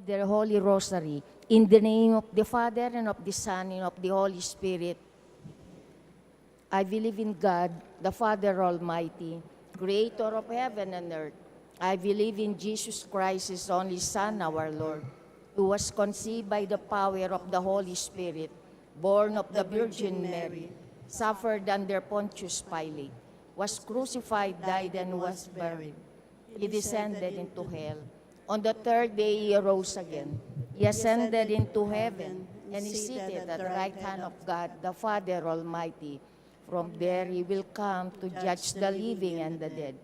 Their Holy Rosary, in the name of the Father, and of the Son, and of the Holy Spirit. I believe in God, the Father Almighty, creator of heaven and earth. I believe in Jesus Christ, his only Son, our Lord, who was conceived by the power of the Holy Spirit, born of the Virgin Mary, suffered under Pontius Pilate, was crucified, died, and was buried. He descended into hell. On the third day he arose again. He ascended into heaven, and is seated at the right hand of God, the Father Almighty. From there he will come to judge the living and the dead.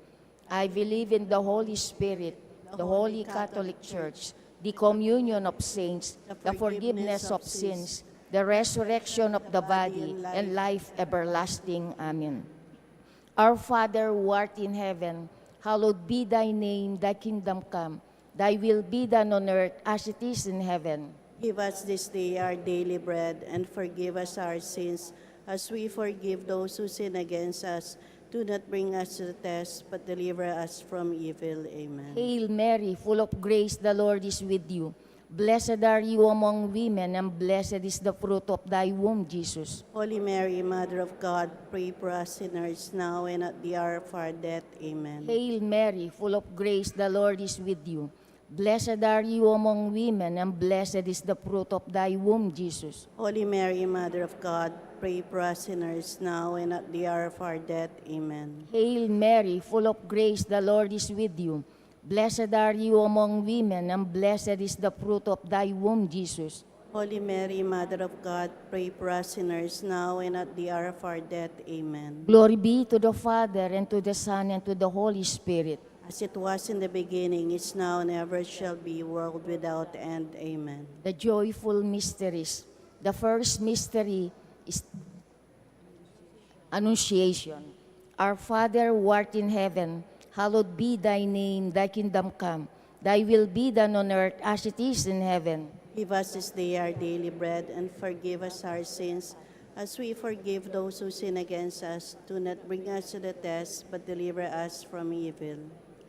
I believe in the Holy Spirit, the Holy Catholic Church, the communion of saints, the forgiveness of sins, the resurrection of the body, and life everlasting. Amen. Our Father who art in heaven, hallowed be thy name, thy kingdom come. Thy will be done on earth as it is in heaven. Give us this day our daily bread, and forgive us our sins, as we forgive those who sin against us. Do not bring us to the test, but deliver us from evil. Amen. Hail Mary, full of grace, the Lord is with you. Blessed are you among women, and blessed is the fruit of thy womb, Jesus. Holy Mary, Mother of God, pray for us sinners, now and at the hour of our death. Amen. Hail Mary, full of grace, the Lord is with you. Blessed are you among women, and blessed is the fruit of thy womb, Jesus. Holy Mary, Mother of God, pray for us sinners, now and at the hour of our death. Amen. Hail Mary, full of grace, the Lord is with you. Blessed are you among women, and blessed is the fruit of thy womb, Jesus. Holy Mary, Mother of God, pray for us sinners, now and at the hour of our death. Amen. Glory be to the Father, and to the Son, and to the Holy Spirit. As it was in the beginning, is now, and ever shall be, world without end. Amen. The joyful mysteries. The first mystery is Annunciation. Our Father who art in heaven, hallowed be thy name, thy kingdom come. Thy will be done on earth as it is in heaven. Give us this day our daily bread, and forgive us our sins, as we forgive those who sin against us. Do not bring us to the test, but deliver us from evil.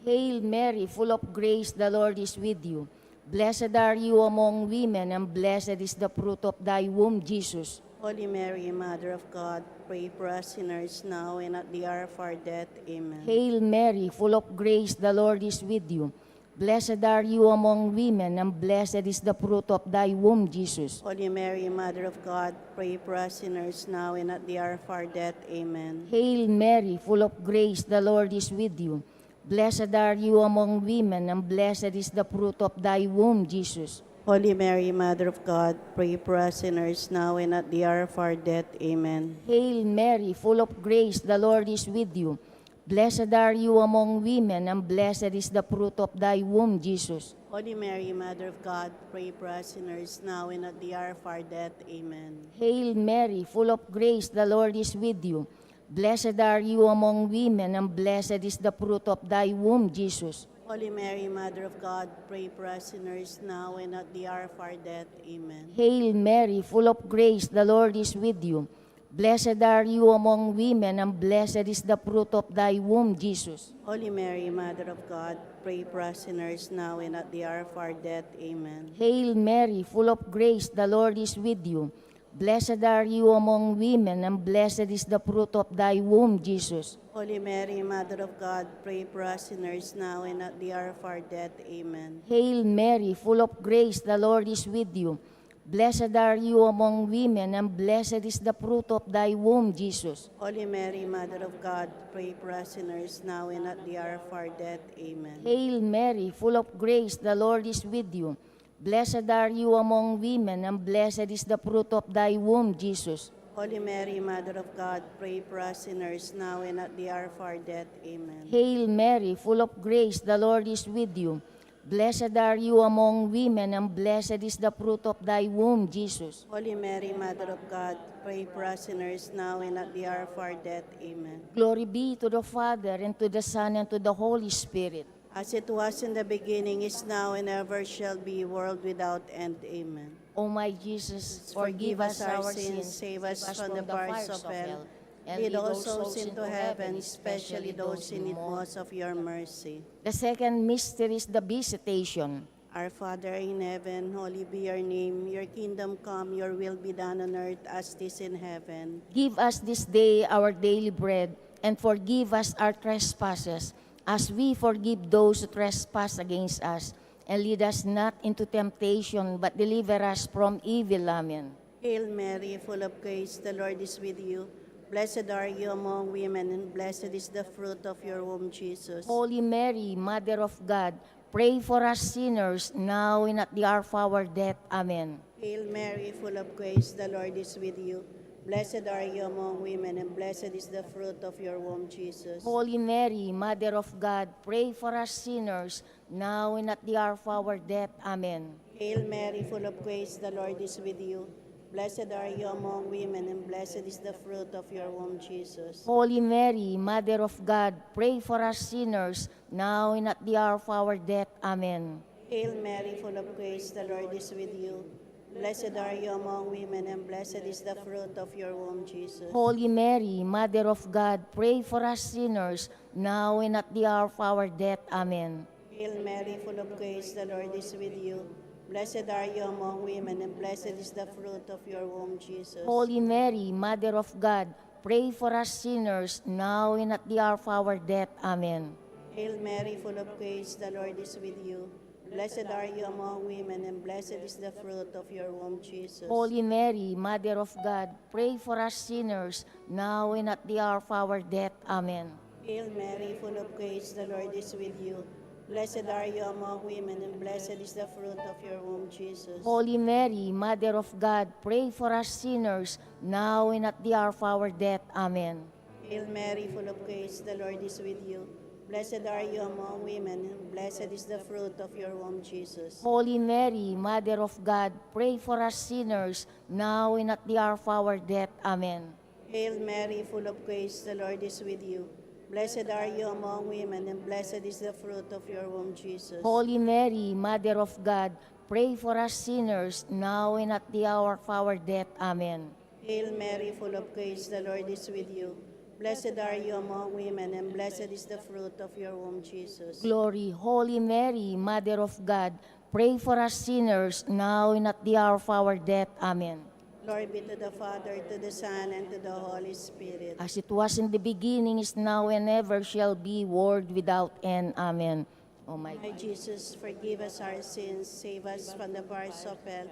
Hail Mary, full of grace, the Lord is with you. Blessed are you among women, and blessed is the fruit of thy womb, Jesus. Holy Mary, Mother of God, pray for us sinners, now and at the hour of our death. Amen. Hail Mary, full of grace, the Lord is with you. Blessed are you among women, and blessed is the fruit of thy womb, Jesus. Holy Mary, Mother of God, pray for us sinners, now and at the hour of our death. Amen. Hail Mary, full of grace, the Lord is with you. Blessed are you among women, and blessed is the fruit of thy womb, Jesus. Holy Mary, Mother of God, pray for us sinners, now and at the hour of our death. Amen. Hail Mary, full of grace, the Lord is with you. Blessed are you among women, and blessed is the fruit of thy womb, Jesus. Holy Mary, Mother of God, pray for us sinners, now and at the hour of our death. Amen. Hail Mary, full of grace, the Lord is with you. Blessed are you among women, and blessed is the fruit of thy womb, Jesus. Holy Mary, Mother of God, pray for us sinners, now and at the hour of our death. Amen. Hail Mary, full of grace, the Lord is with you. Blessed are you among women, and blessed is the fruit of thy womb, Jesus. Holy Mary, Mother of God, pray for us sinners, now and at the hour of our death. Amen. Hail Mary, full of grace, the Lord is with you. Blessed are you among women, and blessed is the fruit of thy womb, Jesus. Holy Mary, Mother of God, pray for us sinners, now and at the hour of our death. Amen. Hail Mary, full of grace, the Lord is with you. Blessed are you among women, and blessed is the fruit of thy womb, Jesus. Holy Mary, Mother of God, pray for us sinners, now and at the hour of our death. Amen. Hail Mary, full of grace, the Lord is with you. Blessed are you among women, and blessed is the fruit of thy womb, Jesus. Holy Mary, Mother of God, pray for us sinners, now and at the hour of our death. Amen. Hail Mary, full of grace, the Lord is with you. Blessed are you among women, and blessed is the fruit of thy womb, Jesus. Holy Mary, Mother of God, pray for us sinners, now and at the hour of our death. Amen. Glory be to the Father, and to the Son, and to the Holy Spirit. As it was in the beginning, is now, and ever shall be, world without end. Amen. O my Jesus, forgive us our sins, save us from the fires of hell, and lead all souls into heaven, especially those in need most of your mercy. The second mystery is the Visitation. Our Father in heaven, holy be your name. Your kingdom come, your will be done on earth as it is in heaven. Give us this day our daily bread, and forgive us our trespasses, as we forgive those who trespass against us. And lead us not into temptation, but deliver us from evil. Amen. Hail Mary, full of grace, the Lord is with you. Blessed are you among women, and blessed is the fruit of your womb, Jesus. Holy Mary, Mother of God, pray for us sinners, now and at the hour of our death. Amen. Hail Mary, full of grace, the Lord is with you. Blessed are you among women, and blessed is the fruit of your womb, Jesus. Holy Mary, Mother of God, pray for us sinners, now and at the hour of our death. Amen. Hail Mary, full of grace, the Lord is with you. Blessed are you among women, and blessed is the fruit of your womb, Jesus. Holy Mary, Mother of God, pray for us sinners, now and at the hour of our death. Amen. Hail Mary, full of grace, the Lord is with you. Blessed are you among women, and blessed is the fruit of your womb, Jesus. Holy Mary, Mother of God, pray for us sinners, now and at the hour of our death. Amen. Hail Mary, full of grace, the Lord is with you. Blessed are you among women, and blessed is the fruit of your womb, Jesus. Holy Mary, Mother of God, pray for us sinners, now and at the hour of our death. Amen. Hail Mary, full of grace, the Lord is with you. Blessed are you among women, and blessed is the fruit of your womb, Jesus. Holy Mary, Mother of God, pray for us sinners, now and at the hour of our death. Amen. Hail Mary, full of grace, the Lord is with you. Blessed are you among women, and blessed is the fruit of your womb, Jesus. Holy Mary, Mother of God, pray for us sinners, now and at the hour of our death. Amen. Hail Mary, full of grace, the Lord is with you. Blessed are you among women, and blessed is the fruit of your womb, Jesus. Holy Mary, Mother of God, pray for us sinners, now and at the hour of our death. Amen. Hail Mary, full of grace, the Lord is with you. Blessed are you among women, and blessed is the fruit of your womb, Jesus. Holy Mary, Mother of God, pray for us sinners, now and at the hour of our death. Amen. Hail Mary, full of grace, the Lord is with you. Blessed are you among women, and blessed is the fruit of your womb, Jesus. Glory, Holy Mary, Mother of God, pray for us sinners, now and at the hour of our death. Amen. Glory be to the Father, to the Son, and to the Holy Spirit. As it was in the beginning, is now, and ever shall be, world without end. Amen. Oh my My God. Jesus, forgive us our sins, save us from the fires of hell.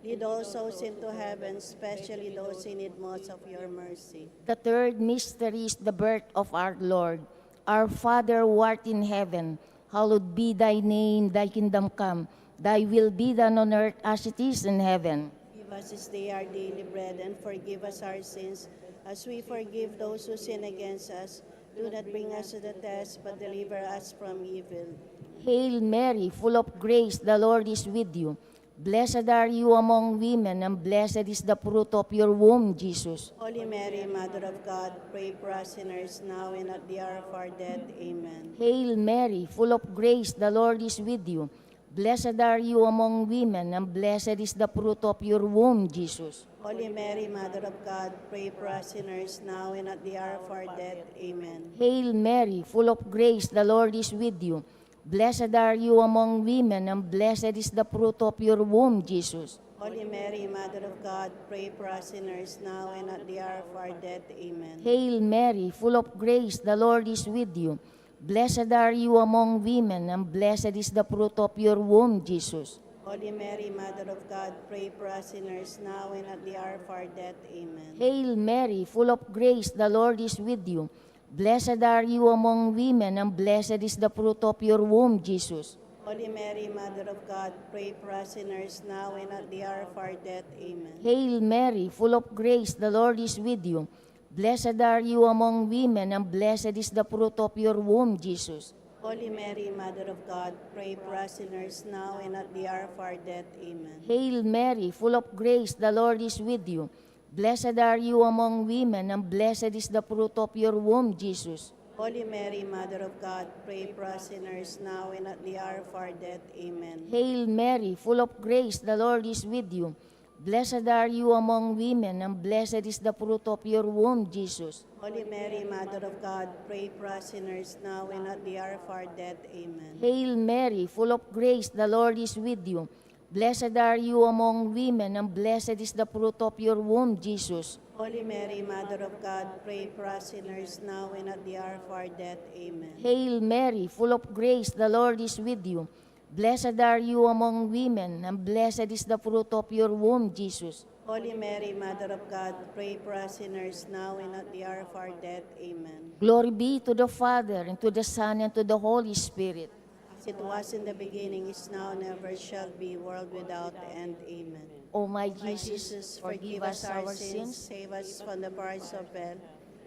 Lead all souls into heaven, especially those in need most of your mercy. The third mystery is the birth of our Lord. Our Father who art in heaven, hallowed be thy name, thy kingdom come. Thy will be done on earth as it is in heaven. Give us this day our daily bread, and forgive us our sins, as we forgive those who sin against us. Do not bring us to the test, but deliver us from evil. Hail Mary, full of grace, the Lord is with you. Blessed are you among women, and blessed is the fruit of your womb, Jesus. Holy Mary, Mother of God, pray for us sinners now and at the hour of our death. Amen. Hail Mary, full of grace, the Lord is with you. Blessed are you among women, and blessed is the fruit of your womb, Jesus. Holy Mary, Mother of God, pray for us sinners now and at the hour of our death. Amen. Hail Mary, full of grace, the Lord is with you. Blessed are you among women, and blessed is the fruit of your womb, Jesus. Holy Mary, Mother of God, pray for us sinners now and at the hour of our death. Amen. Hail Mary, full of grace, the Lord is with you. Blessed are you among women, and blessed is the fruit of your womb, Jesus. Holy Mary, Mother of God, pray for us sinners now and at the hour of our death. Amen. Hail Mary, full of grace, the Lord is with you. Blessed are you among women, and blessed is the fruit of your womb, Jesus. Holy Mary, Mother of God, pray for us sinners now and at the hour of our death. Amen. Hail Mary, full of grace, the Lord is with you. Blessed are you among women, and blessed is the fruit of your womb, Jesus. Holy Mary, Mother of God, pray for us sinners now and at the hour of our death. Amen. Hail Mary, full of grace, the Lord is with you. Blessed are you among women, and blessed is the fruit of your womb, Jesus. Holy Mary, Mother of God, pray for us sinners now and at the hour of our death. Amen. Hail Mary, full of grace, the Lord is with you. Blessed are you among women, and blessed is the fruit of your womb, Jesus. Holy Mary, Mother of God, pray for us sinners now and at the hour of our death. Amen. Hail Mary, full of grace, the Lord is with you. Blessed are you among women, and blessed is the fruit of your womb, Jesus. Holy Mary, Mother of God, pray for us sinners now and at the hour of our death. Amen. Hail Mary, full of grace, the Lord is with you. Blessed are you among women, and blessed is the fruit of your womb, Jesus. Holy Mary, Mother of God, pray for us sinners now and at the hour of our death. Amen. Glory be to the Father, and to the Son, and to the Holy Spirit. As it was in the beginning, is now, and ever shall be, world without end. Amen. O my My Jesus, forgive us our sins. save us from the fires of hell.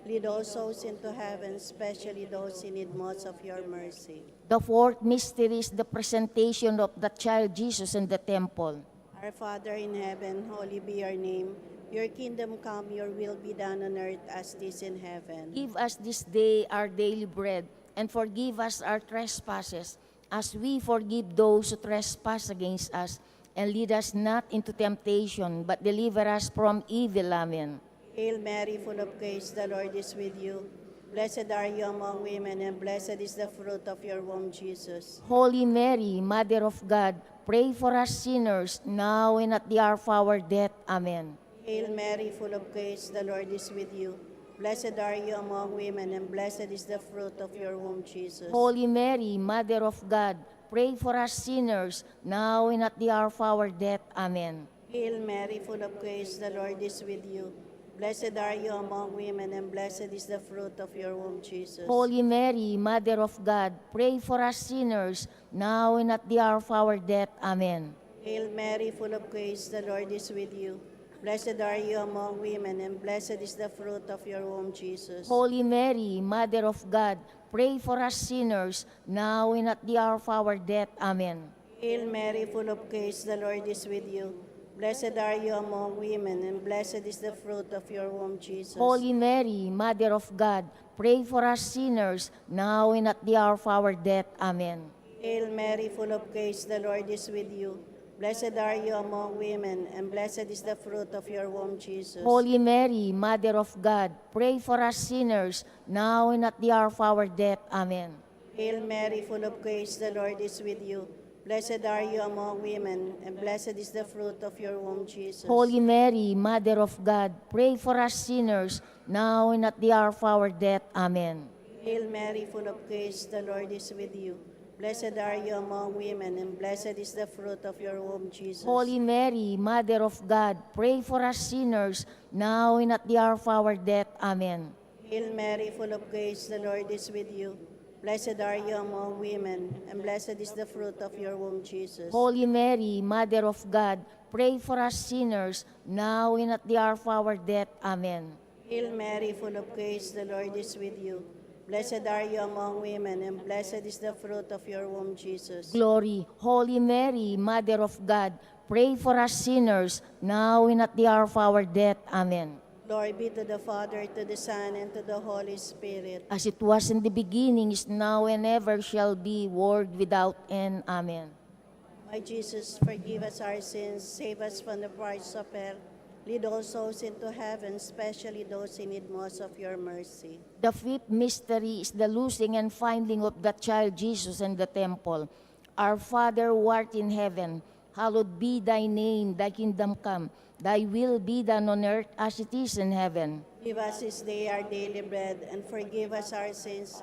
Lead all souls into heaven, especially those in need most of your mercy. The fourth mystery is the presentation of the child Jesus in the temple. Our Father in heaven, holy be your name. Your kingdom come, your will be done on earth as it is in heaven. Give us this day our daily bread, and forgive us our trespasses, as we forgive those who trespass against us. And lead us not into temptation, but deliver us from evil. Amen. Hail Mary, full of grace, the Lord is with you. Blessed are you among women, and blessed is the fruit of your womb, Jesus. Holy Mary, Mother of God, pray for us sinners, now and at the hour of our death. Amen. Hail Mary, full of grace, the Lord is with you. Blessed are you among women, and blessed is the fruit of your womb, Jesus. Holy Mary, Mother of God, pray for us sinners, now and at the hour of our death. Amen. Hail Mary, full of grace, the Lord is with you. Blessed are you among women, and blessed is the fruit of your womb, Jesus. Holy Mary, Mother of God, pray for us sinners, now and at the hour of our death. Amen. Hail Mary, full of grace, the Lord is with you. Blessed are you among women, and blessed is the fruit of your womb, Jesus. Holy Mary, Mother of God, pray for us sinners, now and at the hour of our death. Amen. Hail Mary, full of grace, the Lord is with you. Blessed are you among women, and blessed is the fruit of your womb, Jesus. Holy Mary, Mother of God, pray for us sinners, now and at the hour of our death. Amen. Hail Mary, full of grace, the Lord is with you. Blessed are you among women, and blessed is the fruit of your womb, Jesus. Holy Mary, Mother of God, pray for us sinners, now and at the hour of our death. Amen. Hail Mary, full of grace, the Lord is with you. Blessed are you among women, and blessed is the fruit of your womb, Jesus. Holy Mary, Mother of God, pray for us sinners, now and at the hour of our death. Amen. Hail Mary, full of grace, the Lord is with you. Blessed are you among women, and blessed is the fruit of your womb, Jesus. Holy Mary, Mother of God, pray for us sinners, now and at the hour of our death. Amen. Hail Mary, full of grace, the Lord is with you. Blessed are you among women, and blessed is the fruit of your womb, Jesus. Holy Mary, Mother of God, pray for us sinners, now and at the hour of our death. Amen. Hail Mary, full of grace, the Lord is with you. Blessed are you among women, and blessed is the fruit of your womb, Jesus. Glory, Holy Mary, Mother of God, pray for us sinners, now and at the hour of our death. Amen. Glory be to the Father, to the Son, and to the Holy Spirit. As it was in the beginning, is now, and ever shall be, world without end. Amen. My Jesus, forgive us our sins, save us from the fires of hell. Lead all souls into heaven, especially those in need most of your mercy. The fifth mystery is the losing and finding of the child Jesus in the temple. Our Father who art in heaven, hallowed be thy name, thy kingdom come. Thy will be done on earth as it is in heaven. Give us this day our daily bread, and forgive us our sins,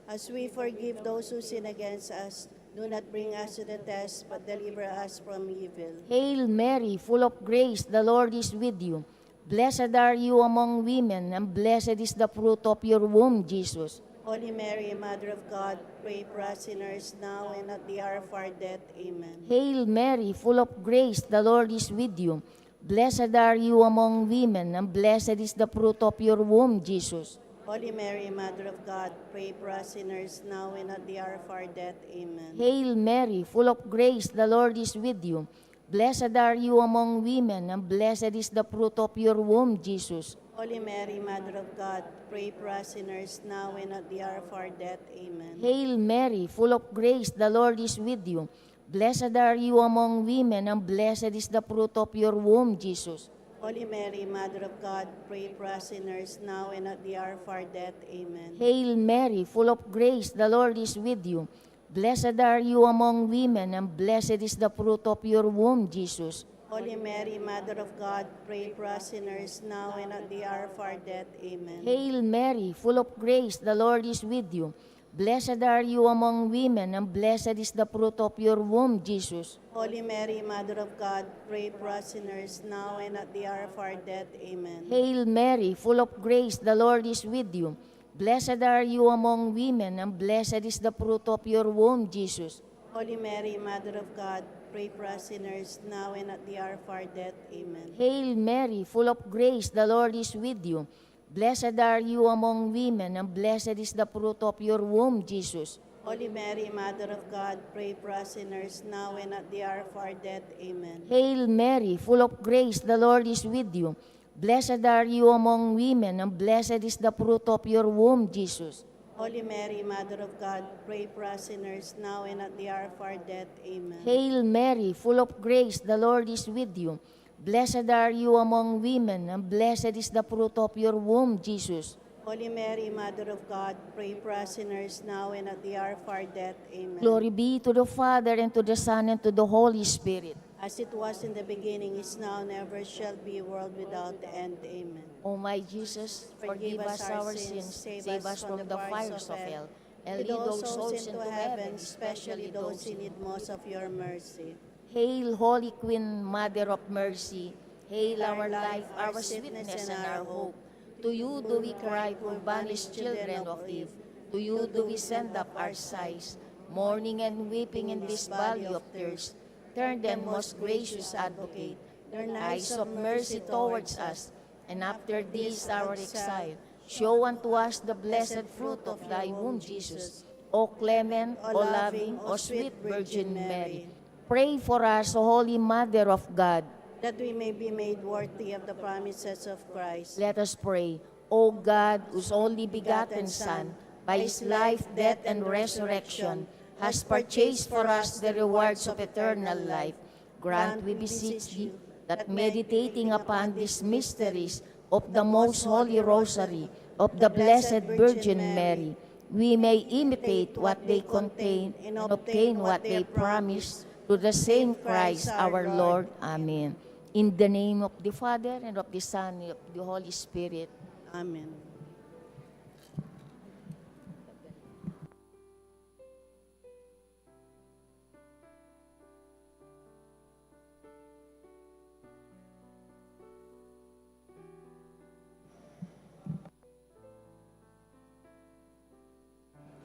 as we forgive those who sin against us. Do not bring us to the test, but deliver us from evil. Hail Mary, full of grace, the Lord is with you. Blessed are you among women, and blessed is the fruit of your womb, Jesus. Holy Mary, Mother of God, pray for us sinners now and at the hour of our death. Amen. Hail Mary, full of grace, the Lord is with you. Blessed are you among women, and blessed is the fruit of your womb, Jesus. Holy Mary, Mother of God, pray for us sinners now and at the hour of our death. Amen. Hail Mary, full of grace, the Lord is with you. Blessed are you among women, and blessed is the fruit of your womb, Jesus. Holy Mary, Mother of God, pray for us sinners now and at the hour of our death. Amen. Hail Mary, full of grace, the Lord is with you. Blessed are you among women, and blessed is the fruit of your womb, Jesus. Holy Mary, Mother of God, pray for us sinners now and at the hour of our death. Amen. Hail Mary, full of grace, the Lord is with you. Blessed are you among women, and blessed is the fruit of your womb, Jesus. Holy Mary, Mother of God, pray for us sinners now and at the hour of our death. Amen. Hail Mary, full of grace, the Lord is with you. Blessed are you among women, and blessed is the fruit of your womb, Jesus. Holy Mary, Mother of God, pray for us sinners now and at the hour of our death. Amen. Hail Mary, full of grace, the Lord is with you. Blessed are you among women, and blessed is the fruit of your womb, Jesus. Holy Mary, Mother of God, pray for us sinners now and at the hour of our death. Amen. Hail Mary, full of grace, the Lord is with you. Blessed are you among women, and blessed is the fruit of your womb, Jesus. Holy Mary, Mother of God, pray for us sinners now and at the hour of our death. Amen. Hail Mary, full of grace, the Lord is with you. Blessed are you among women, and blessed is the fruit of your womb, Jesus. Holy Mary, Mother of God, pray for us sinners now and at the hour of our death. Amen. Hail Mary, full of grace, the Lord is with you. Blessed are you among women, and blessed is the fruit of your womb, Jesus. Holy Mary, Mother of God, pray for us sinners now and at the hour of our death. Amen. Glory be to the Father, and to the Son, and to the Holy Spirit. As it was in the beginning, is now, and ever shall be, world without end. Amen. O my Jesus, forgive us our sins, save us from the fires of hell, and lead all souls into heaven, especially those in need most of your mercy. Hail, Holy Queen, Mother of Mercy. Hail our life, our sweetness, and our hope. To you do we cry, poor banished children of Eve. To you do we send up our sighs, mourning and weeping in this valley of tears. Turn then, most gracious Advocate, your eyes of mercy towards us, and after this our exile, show unto us the blessed fruit of thy womb, Jesus. O clement, O loving, O sweet Virgin Mary, pray for us, O Holy Mother of God. That we may be made worthy of the promises of Christ. Let us pray. O God, whose only begotten Son, by his life, death, and resurrection, has purchased for us the rewards of eternal life, grant, we beseech thee, that meditating upon these mysteries of the most holy rosary of the Blessed Virgin Mary, we may imitate what they contain and obtain what they promise, through the same Christ our Lord. Amen. In the name of the Father, and of the Son, and of the Holy Spirit. Amen.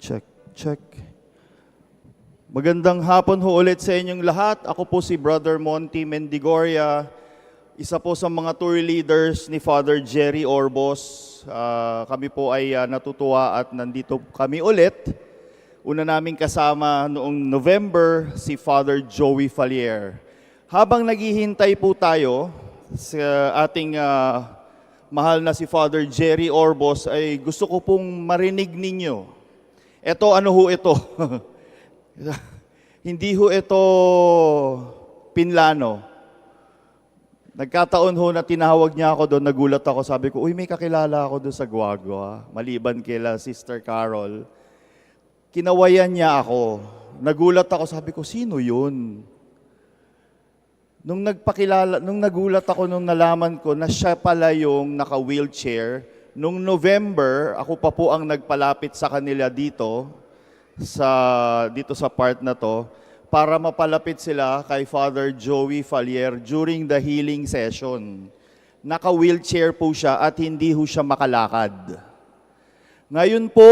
Check, check. Magandang hapon ho ulit sa inyong lahat. Ako po si Brother Monty Mendigoria, isa po sa mga tour leaders ni Father Jerry Orbos. Kami po ay natutuwa at nandito kami ulit. Una naming kasama noong November si Father Joey Fallier. Habang naghihintay po tayo sa ating mahal na si Father Jerry Orbos, ay gusto ko pong marinig ninyo. Ito, ano ho ito? Hindi ho ito pinlano. Nagkataon ho na tinawag niya ako doon, nagulat ako, sabi ko, uy, may kakilala ako doon sa Guagua, maliban kila Sister Carol. Kinawayan niya ako. Nagulat ako, sabi ko, sino yun? Nung nagulat ako nung nalaman ko na siya pala yung naka-wheelchair, nung November, ako pa po ang nagpalapit sa kanila dito sa part na to, para mapalapit sila kay Father Joey Fallier during the healing session. Naka-wheelchair po siya at hindi ho siya makalakad. Ngayon po,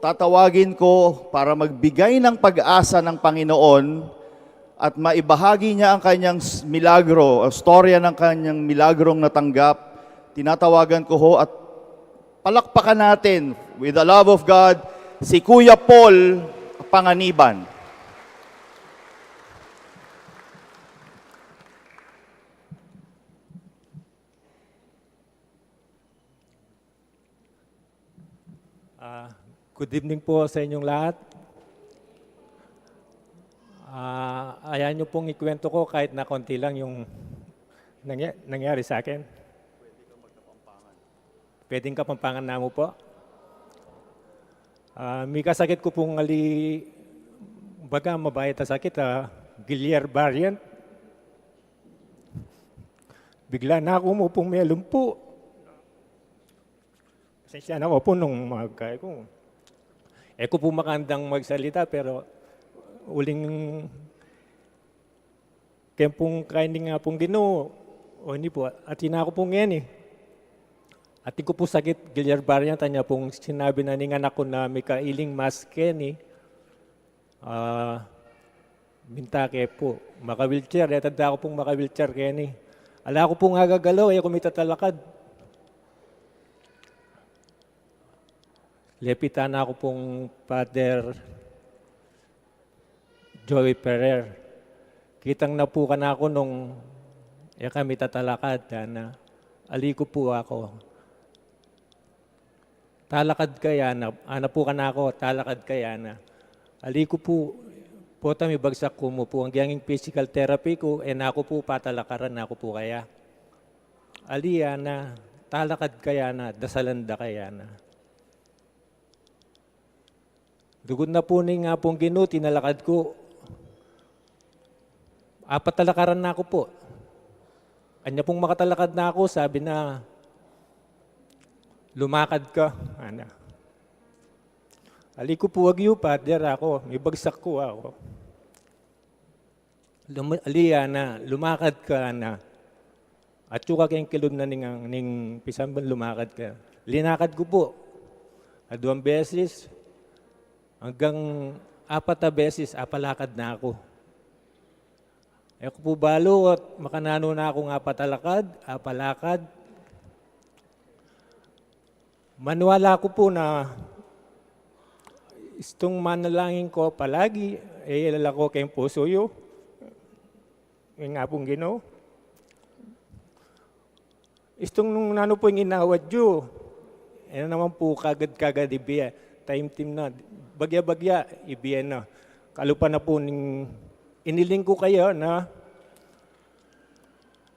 tatawagin ko para magbigay ng pag-asa ng Panginoon at maibahagi niya ang kanyang milagro, storya ng kanyang milagrong natanggap. Tinatawagan ko ho at palakpakan natin with the love of God si Kuya Paul Panganiban. Good evening po sa inyong lahat. Ayan niyo pong ikwento ko kahit na konti lang yung nangyari sa akin. Pwedeng Kapampangan na mo po. May kasakit ko pong baga mabait na sakit, Guillain variant. Bigla na ako mo pong may lumpo. Pasensya na ako po nung magkaya ko. Ko po makandang magsalita pero uling kaya pong kainin nga pong Ginoo. O hindi po, at ako pong yan eh. At ko po sakit, Guillain variant, niya pong sinabi na ning anak ko na may kailing masken eh. Bintake po, maka-wheelchair. Tanda ko pong maka-wheelchair kaya ni. Ala ko pong agagalaw, ako may tatalakad. Lepitan ako pong Father Joey Ferrer. Kitang napukan ako nung kami tatalakad. Aliko po ako. Talakad kaya na, napukan ako, talakad kaya na. Aliko po, may bagsak ko mo po. Ang giyanging physical therapy ko, ako po patalakaran na ako po kaya. Aliya na, talakad kaya na, dasalanda kaya na. Dugod na po nga pong Ginoo, tinalakad ko. Patalakaran na ako po. Anya pong makatalakad na ako, sabi na, lumakad ka. Aliko po wag yu, Father, ako. May bagsak ko ako. Aliya na, lumakad ka na. At yung kayong kilod na ning pisamban lumakad ka. Linakad ko po. 2 beses, hanggang 4 na beses, apalakad na ako. Ako po balo at makanano na ako nga patalakad, apalakad. Manuwala ko po na istong manalangin ko palagi, ilala ko kayong puso yu. Yung nga pong Ginoo. Istong nung nano po yung inawad yu, naman po kagad ibiya. Time team na, bagya-bagya, ibiya na. Kalupa na po iniling ko kayo na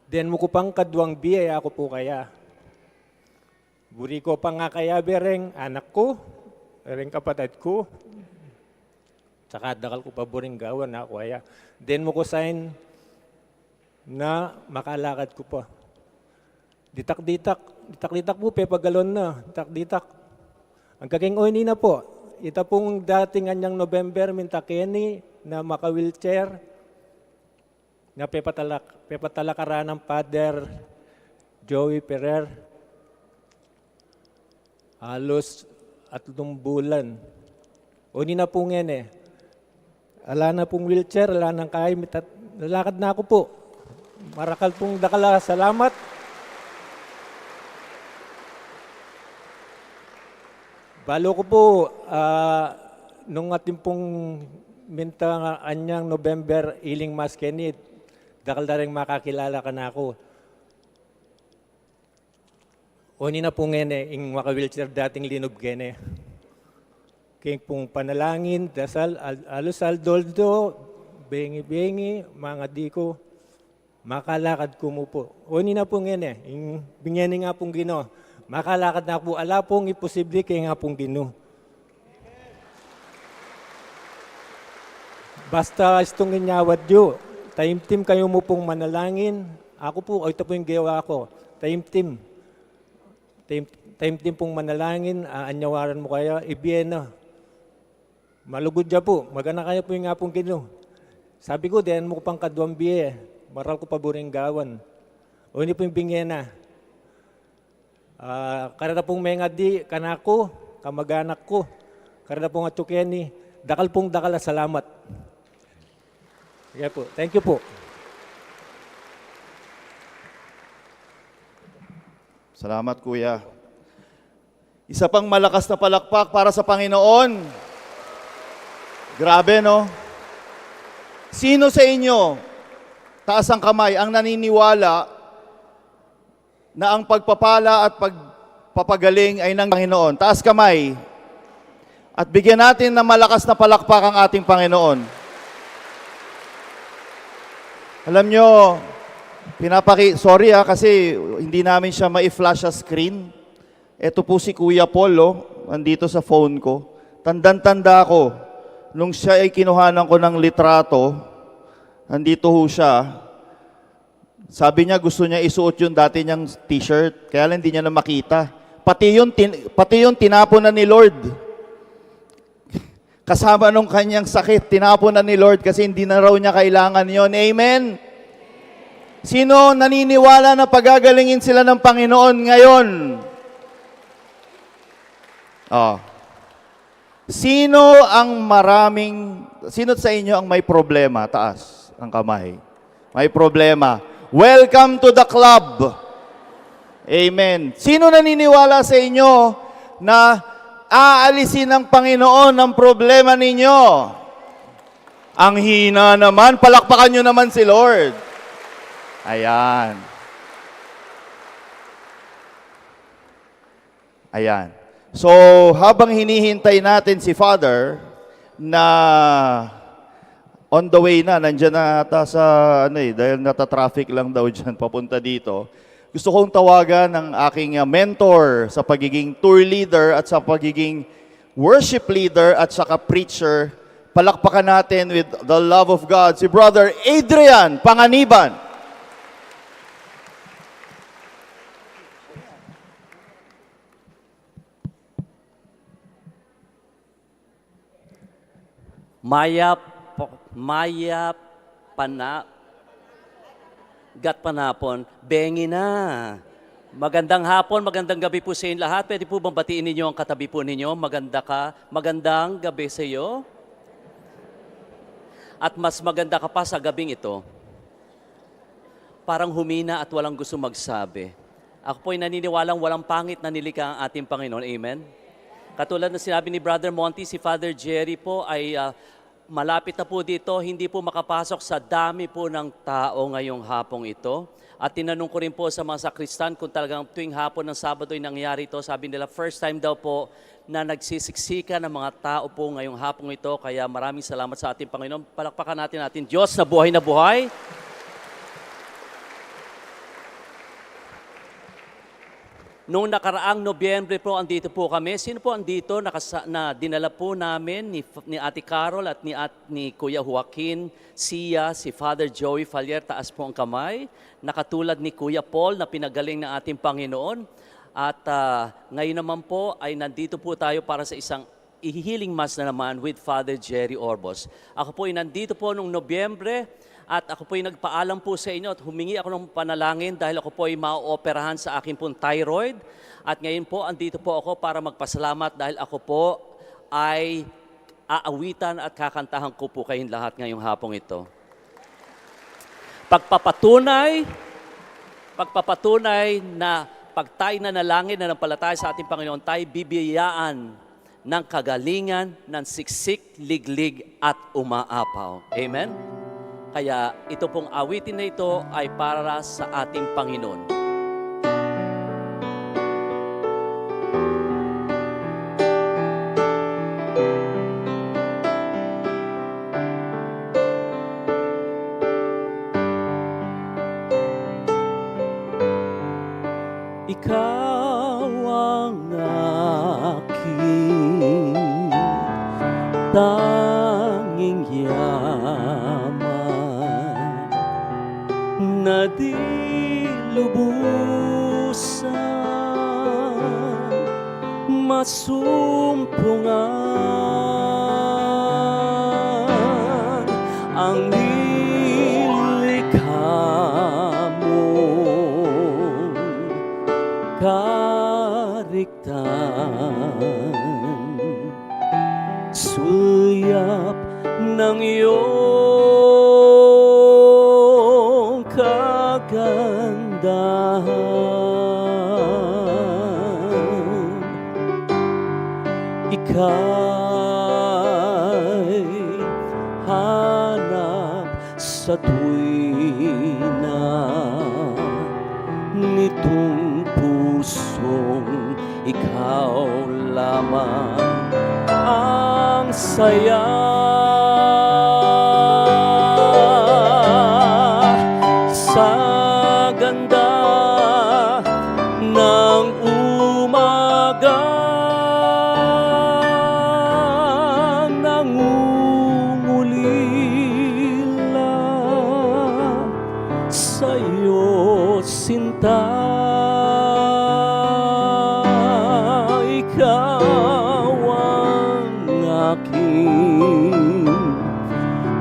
then mo ko pang kadwang biya ako po kaya. Buri ko pa nga kaya bereng anak ko, bereng kapatid ko. Tsaka dakal ko pa buring gawan na ako kaya. Then mo ko sign na makalakad ko pa. Ditak-ditak po, pepagalon na, ditak-ditak. Ang kaking oini na po, ita pong dating anyang November, mintakeni na maka-wheelchair, na pepatalakaran ng Father Joey Ferrer. Halos 3 bulan. Uni na po ngayon Ala na pong wheelchair, ala nang kaya, lalakad na ako po. Marakal pong dakala, salamat. Balo ko po, nung ating pong minta anyang November, iling maskenit, dakal na rin makakilala ka na ako. Uni na po ngayon yung maka-wheelchair dating linob gene. Kaya pong panalangin, dasal, alusal, doldo, bengi-bengi, mga diko, makalakad ko mo po. Uni na po ngayon yung bingyani nga pong Ginoo. Makalakad na po, ala pong imposible kaya nga pong Ginoo. Basta itong inyawad yu, time team kayo mo pong manalangin. Ako po, ito po yung gawa ko, time team. Time team pong manalangin, anyawaran mo kaya, ibiyena. Malugod dya po, magana kaya po yung nga pong Ginoo. Sabi ko, diyan mo ko pang kadwang biye, maral ko pa buring gawan. O hindi po yung bingena. Karada pong mengadi, kanako, kamaganak ko. Karada pong atsukeni, dakal pong dakal, salamat. Kaya po, thank you po. Salamat, Kuya. Isa pang malakas na palakpak para sa Panginoon. Grabe, no? Sino sa inyo, taas ang kamay, ang naniniwala na ang pagpapala at pagpapagaling ay ng Panginoon? Taas kamay. At bigyan natin ng malakas na palakpak ang ating Panginoon. Alam nyo, sorry kasi hindi namin siya ma-flash sa screen. Ito po si Kuya Paul, nandito sa phone ko. Tandang-tanda ko, nung siya ay kinuhanan ko ng litrato, nandito ho siya. Sabi niya gusto niya isuot yung dati niyang t-shirt, kaya lang hindi niya na makita. Pati yun tinapon na ni Lord. Kasama nung kanyang sakit, tinapon na ni Lord kasi hindi na raw niya kailangan yon. Amen? Sino naniniwala na pagagalingin sila ng Panginoon ngayon? Oh. Sino sa inyo ang may problema? Taas ang kamay. May problema. Welcome to the club. Amen. Sino naniniwala sa inyo na aalisin ng Panginoon ang problema ninyo? Ang hina naman. Palakpakan nyo naman si Lord. Ayan. Ayan. So, habang hinihintay natin si Father na on the way na, nandyan na ata sa, dahil nata-traffic lang daw dyan papunta dito, gusto kong tawagan ng aking mentor sa pagiging tour leader at sa pagiging worship leader at saka preacher. Palakpakan natin with the love of God, si Brother Adrian Panganiban. Panapon, bengi na. Magandang hapon, magandang gabi po sa inyo lahat. Pwede po bang batiin ninyo ang katabi po ninyo? Magandang gabi sa iyo. At mas maganda ka pa sa gabing ito. Parang humina at walang gusto magsabi. Ako po'y naniniwalang walang pangit na nilikha ang ating Panginoon. Amen? Katulad na sinabi ni Brother Monty, si Father Jerry po ay malapit na po dito, hindi po makapasok sa dami po ng tao ngayong hapong ito. At tinanong ko rin po sa mga sakristan kung talagang tuwing hapon ng Sabado ay nangyari ito. Sabi nila, first time daw po na nagsisiksika ng mga tao po ngayong hapong ito. Kaya maraming salamat sa ating Panginoon. Palakpakan natin Diyos na buhay na buhay. Noong nakaraang Nobyembre po, andito po kami. Sino po andito na dinala po namin ni Ate Carol at ni Kuya Joaquin, Sia, si Father Joey Falier, taas po ang kamay. Nakatulad ni Kuya Paul na pinagaling ng ating Panginoon. At ngayon naman po ay nandito po tayo para sa isang healing mass na naman with Father Jerry Orbos. Ako po ay nandito po noong Nobyembre. At ako po ay nagpaalam po sa inyo at humingi ako ng panalangin dahil ako po ay ma-operahan sa akin pong thyroid. At ngayon po, andito po ako para magpasalamat dahil ako po ay aawitan at kakantahan ko po kayong lahat ngayong hapong ito. Pagpapatunay na pag tayo nanalangin na nampalataya sa ating Panginoon, tayo bibiyaan ng kagalingan, ng siksik, liglig at umaapaw. Amen? Kaya ito pong awitin na ito ay para sa ating Panginoon. Ikaw ang aking tanging yaman na di lubusan masumpungan ang nilikha mong kariktan. Suyap ng iyong kagandahan, ika'y hanap sa tuwina nitong pusong ikaw lamang ang saya. talagang nangungulila sa'yo, sinta. Ikaw ang aking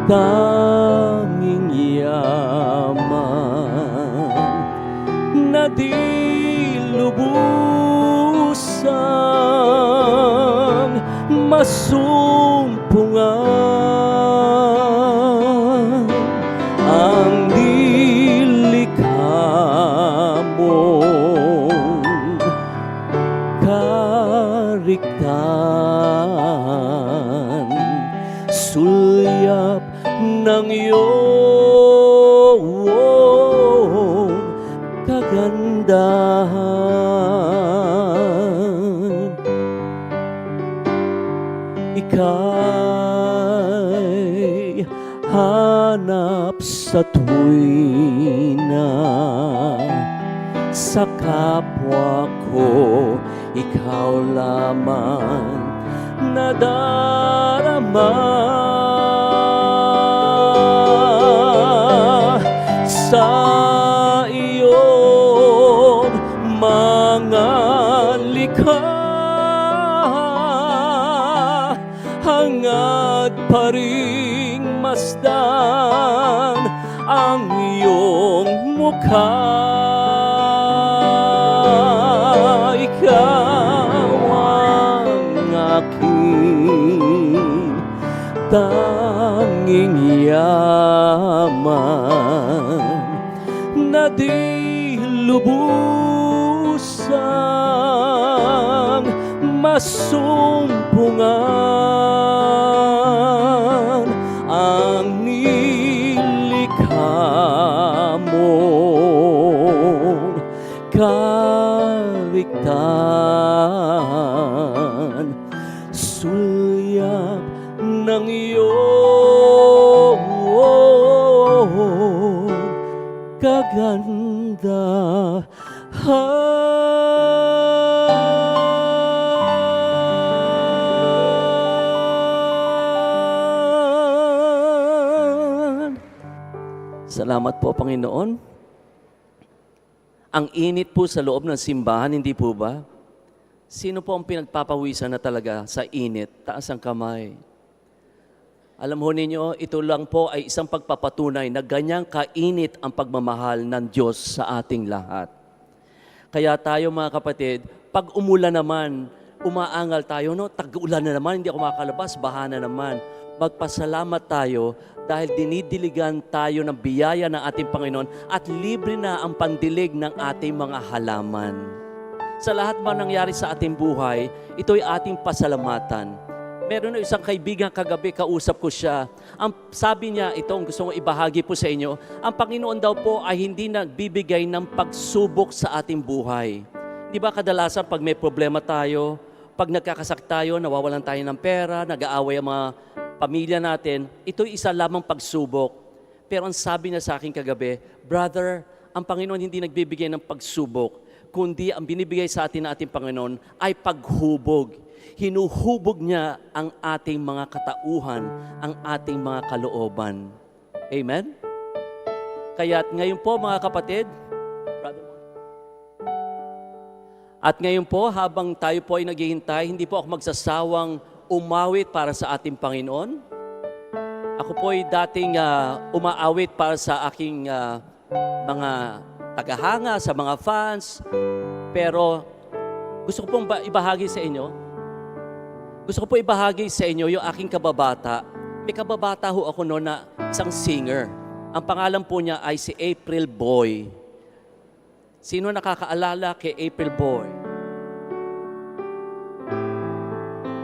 tanging yaman na di lubusang masumpungan ang nilikha mong kariktan, sulyap ng iyong kagandahan. Ika'y hanap sa tuwina sa kapwa ko, ikaw lamang nadarama sa iyong mga likha. Hangad pa ring masdan ang iyong mukha. Ikaw ang aking tanging yaman na di lubusang masumpungan ang nilikha mong kaligtan, sulyap ng iyong kagandahan. Salamat po, Panginoon. Ang init po sa loob ng simbahan, hindi po ba? Sino po ang pinagpapawisan na talaga sa init? Taas ang kamay. Alam ho ninyo, ito lang po ay isang pagpapatunay na ganyang kainit ang pagmamahal ng Diyos sa ating lahat. Kaya tayo mga kapatid, pag umulan naman, umaangal tayo, no? Tag-ulan na naman, hindi ako makakalabas, baha na naman. Magpasalamat tayo dahil dinidiligan tayo ng biyaya ng ating Panginoon at libre na ang pandilig ng ating mga halaman. Sa lahat man nangyari sa ating buhay, ito'y ating pasalamatan. Meron na isang kaibigan kagabi, kausap ko siya. Ang sabi niya, ito ang gusto kong ibahagi po sa inyo, ang Panginoon daw po ay hindi nagbibigay ng pagsubok sa ating buhay. Di ba kadalasan pag may problema tayo, pag nagkakasakit tayo, nawawalan tayo ng pera, nag-aaway ang mga pamilya natin, ito'y isa lamang pagsubok. Pero ang sabi niya sa akin kagabi, brother, ang Panginoon hindi nagbibigay ng pagsubok, kundi ang binibigay sa atin ng ating Panginoon ay paghubog. Hinuhubog niya ang ating mga katauhan, ang ating mga kalooban. Amen? Kaya ngayon po mga kapatid, at ngayon po habang tayo po ay naghihintay, hindi po ako magsasawang umawit para sa ating Panginoon. Ako po ay dating umaawit para sa aking mga tagahanga, sa mga fans. Pero gusto ko pong ibahagi sa inyo, yung aking kababata. May kababata ho ako noon na isang singer. Ang pangalan po niya ay si April Boy. Sino nakakaalala kay April Boy?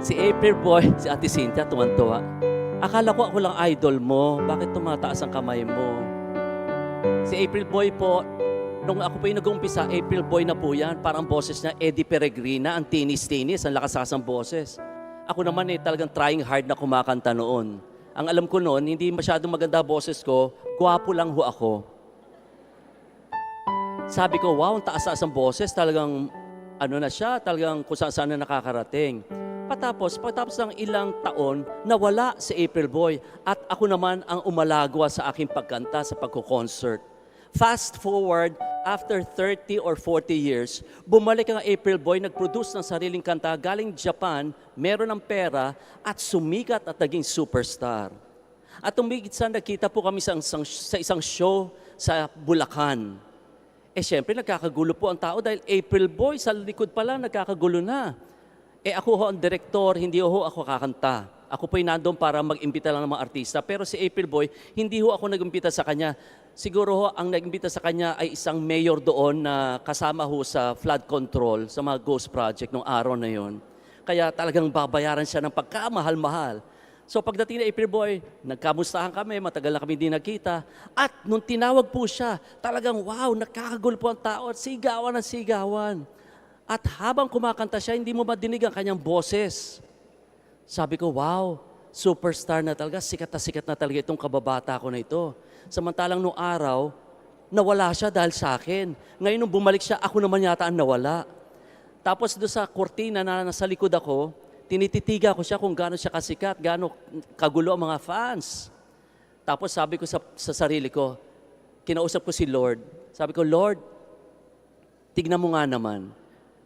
Si April Boy, si Ate Cynthia, tuwan-tuwa. Akala ko ako lang idol mo. Bakit tumataas ang kamay mo? Si April Boy po, nung ako po yung nag-umpisa, April Boy na po yan. Parang boses niya, Eddie Peregrina, ang tinis-tinis, ang lakas-lakas ng boses. Ako naman talagang trying hard na kumakanta noon. Ang alam ko noon, hindi masyadong maganda boses ko, gwapo lang ho ako. Sabi ko, wow, ang taas-taas ang boses, talagang ano na siya, talagang kung saan na nakakarating. Pagtapos ng ilang taon, nawala si April Boy at ako naman ang umalagwa sa aking pagkanta sa pagko-concert. Fast forward, after 30 or 40 years, bumalik ang April Boy, nag-produce ng sariling kanta, galing Japan, meron ng pera, at sumikat at naging superstar. At umigit sa nakita po kami sa isang show sa Bulacan. Siyempre, nagkakagulo po ang tao dahil April Boy, sa likod pa lang, nagkakagulo na. Ako ho ang direktor, hindi ho ako kakanta. Ako po'y nandun para mag-imbita lang ng mga artista. Pero si April Boy, hindi ho ako nag-imbita sa kanya. Siguro ho, ang nag-imbita sa kanya ay isang mayor doon na kasama ho sa flood control, sa mga ghost project nung araw na yon. Kaya talagang babayaran siya ng pagkamahal-mahal. So pagdating na April Boy, nagkamustahan kami, matagal na kami din nagkita. At nung tinawag po siya, talagang wow, nakakagulo po ang tao at sigawan ng sigawan. At habang kumakanta siya, hindi mo madinig ang kanyang boses. Sabi ko, wow, superstar na talaga, sikat na talaga itong kababata ko na ito. Samantalang nung araw, nawala siya dahil sa akin. Ngayon nung bumalik siya, ako naman yata ang nawala. Tapos doon sa kortina na nasa likod ako, tinititiga ko siya kung gaano siya kasikat, gaano kagulo ang mga fans. Tapos sabi ko sa sarili ko, kinausap ko si Lord. Sabi ko, Lord, tignan mo nga naman,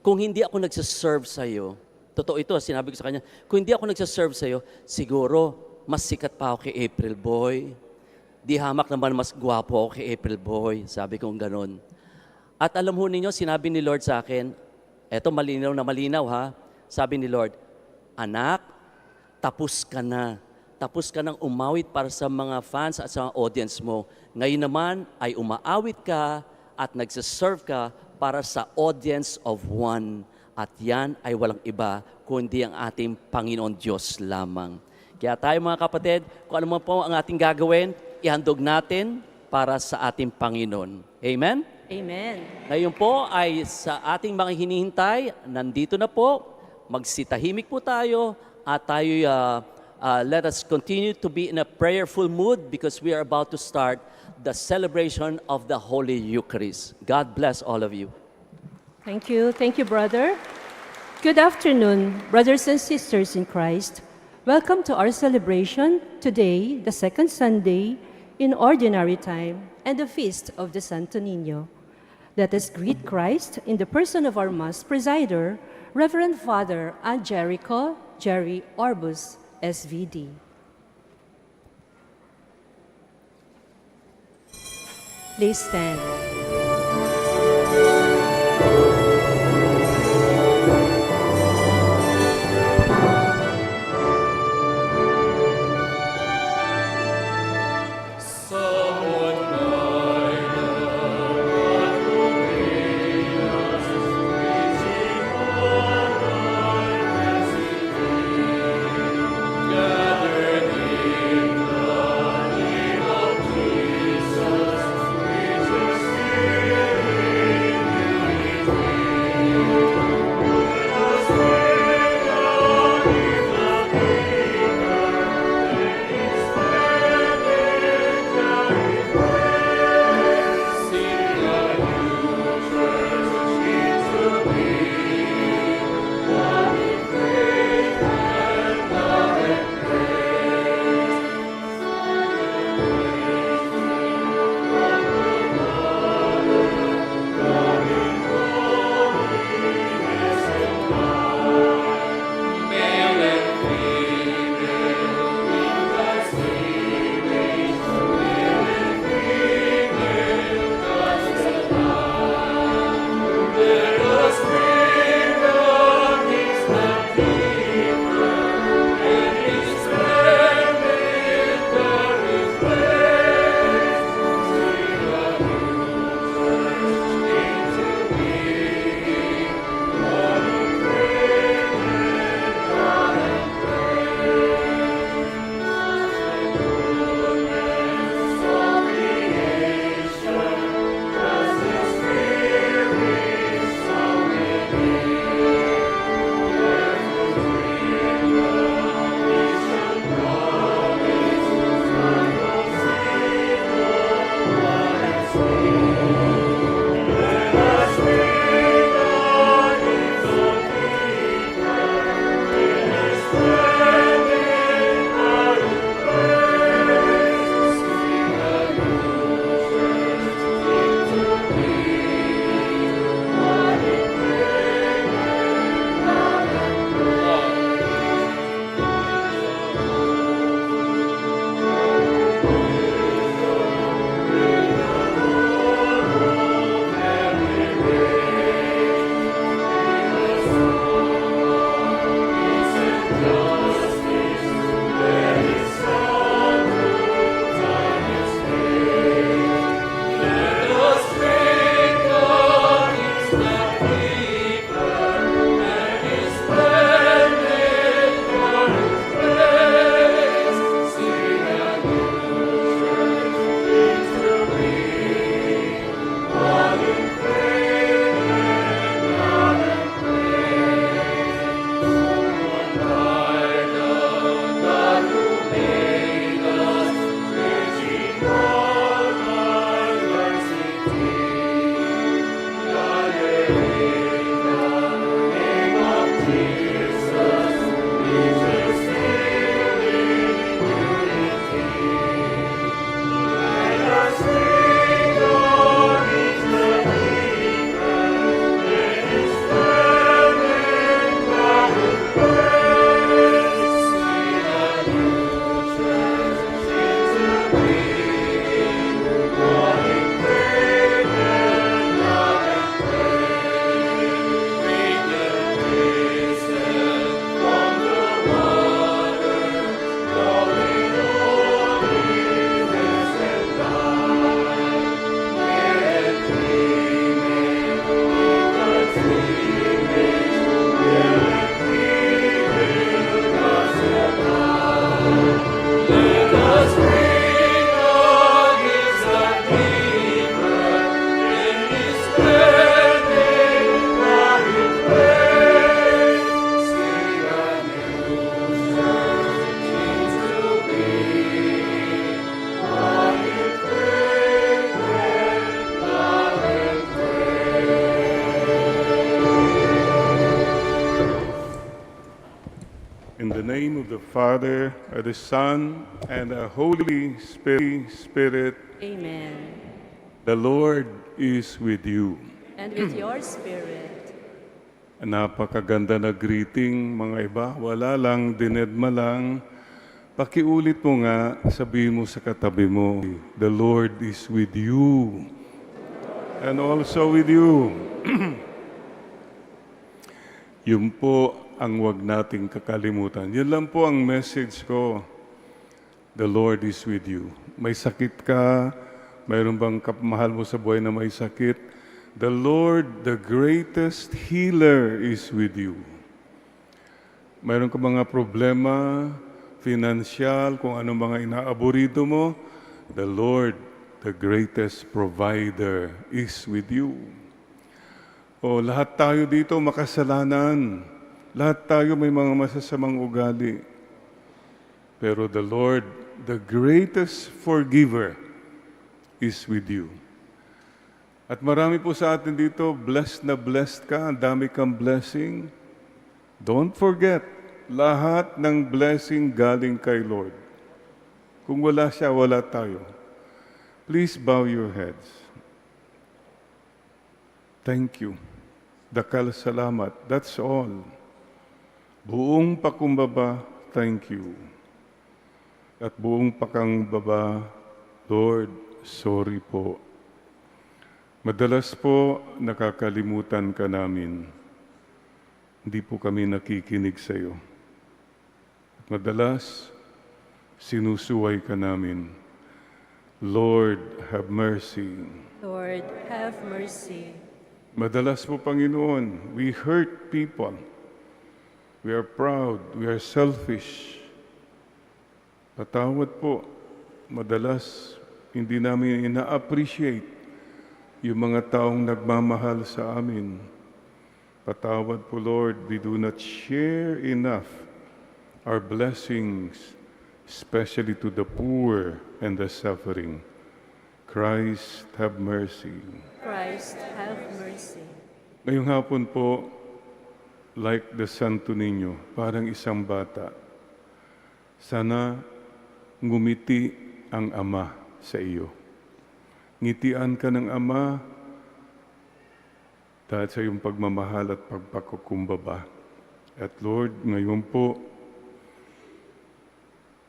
kung hindi ako nagsaserve sa'yo, totoo ito, sinabi ko sa kanya, kung hindi ako nagsaserve sa'yo, siguro mas sikat pa ako kay April Boy. Di hamak naman mas gwapo ako kay April Boy. Sabi kong ganon. At alam ho ninyo, sinabi ni Lord sa akin, eto malinaw na malinaw ha, sabi ni Lord, anak, tapos ka na. Tapos ka nang umawit para sa mga fans at sa mga audience mo. Ngayon naman ay umaawit ka at nagsaserve ka para sa audience of one. At yan ay walang iba kundi ang ating Panginoon Diyos lamang. Kaya tayo mga kapatid, kung ano man po ang ating gagawin, ihandog natin para sa ating Panginoon. Amen? Amen. Ngayon po ay sa ating mga hinihintay, nandito na po, magsitahimik po tayo at tayo let us continue to be in a prayerful mood because we are about to start the celebration of the Holy Eucharist. God bless all of you. Thank you. Thank you, brother. Good afternoon, brothers and sisters in Christ. Welcome to our celebration today, the second Sunday in Ordinary Time and the Feast of the Santo Niño. Let us greet Christ in the person of our Mass presider, Reverend Father Angelico Jerry Orbus, SVD. Please stand. In the name of the Father, and the Son, and the Holy Spirit, Amen. the Lord is with you. And with your spirit. Napakaganda na greeting, mga iba. Wala lang, dinedma lang. Pakiulit mo nga, sabihin mo sa katabi mo, the Lord is with you. And also with you. Yun po ang wag nating kakalimutan. Yun lang po ang message ko. The Lord is with you. May sakit ka, mayroon bang kapmahal mo sa buhay na may sakit, the Lord, the greatest healer, is with you. Mayroon ka mga problema, financial, kung ano mga inaaburido mo, the Lord, the greatest provider, is with you. O lahat tayo dito makasalanan. Lahat tayo may mga masasamang ugali. Pero the Lord, the greatest forgiver, is with you. At marami po sa atin dito, blessed na blessed ka, ang dami kang blessing. Don't forget, lahat ng blessing galing kay Lord. Kung wala siya, wala tayo. Please bow your heads. Thank you. Dakal salamat. That's all. Buong pakumbaba, thank you. At buong pakangbaba, Lord, sorry po. Madalas po nakakalimutan ka namin. Hindi po kami nakikinig sa iyo. At madalas sinusuway ka namin. Lord, have mercy. Lord, have mercy. Madalas po, Panginoon, we hurt people. We are proud. We are selfish. Patawad po. Madalas, hindi namin ina-appreciate yung mga taong nagmamahal sa amin. Patawad po, Lord, we do not share enough our blessings, especially to the poor and the suffering. Christ, have mercy. Christ, have mercy. Ngayong hapon po, like the Santo Niño, parang isang bata. Sana ngumiti ang Ama sa iyo. Ngitian ka ng Ama dahil sa iyong pagmamahal at pagpakukumbaba. At Lord, ngayon po,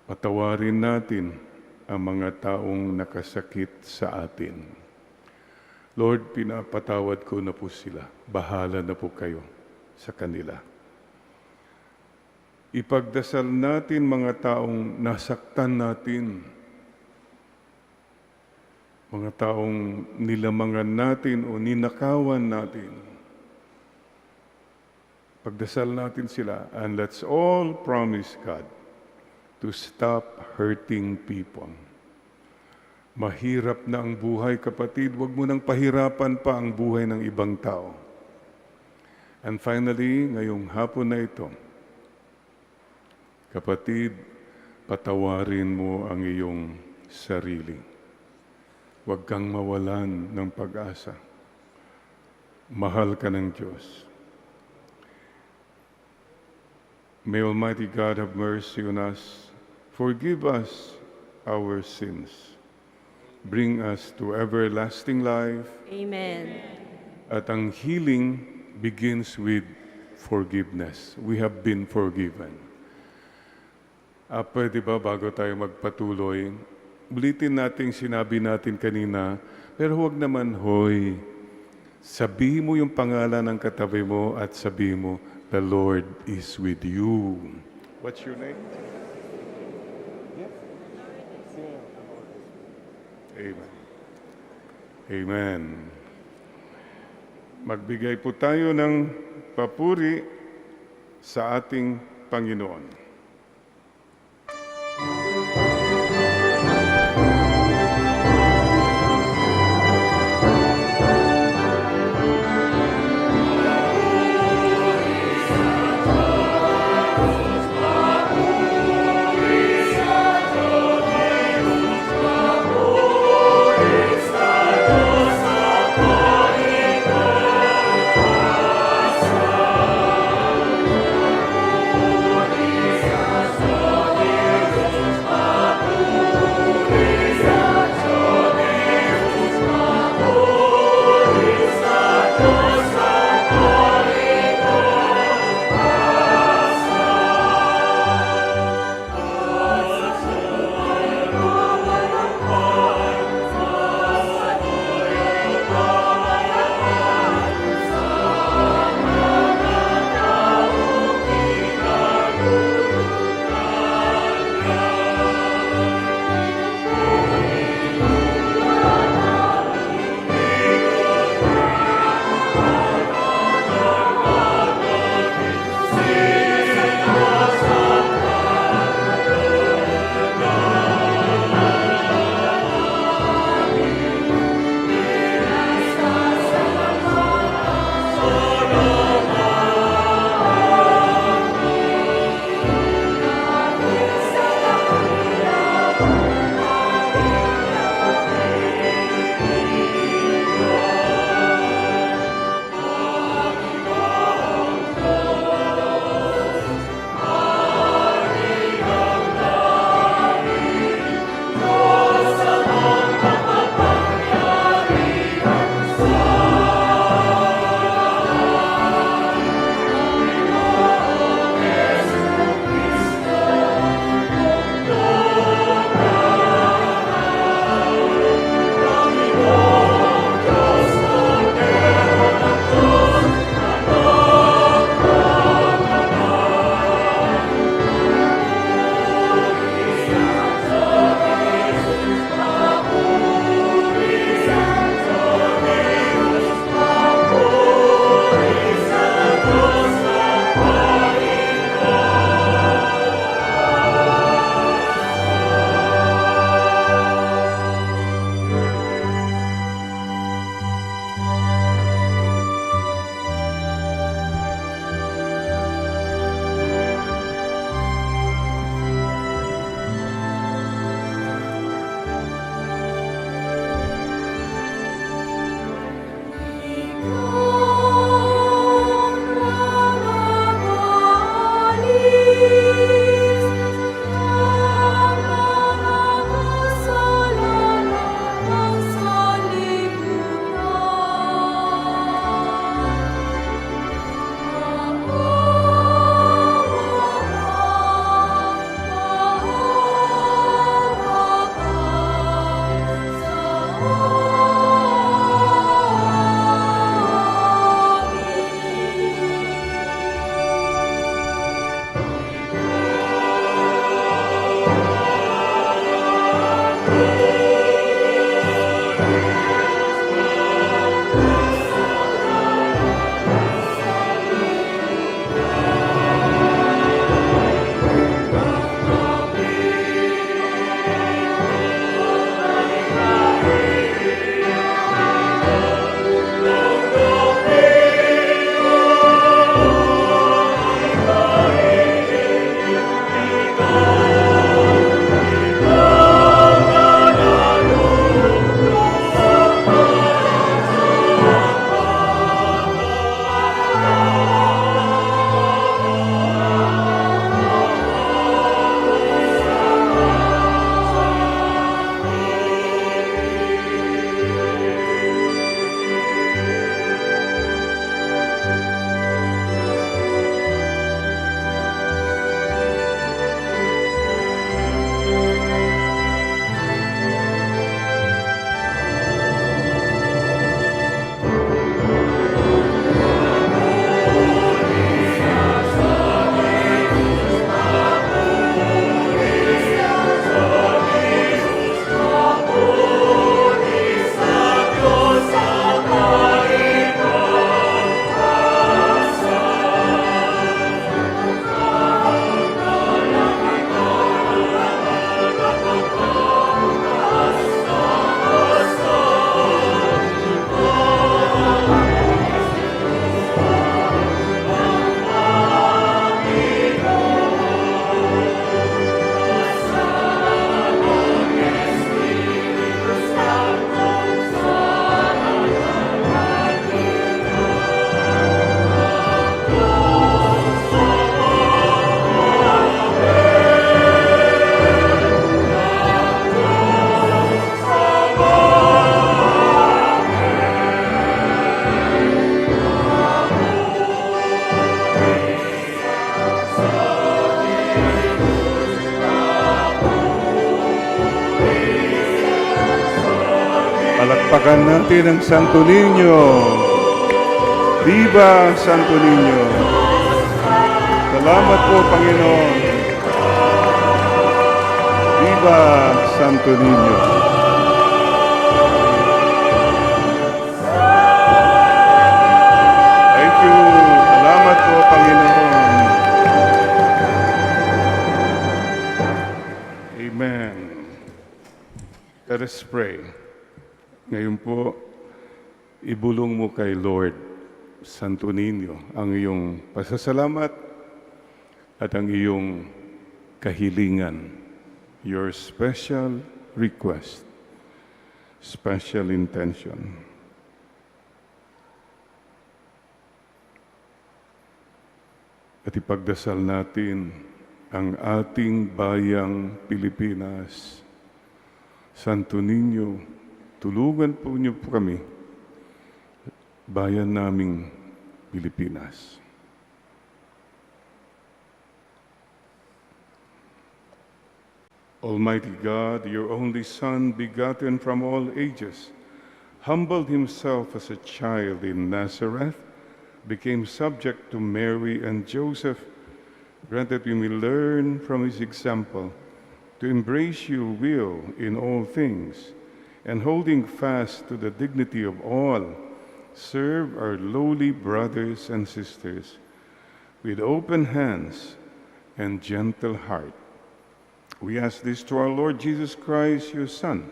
patawarin natin ang mga taong nakasakit sa atin. Lord, pinapatawad ko na po sila. Bahala na po kayo sa kanila. Ipagdasal natin mga taong nasaktan natin, mga taong nilamangan natin o ninakawan natin. Pagdasal natin sila, and let's all promise God to stop hurting people. Mahirap na ang buhay, kapatid. Huwag mo nang pahirapan pa ang buhay ng ibang tao. And finally, ngayong hapon na ito, kapatid, patawarin mo ang iyong sarili. Huwag kang mawalan ng pag-asa. Mahal ka ng Diyos. May Almighty God have mercy on us. Forgive us our sins. Bring us to everlasting life. Amen. At ang healing begins with forgiveness. We have been forgiven. Pwede ba bago tayo magpatuloy, ulitin natin sinabi natin kanina, pero huwag naman, hoy, sabihin mo yung pangalan ng katabi mo at sabihin mo, the Lord is with you. What's your name? Amen. Amen. Magbigay po tayo ng papuri sa ating Panginoon. Is Palakpakan natin ang Santo Niño. Viva Santo Niño! Salamat po, Panginoon. Viva Santo Niño! Thank you. Salamat po, Panginoon. Amen. Let us pray. Ngayon po, ibulong mo kay Lord Santo Niño ang iyong pasasalamat at ang iyong kahilingan, your special request, special intention. At ipagdasal natin ang ating bayang Pilipinas. Santo Niño, tulungan po niyo po kami, bayan naming Pilipinas. Almighty God, your only Son, begotten from all ages, humbled himself as a child in Nazareth, became subject to Mary and Joseph. Grant that we may learn from his example to embrace your will in all things, and holding fast to the dignity of all, serve our lowly brothers and sisters with open hands and gentle heart. We ask this to our Lord Jesus Christ, your Son,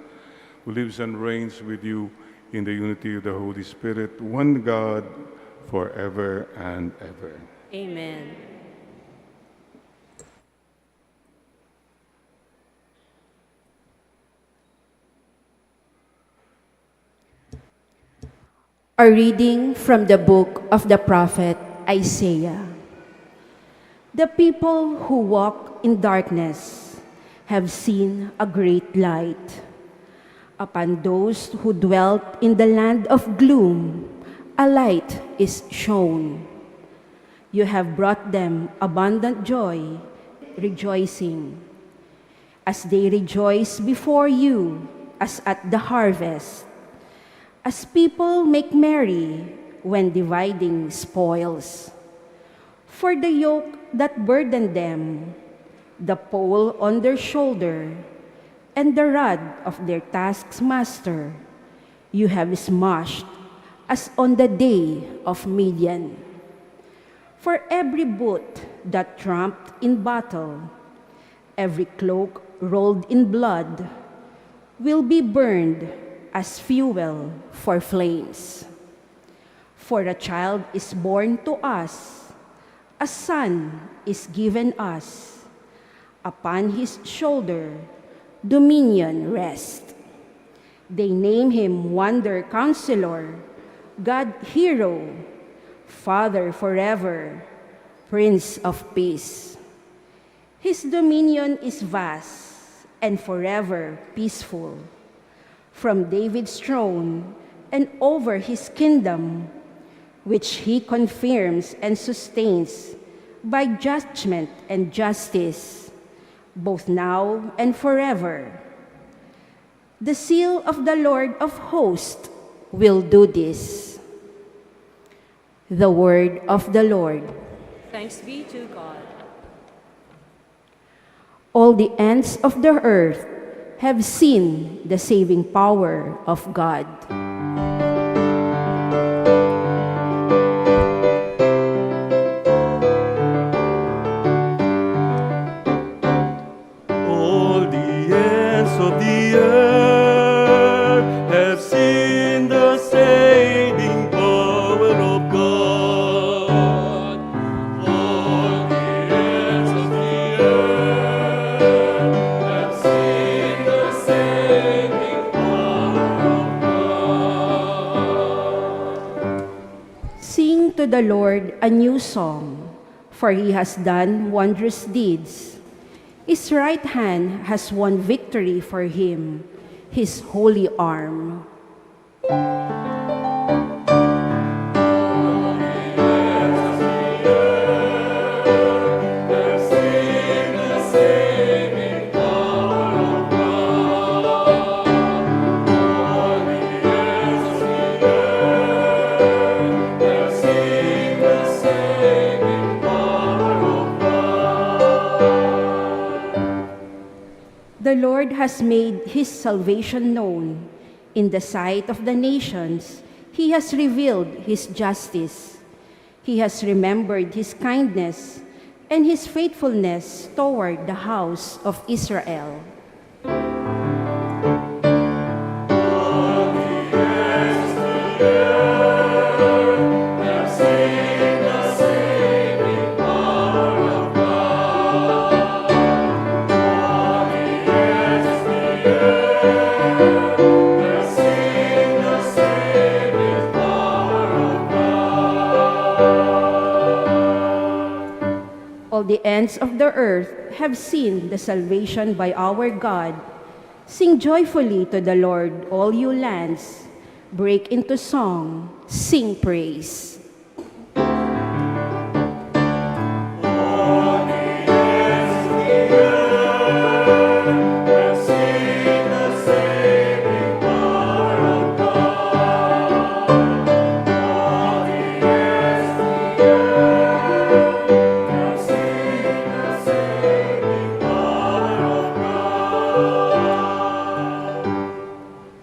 who lives and reigns with you in the unity of the Holy Spirit, one God, forever and ever. Amen. A reading from the book of the prophet Isaiah. The people who walk in darkness have seen a great light. Upon those who dwelt in the land of gloom, a light is shown. You have brought them abundant joy, rejoicing, as they rejoice before you as at the harvest, as people make merry when dividing spoils. For the yoke that burdened them, the pole on their shoulder, and the rod of their taskmaster, you have smashed as on the day of Midian. For every boot that tramped in battle, every cloak rolled in blood, will be burned as fuel for flames. For a child is born to us, a son is given us. Upon his shoulder, dominion rests. They name him Wonder Counselor, God Hero, Father forever, Prince of Peace. His dominion is vast and forever peaceful. From David's throne and over his kingdom, which he confirms and sustains by judgment and justice, both now and forever. The seal of the Lord of hosts will do this. The word of the Lord. Thanks be to God. All the ends of the earth have seen the saving power of God. All the ends of the earth have seen the saving power of God. All the ends of the earth have seen the saving power of God. Sing to the Lord a new song, for he has done wondrous deeds. His right hand has won victory for him, his holy arm. All the The Lord has made his salvation known. In the sight of the nations, he has revealed his justice. He has remembered his kindness and his faithfulness toward the house of Israel. All the ends of the earth have seen the salvation by our God. Sing joyfully to the Lord, all you lands. Break into song, sing praise.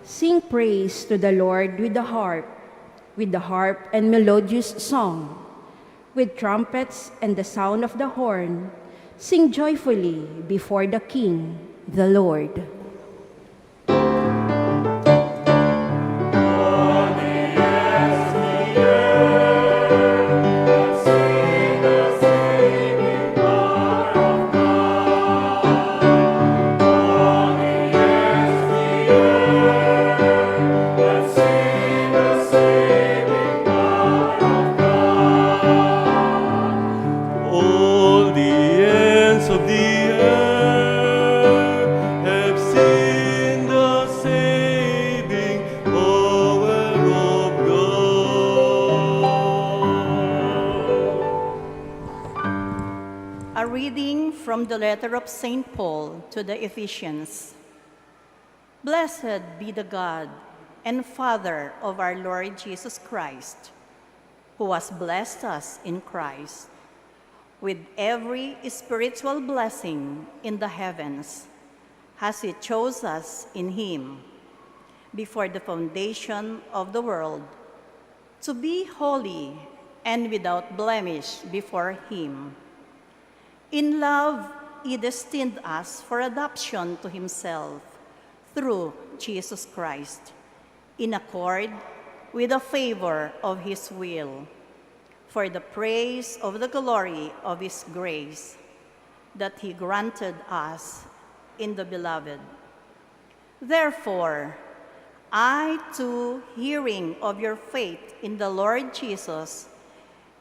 Sing praise to the Lord with the harp and melodious song, with trumpets and the sound of the horn. Sing joyfully before the King, the Lord. All the ends of the earth have seen the saving power of God. A reading from the letter of St. Paul to the Ephesians. Blessed be the God and Father of our Lord Jesus Christ, who has blessed us in Christ with every spiritual blessing in the heavens, as he chose us in him before the foundation of the world, to be holy and without blemish before him. In love, he destined us for adoption to himself through Jesus Christ, in accord with the favor of his will, for the praise of the glory of his grace that he granted us in the Beloved. Therefore, I too, hearing of your faith in the Lord Jesus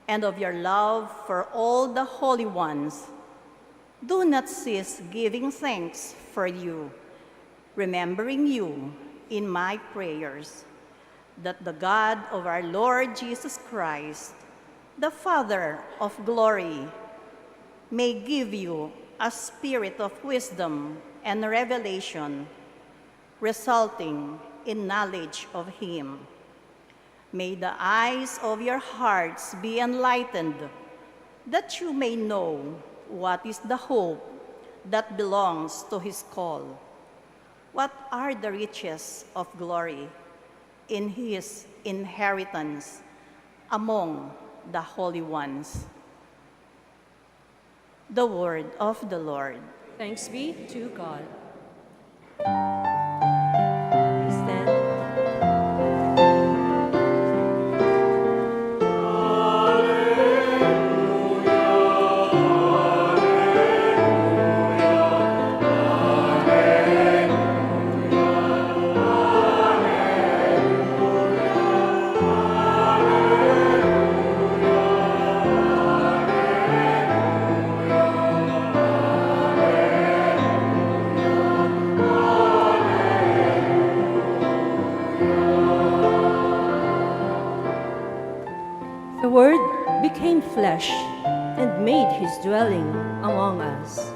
and of your love for all the holy ones, do not cease giving thanks for you, remembering you in my prayers, that the God of our Lord Jesus Christ, the Father of glory, may give you a spirit of wisdom and revelation, resulting in knowledge of him. May the eyes of your hearts be enlightened, that you may know what is the hope that belongs to his call. What are the riches of glory in his inheritance among the holy ones? The word of the Lord. Thanks be to God. Stand. The Word became flesh and made his dwelling among us.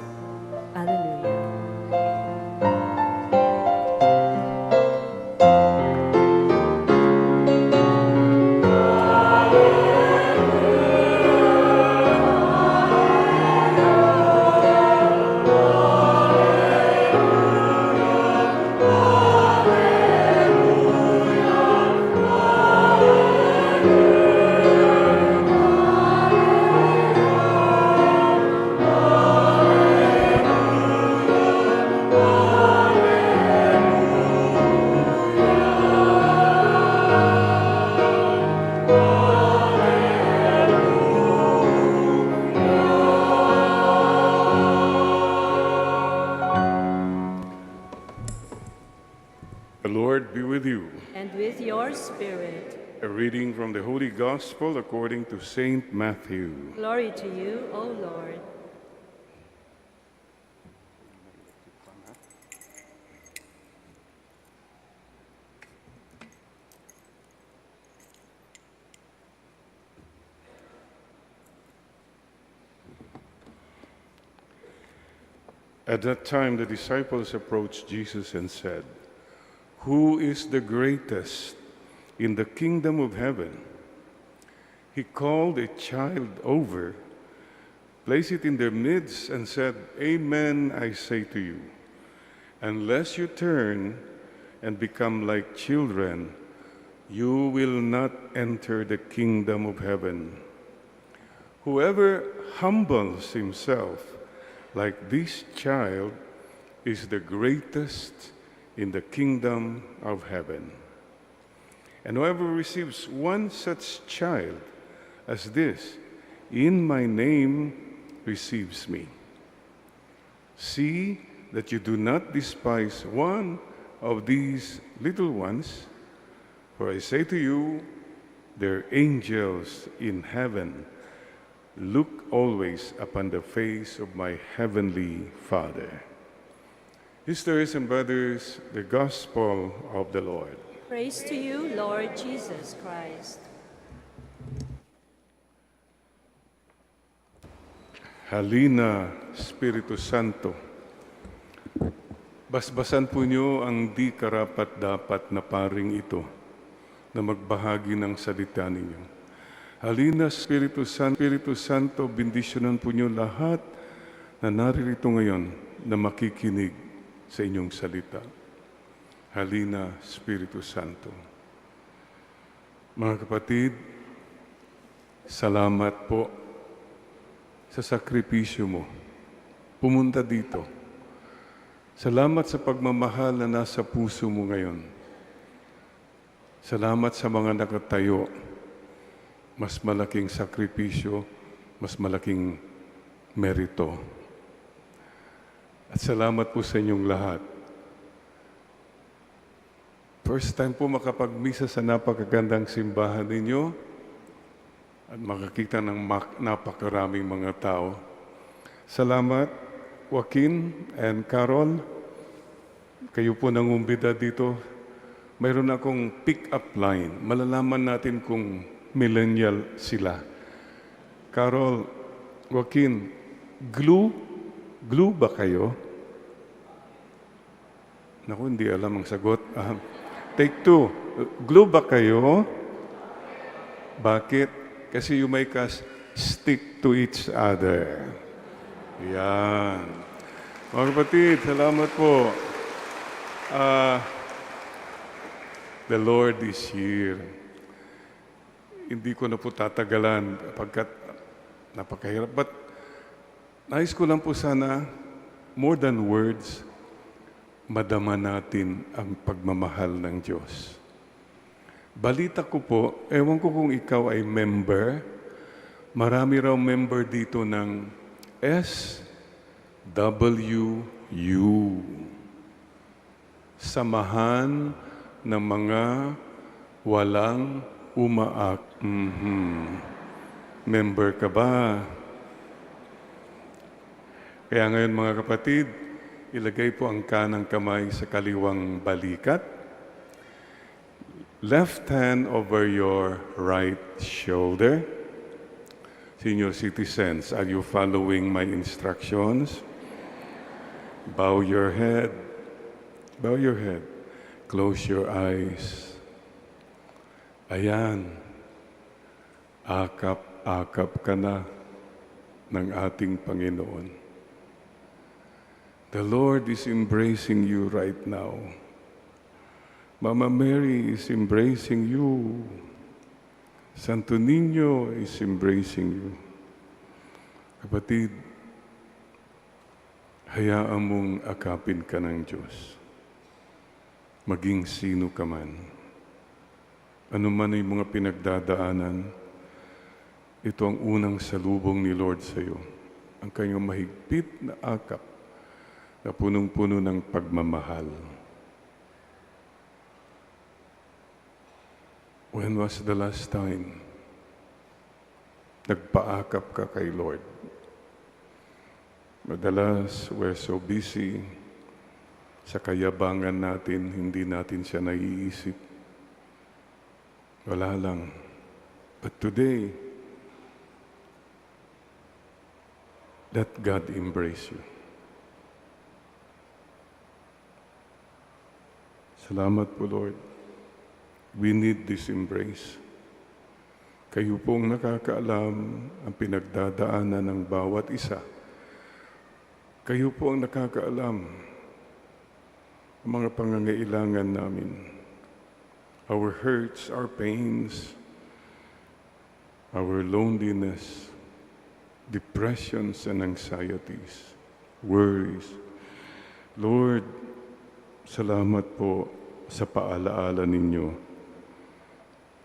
Alleluia. with your spirit. A reading from the Holy Gospel according to Saint Matthew. Glory to you, O Lord. At that time, the disciples approached Jesus and said, "Who is the greatest in the kingdom of heaven?" He called a child over, placed it in their midst, and said, "Amen, I say to you, unless you turn and become like children, you will not enter the kingdom of heaven. Whoever humbles himself like this child is the greatest in the kingdom of heaven. And whoever receives one such child as this in my name receives me. See that you do not despise one of these little ones, for I say to you, their angels in heaven look always upon the face of my heavenly Father." Sisters and brothers, the Gospel of the Lord. Praise to you, Lord Jesus Christ. Halina, Espiritu Santo. Basbasan po niyo ang di karapat-dapat na paring ito na magbahagi ng salita ninyo. Halina, Espiritu Santo, bendisyonan po niyo lahat na naririto ngayon na makikinig sa inyong salita. Halina, Espiritu Santo. Mga kapatid, salamat po sa sakripisyo mo. Pumunta dito. Salamat sa pagmamahal na nasa puso mo ngayon. Salamat sa mga nakatayo. Mas malaking sakripisyo, mas malaking merito. At salamat po sa inyong lahat. First time po makapagmisa sa napakagandang simbahan ninyo at makakita ng napakaraming mga tao. Salamat, Joaquin and Carol. Kayo po nangumbida dito. Mayroon akong pick-up line. Malalaman natin kung millennial sila. Carol, Joaquin, glue ba kayo? Naku, hindi alam ang sagot. Take two. Glue ba kayo? Bakit? Kasi you make us stick to each other. Yan. Mga kapatid, salamat po. The Lord is here. Hindi ko na po tatagalan pagkat napakahirap. But nais ko lang po sana, more than words, madama natin ang pagmamahal ng Diyos. Balita ko po, ewan ko kung ikaw ay member, marami raw member dito ng SWU, Samahan ng mga walang umaak. Member ka ba? Kaya ngayon mga kapatid, ilagay po ang kanang kamay sa kaliwang balikat. Left hand over your right shoulder. Senior citizens, are you following my instructions? Bow your head. Bow your head. Close your eyes. Ayan. Akap ka na ng ating Panginoon. The Lord is embracing you right now. Mama Mary is embracing you. Santo Niño is embracing you. Kapatid, hayaan mong akapin ka ng Diyos. Maging sino ka man. Ano man ay mga pinagdadaanan, ito ang unang salubong ni Lord sa iyo. Ang kanyang mahigpit na akap na punong-puno ng pagmamahal. When was the last time nagpaakap ka kay Lord? Madalas, we're so busy sa kayabangan natin, hindi natin siya naiisip. Wala lang. But today, let God embrace you. Salamat po, Lord. We need this embrace. Kayo pong nakakaalam ang pinagdadaanan ng bawat isa. Kayo po ang nakakaalam ang mga pangangailangan namin. Our hurts, our pains, our loneliness, depressions and anxieties, worries. Lord, salamat po sa paalaala ninyo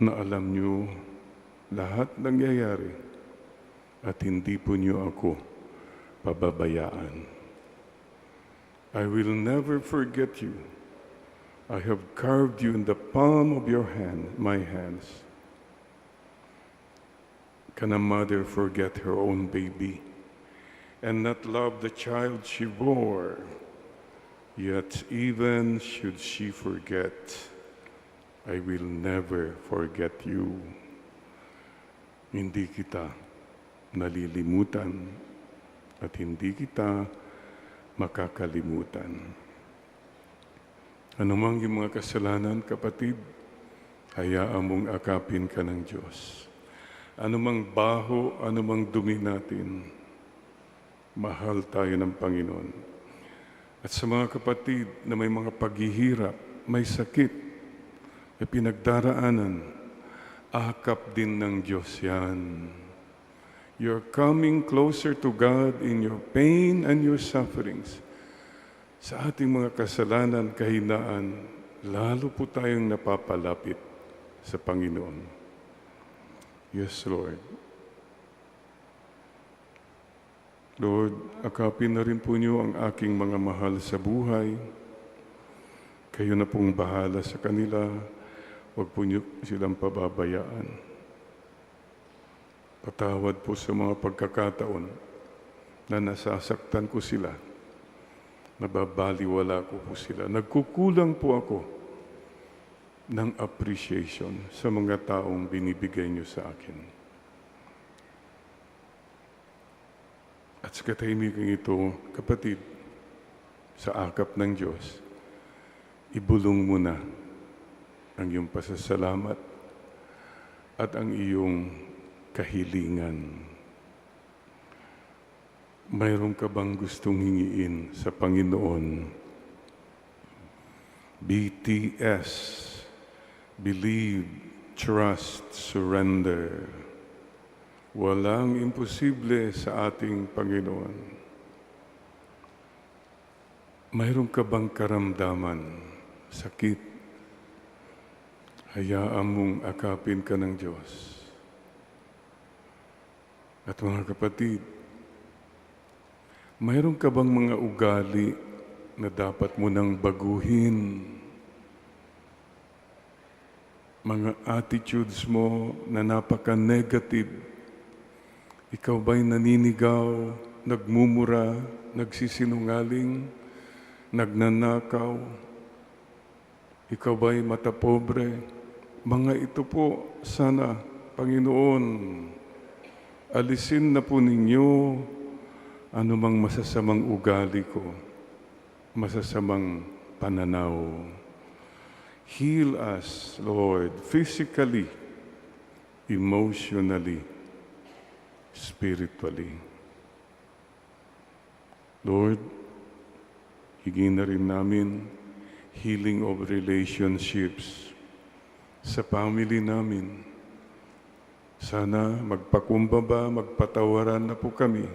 na alam nyo lahat nangyayari at hindi po nyo ako pababayaan. I will never forget you. I have carved you in the palm of your hand, my hands. Can a mother forget her own baby and not love the child she bore? Yet even should she forget, I will never forget you. Hindi kita nalilimutan at hindi kita makakalimutan. Anumang yung mga kasalanan, kapatid, hayaan mong akapin ka ng Diyos. Anumang baho, anumang dumi natin, mahal tayo ng Panginoon. At sa mga kapatid na may mga paghihirap, may sakit, may pinagdaraanan, akap din ng Diyos yan. You're coming closer to God in your pain and your sufferings. Sa ating mga kasalanan, kahinaan, lalo po tayong napapalapit sa Panginoon. Yes, Lord. Lord, akapin na rin po niyo ang aking mga mahal sa buhay. Kayo na pong bahala sa kanila. Huwag po niyo silang pababayaan. Patawad po sa mga pagkakataon na nasasaktan ko sila. Nababaliwala ko po sila. Nagkukulang po ako ng appreciation sa mga taong binibigay niyo sa akin. At sa katahimikan ito, kapatid, sa akap ng Diyos, ibulong mo na ang iyong pasasalamat at ang iyong kahilingan. Mayroon ka bang gustong hingiin sa Panginoon? BTS, believe, trust, surrender. Walang imposible sa ating Panginoon. Mayroon ka bang karamdaman, sakit? Hayaan mong akapin ka ng Diyos. At mga kapatid, mayroon ka bang mga ugali na dapat mo nang baguhin? Mga attitudes mo na napaka-negative. Ikaw ba'y naninigaw, nagmumura, nagsisinungaling, nagnanakaw? Ikaw ba'y matapobre? Mga ito po, sana, Panginoon, alisin na po ninyo anumang masasamang ugali ko, masasamang pananaw. Heal us, Lord, physically, emotionally, spiritually. Lord, hingin na rin namin healing of relationships sa family namin. Sana magpakumbaba, magpatawaran na po kami.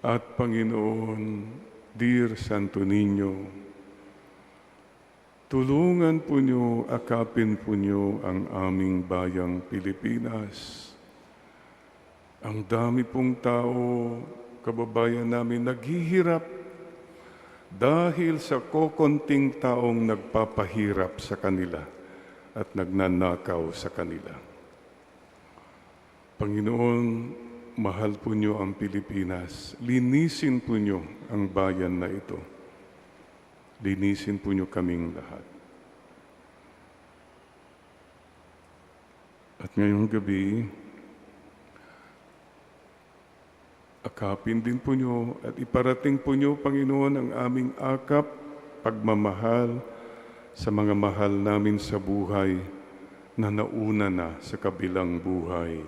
At Panginoon, dear Santo Niño, tulungan po niyo, akapin po niyo ang aming bayang Pilipinas. Ang dami pong tao, kababayan namin, naghihirap dahil sa kokonting taong nagpapahirap sa kanila. at nagnanakaw sa kanila. Panginoon, mahal po niyo ang Pilipinas. Linisin po niyo ang bayan na ito. Linisin po niyo kaming lahat. At ngayong gabi, akapin din po niyo at iparating po niyo, Panginoon, ang aming akap, pagmamahal sa mga mahal namin sa buhay na nauna na sa kabilang buhay.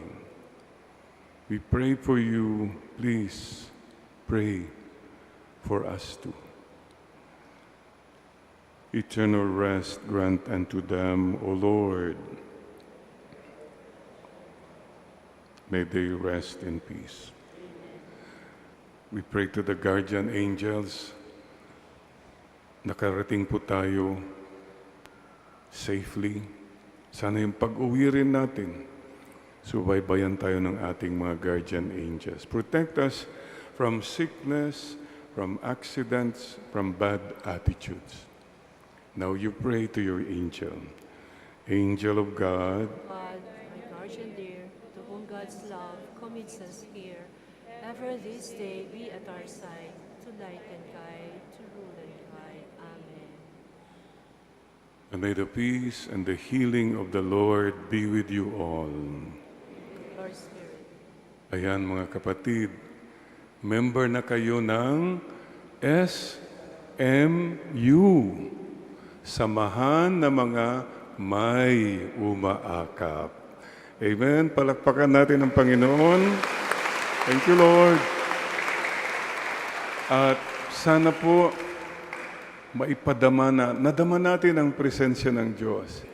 We pray for you. Please pray for us too. Eternal rest grant unto them, O Lord. May they rest in peace. We pray to the guardian angels. Nakarating po tayo safely. Sana yung pag-uwi rin natin, subaybayan tayo ng ating mga guardian angels. Protect us from sickness, from accidents, from bad attitudes. Now you pray to your angel. Angel of God, God, my guardian dear, to whom God's love commits us here, ever this day be at our side, to light and guide, to rule and guide. Amen. and may the peace and the healing of the Lord be with you all. Lord Spirit. Ayan mga kapatid, member na kayo ng SMU, Samahan ng mga may umaakap. Amen. Palakpakan natin ang Panginoon. Thank you, Lord. At sana po maipadama nadama natin ang presensya ng Diyos.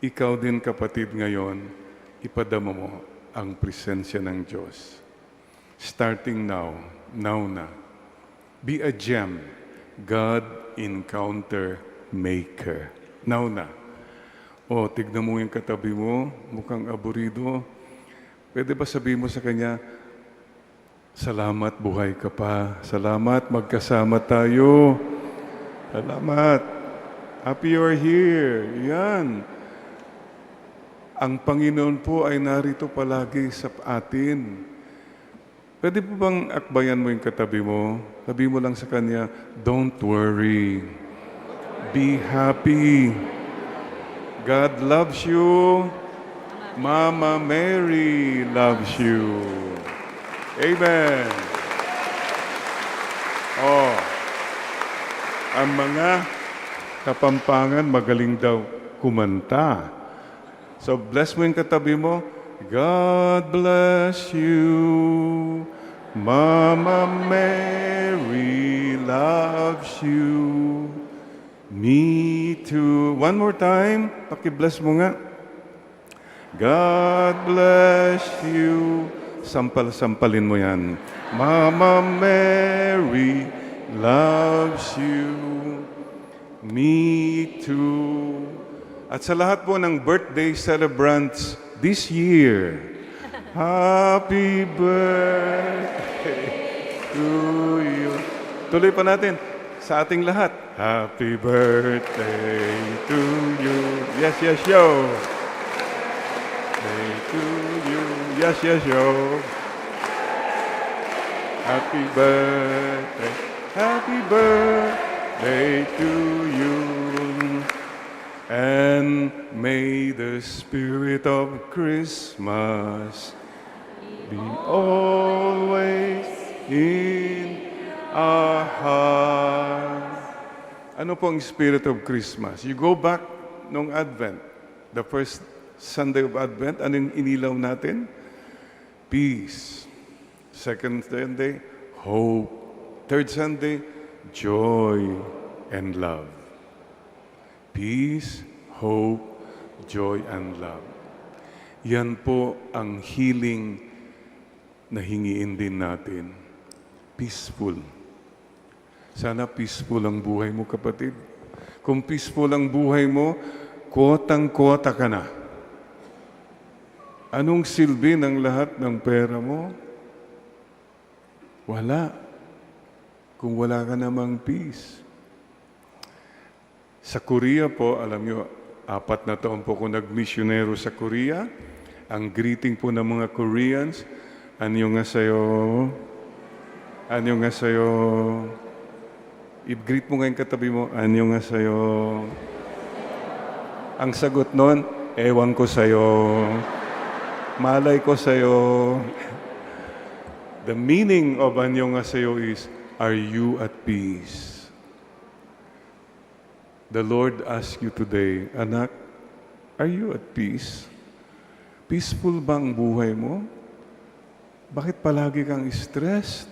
Ikaw din, kapatid, ngayon, ipadama mo ang presensya ng Diyos. Starting now na. Be a gem, God encounter maker. Now na. O, tignan mo yung katabi mo, mukhang aburido. Pwede ba sabihin mo sa kanya, salamat, buhay ka pa. Salamat, magkasama tayo. Salamat. Happy you're here. Yan. Ang Panginoon po ay narito palagi sa atin. Pwede po bang akbayan mo yung katabi mo? Sabi mo lang sa kanya, don't worry. Be happy. God loves you. Mama Mary loves you. Amen. Oh, ang mga Kapampangan magaling daw kumanta. So bless mo yung katabi mo. God bless you. Mama Mary loves you. Me too. One more time. Paki-bless mo nga. God bless you. Sampal-sampalin mo yan. Mama Mary loves you. Me too. At sa lahat po ng birthday celebrants this year, happy birthday to you. Tuloy pa natin sa ating lahat. Happy birthday to you. Yes, yes, yo. Birthday to you. Yes, yes, yo. Happy birthday. Happy birthday to you. And may the spirit of Christmas be always in our hearts. Ano po ang spirit of Christmas? You go back nung Advent, the first Sunday of Advent, anong inilaw natin? Peace. Second Sunday, hope. Third Sunday, joy and love. Peace, hope, joy, and love. Yan po ang healing na hingiin din natin. Peaceful. Sana peaceful ang buhay mo, kapatid. Kung peaceful ang buhay mo, kotang-kota ka na. Anong silbi ng lahat ng pera mo? Wala. Kung wala ka namang peace. Sa Korea po, alam nyo, 4 na taon po ako nagmisyonero sa Korea. Ang greeting po ng mga Koreans, annyeonghaseyo. Annyeonghaseyo. I-greet mo ngayon katabi mo, annyeonghaseyo. Ang sagot nun, ewan ko sa'yo. Malay ko sa'yo. The meaning of annyeonghaseyo is, are you at peace? The Lord asks you today, anak, are you at peace? Peaceful bang buhay mo? Bakit palagi kang stressed?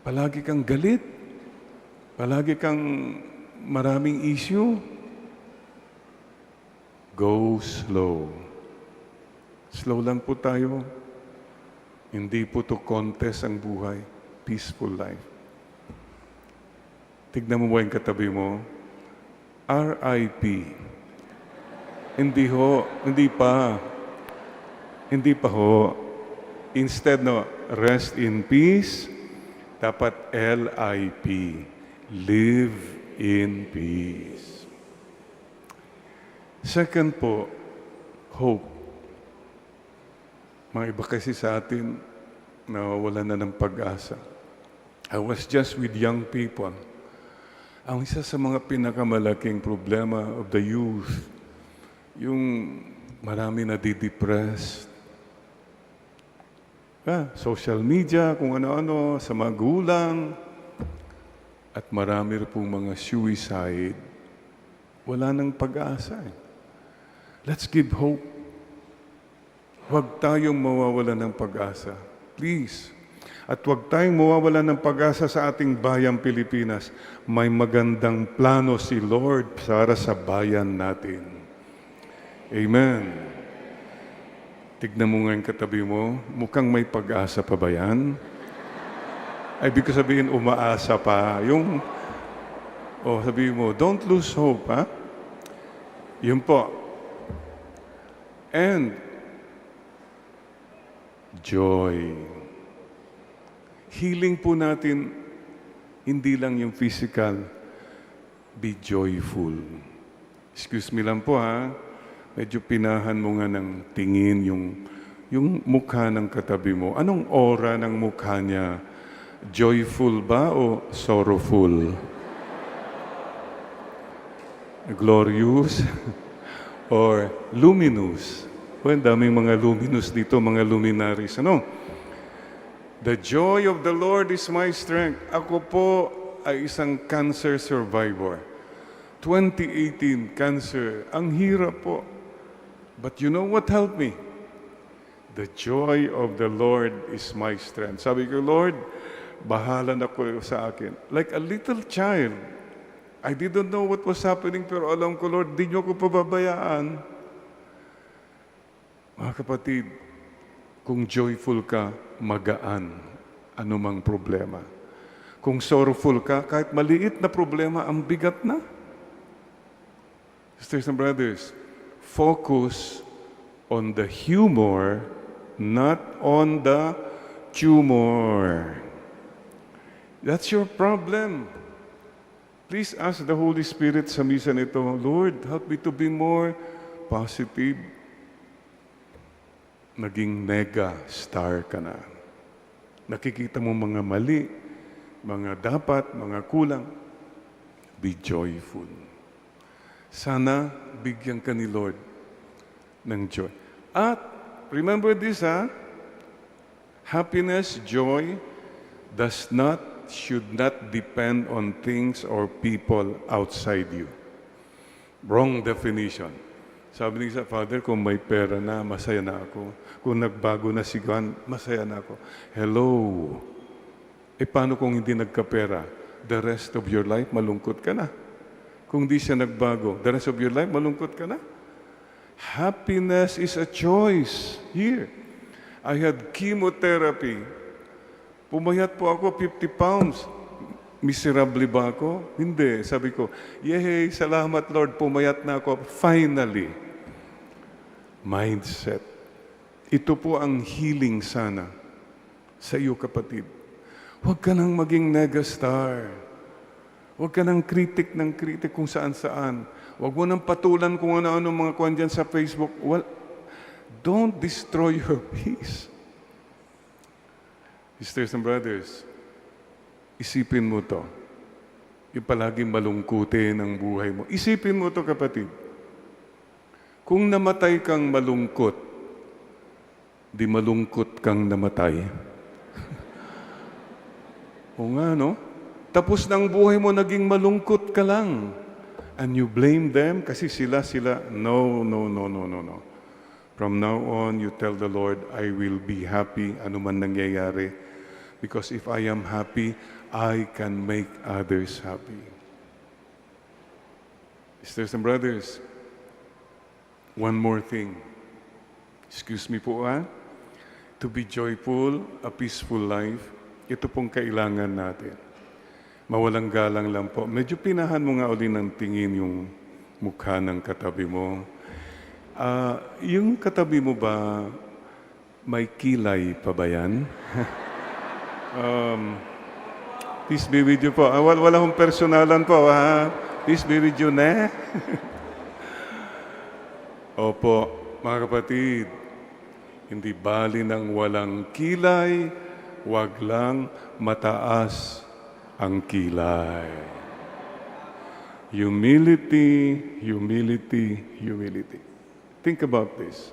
Palagi kang galit? Palagi kang maraming issue? Go slow. Slow lang po tayo. Hindi po to contest ang buhay. Peaceful life. Tignan mo ba yung katabi mo? R.I.P. Hindi ho, hindi pa. Hindi pa ho. Instead, no, rest in peace, dapat L.I.P. Live in peace. Second po, hope. Mga iba kasi sa atin, nawawalan na ng pag-asa. I was just with young people. Ang isa sa mga pinakamalaking problema of the youth, yung marami na di-depressed. Social media, kung ano-ano, sa magulang, at marami rin pong mga suicide. Wala nang pag-asa. Let's give hope. Huwag tayong mawawala ng pag-asa. Please. At huwag tayong mawawala ng pag-asa sa ating bayang Pilipinas. May magandang plano si Lord para sa bayan natin. Amen. Tignan mo nga yung katabi mo, mukhang may pag-asa pa ba yan? Ay, ibig ko sabihin, umaasa pa. Sabihin mo, don't lose hope, ha? Yun po. And, joy. Healing po natin, hindi lang yung physical, be joyful. Excuse me lang po, ha? Medyo pinahan mo nga ng tingin yung mukha ng katabi mo. Anong aura ng mukha niya? Joyful ba o sorrowful? Glorious or luminous? Ang daming mga luminous dito, mga luminaries. Ano? The joy of the Lord is my strength. Ako po ay isang cancer survivor. 2018, cancer. Ang hirap po. But you know what helped me? The joy of the Lord is my strength. Sabi ko, Lord, bahala na ko sa akin. Like a little child. I didn't know what was happening, pero alam ko, Lord, di niyo ko pababayaan. Mga kapatid, kung joyful ka, magaan anumang problema. Kung sorrowful ka, kahit maliit na problema, ang bigat na. Sisters and brothers, focus on the humor, not on the tumor. That's your problem. Please ask the Holy Spirit sa misa nito, Lord, help me to be more positive. Naging mega star ka na. Nakikita mo mga mali, mga dapat, mga kulang. Be joyful. Sana bigyan ka ni Lord ng joy. At remember this, happiness, joy, should not depend on things or people outside you. Wrong definition. Sabi ni Father, kung may pera na, masaya na ako. Kung nagbago na si Juan, masaya na ako. Hello. Paano kung hindi nagkapera? The rest of your life, malungkot ka na. Kung di siya nagbago, the rest of your life, malungkot ka na. Happiness is a choice. Here, I had chemotherapy. Pumayat po ako 50 pounds. Miserable ba ako? Hindi. Sabi ko, yay, salamat Lord, pumayat na ako. Finally. Mindset. Ito po ang healing sana sa iyo kapatid. Huwag ka nang maging megastar. Huwag ka ng kritik kung saan-saan. Huwag mo nang patulan kung ano-ano mga kwan dyan sa Facebook. Well, don't destroy your peace. Sisters and brothers, isipin mo to. Yung palaging malungkutin ang buhay mo. Isipin mo to, kapatid. Kung namatay kang malungkot, di malungkot kang namatay. O nga, no? Tapos ng buhay mo, naging malungkot ka lang. And you blame them kasi sila. No. From now on, you tell the Lord, I will be happy ano man nangyayari. Because if I am happy, I can make others happy. Sisters and brothers, one more thing. Excuse me po, To be joyful, a peaceful life, ito pong kailangan natin. Mawalang galang lang po. Medyo pinahan mo nga uli ng tingin yung mukha ng katabi mo. Yung katabi mo ba, may kilay pa ba yan? Peace be with you po. Wala akong personalan po, ha? Peace be with you, ne? Opo, mga kapatid, hindi bali ng walang kilay, wag lang mataas ang kilay. Humility, humility, humility. Think about this.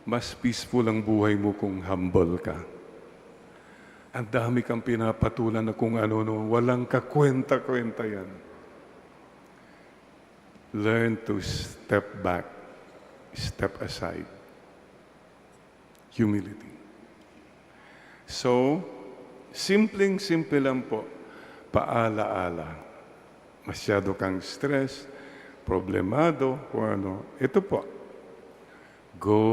Mas peaceful ang buhay mo kung humble ka. Ang dami kang pinapatulan na kung ano-ano, walang kakwenta-kwenta yan. Learn to step back, step aside. Humility. So, simple lang po, paala-ala. Masyado kang stress, problemado, kung ano. Ito po, go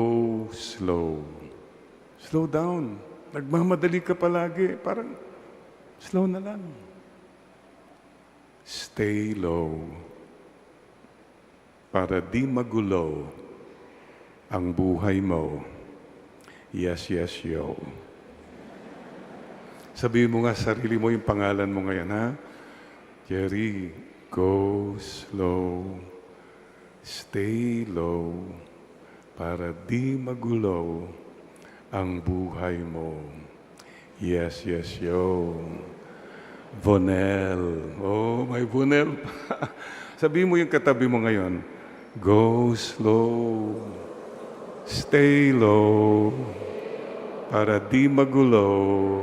slow. Slow down. Nagmamadali ka palagi, parang slow na lang. Stay low. Para di magulo ang buhay mo. Yes, yo. Sabihin mo nga sa sarili mo yung pangalan mo ngayon, ha? Jerry, go slow. Stay low. Para di magulo ang buhay mo. Yes, yo. Vonel. Oh, may Vonel pa. Sabihin mo yung katabi mo ngayon, go slow. Stay low. Para di magulo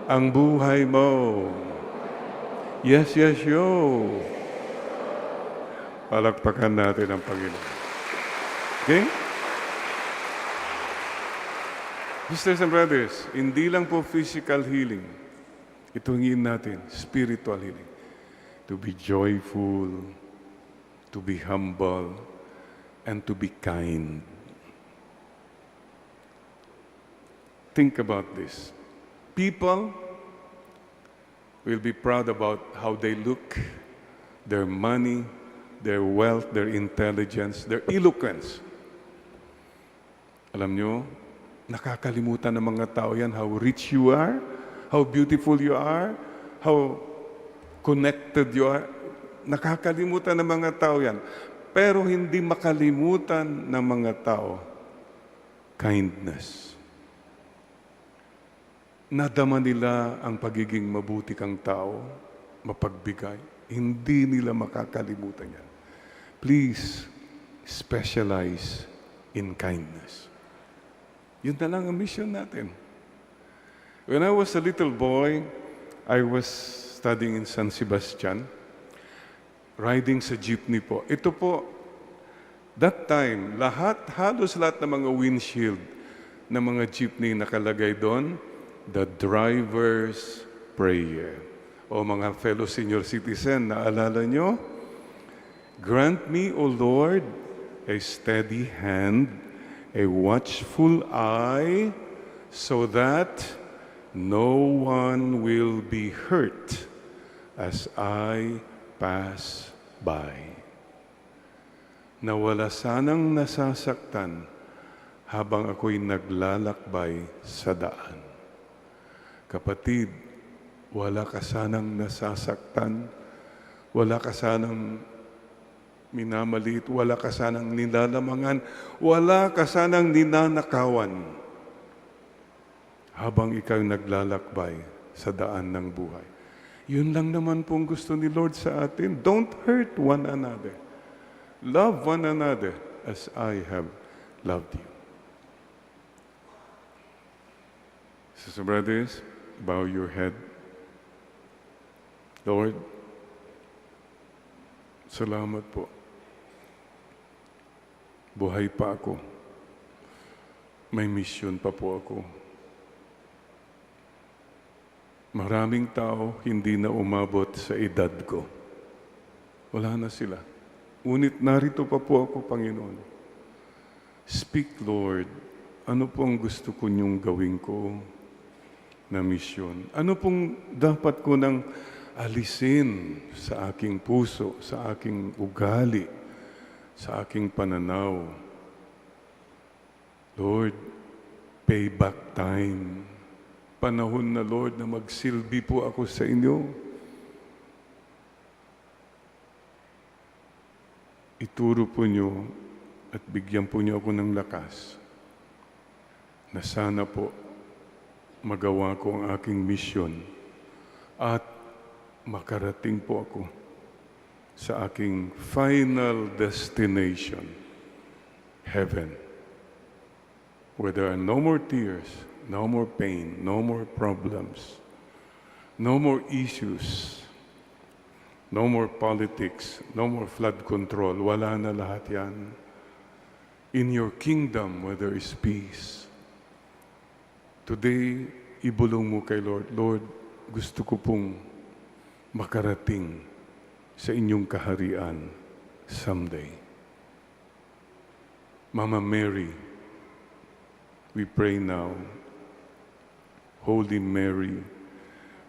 ang buhay mo. Yes, yo. Palakpakan natin ang Panginoon. Okay? Sisters and brothers, hindi lang po physical healing. Ito hingin natin, spiritual healing. To be joyful, to be humble, and to be kind. Think about this. People will be proud about how they look, their money, their wealth, their intelligence, their eloquence. Alam nyo, nakakalimutan ng mga tao yan how rich you are, how beautiful you are, how connected you are. Nakakalimutan ng mga tao yan. Pero hindi makalimutan ng mga tao, kindness. Nadama nila ang pagiging mabuti kang tao, mapagbigay. Hindi nila makakalimutan yan. Please, specialize in kindness. Yun na lang ang mission natin. When I was a little boy, I was studying in San Sebastian, riding sa jeepney po. Ito po, that time, halos lahat ng mga windshield ng mga jeepney nakalagay doon, the driver's prayer. O mga fellow senior citizen, naalala nyo? Grant me, O Lord, a steady hand, a watchful eye, so that no one will be hurt as I pass by. Nawala sanang nasasaktan habang ako'y naglalakbay sa daan. Kapatid, Wala ka sanang nasasaktan. Wala ka sanang minamaliit. Wala ka sanang nilalamangan. Wala ka sanang ninanakawan. Habang ikaw naglalakbay sa daan ng buhay. Yun lang naman pong gusto ni Lord sa atin. Don't hurt one another. Love one another as I have loved you. Sisters and brothers, bow your head. Lord, salamat po. Buhay pa ako. May mission pa po ako. Maraming tao hindi na umabot sa edad ko. Wala na sila. Ngunit narito pa po ako, Panginoon. Speak, Lord. Ano pong gusto ko niyong gawin ko na misyon? Ano pong dapat ko nang alisin sa aking puso, sa aking ugali, sa aking pananaw? Lord, payback time. Panahon na, Lord, na magsilbi po ako sa inyo. Ituro po niyo at bigyan po niyo ako ng lakas na sana po magawa ko ang aking misyon at makarating po ako sa aking final destination, heaven, where there are no more tears, no more pain, no more problems, no more issues, no more politics, no more flood control. Wala na lahat yan. In your kingdom where there is peace. Today, ibulong mo kay Lord, Lord, gusto ko pong makarating sa inyong kaharian someday. Mama Mary, we pray now, Holy Mary,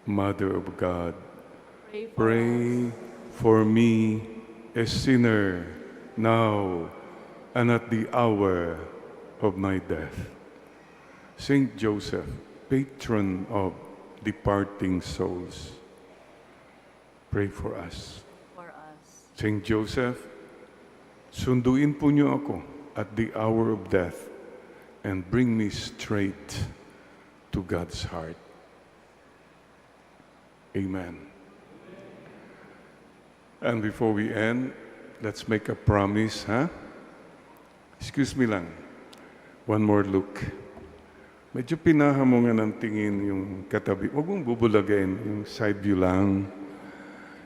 Mother of God, pray for me, a sinner, now and at the hour of my death. Saint Joseph, patron of departing souls, pray for us. Saint Joseph, sunduin po niyo ako at the hour of death and bring me straight to God's heart. Amen. And before we end, let's make a promise, huh? Excuse me lang. One more look. Medyo pinahamongan ng tingin yung katabi. Huwag mong bubulagain, yung side view lang.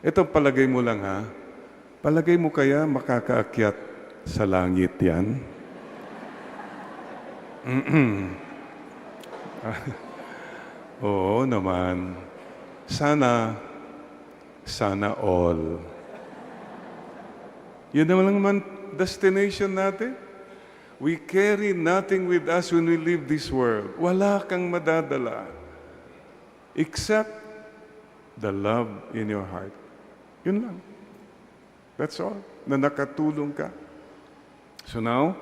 Ito, palagay mo lang, ha? Palagay mo kaya makakaakyat sa langit yan? Oo naman. Sana all. Yun naman destination natin. We carry nothing with us when we leave this world. Wala kang madadala except the love in your heart. Yun lang. That's all. Na nakatulong ka. So now,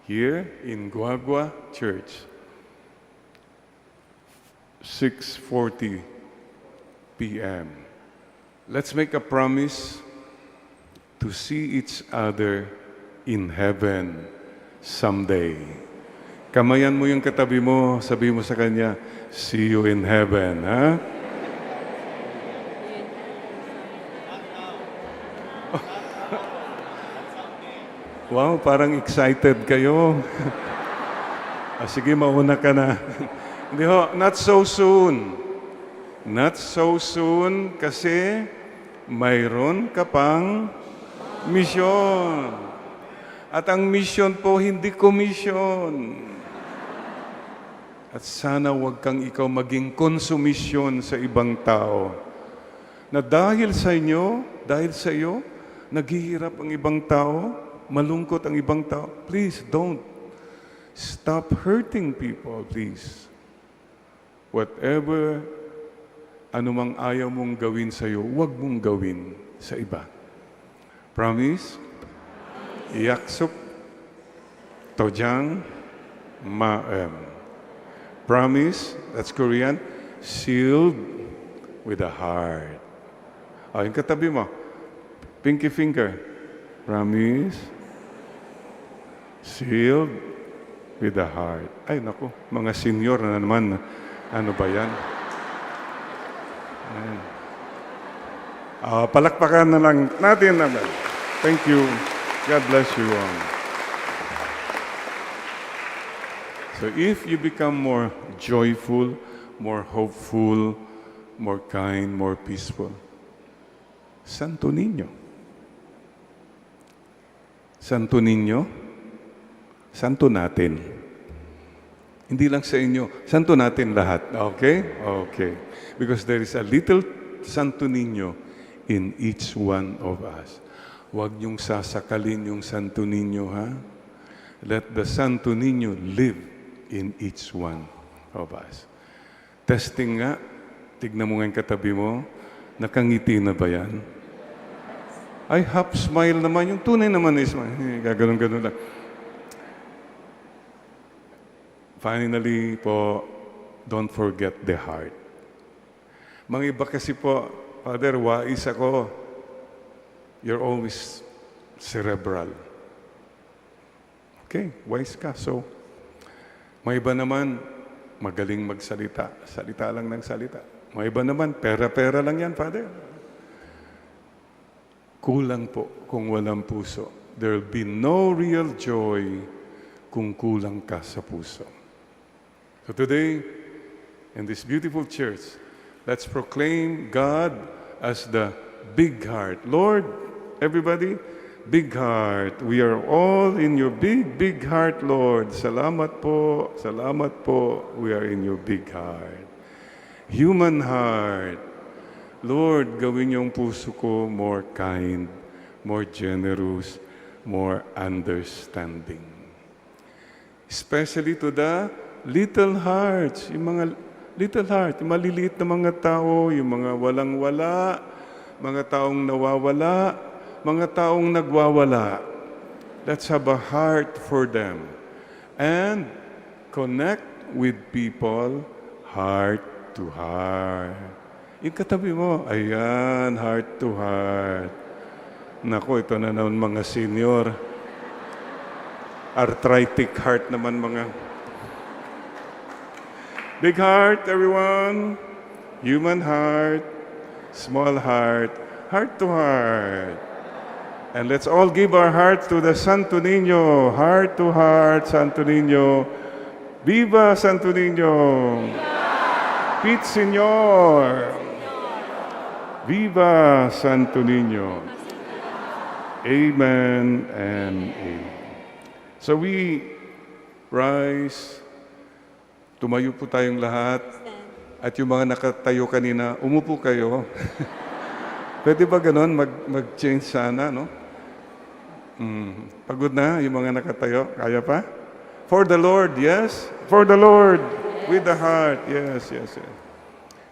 here in Guagua Church, 6:40 p.m. Let's make a promise to see each other in heaven someday. Kamayan mo yung katabi mo, sabi mo sa kanya, see you in heaven, ha? Wow, parang excited kayo. Sige, mauna ka na. Hindi ho, not so soon. Not so soon kasi mayroon ka pang misyon. At ang mission po, hindi komisyon. At sana wag kang ikaw maging konsumisyon sa ibang tao. Na dahil sa iyo, naghihirap ang ibang tao, malungkot ang ibang tao. Please don't stop hurting people, please. Whatever, anumang ayaw mong gawin sa iyo, wag mong gawin sa iba. Promise? Yaksuk tojang maem. Promise, that's Korean, sealed with a heart. Yung katabi mo, pinky finger. Promise, sealed with a heart. Ay, naku, mga senior na naman. Ano ba yan? Ayan. Palakpakan na lang natin naman. Thank you. God bless you all. So if you become more joyful, more hopeful, more kind, more peaceful, Santo Niño. Santo Niño, santo natin. Hindi lang sa inyo, santo natin lahat. Okay? Okay. Because there is a little Santo Niño in each one of us. Huwag niyong sasakalin yung Santo Niño, ha? Let the Santo Niño live in each one of us. Testing nga, tignan mo nga yung katabi mo, nakangiti na ba yan? Ay, half smile naman. Yung tunay naman is, gaganon-ganon lang. Finally po, don't forget the heart. Mga iba kasi po, Father, wais ako. You're always cerebral. Okay, wise ka. So, mga iba naman, magaling magsalita. Salita lang ng salita. Mga iba naman, pera-pera lang yan, Father. Kulang po kung walang puso. There will be no real joy kung kulang ka sa puso. So today, in this beautiful church, let's proclaim God as the big heart. Lord, everybody, big heart. We are all in your big, big heart, Lord. Salamat po, salamat po. We are in your big heart. Human heart. Lord, gawin yung puso ko more kind, more generous, more understanding. Especially to the little hearts, yung mga little heart, yung maliliit na mga tao, yung mga walang-wala, mga taong nawawala, mga taong nagwawala. Let's have a heart for them. And connect with people heart to heart. Yung katabi mo, ayan, heart to heart. Naku, ito na naman mga senior. Arthritic heart naman mga. Big heart, everyone. Human heart, small heart, heart to heart. And let's all give our hearts to the Santo Niño. Heart to heart, Santo Niño. Viva Santo Niño! Pit Señor! Viva Santo Niño! Amen and amen. So we rise. Tumayo po tayong lahat. At yung mga nakatayo kanina, umupo kayo. Pwede ba ganon? Mag-change sana, no? Pagod na yung mga nakatayo? Kaya pa? For the Lord, yes? For the Lord, with the heart. Yes, yes, yes.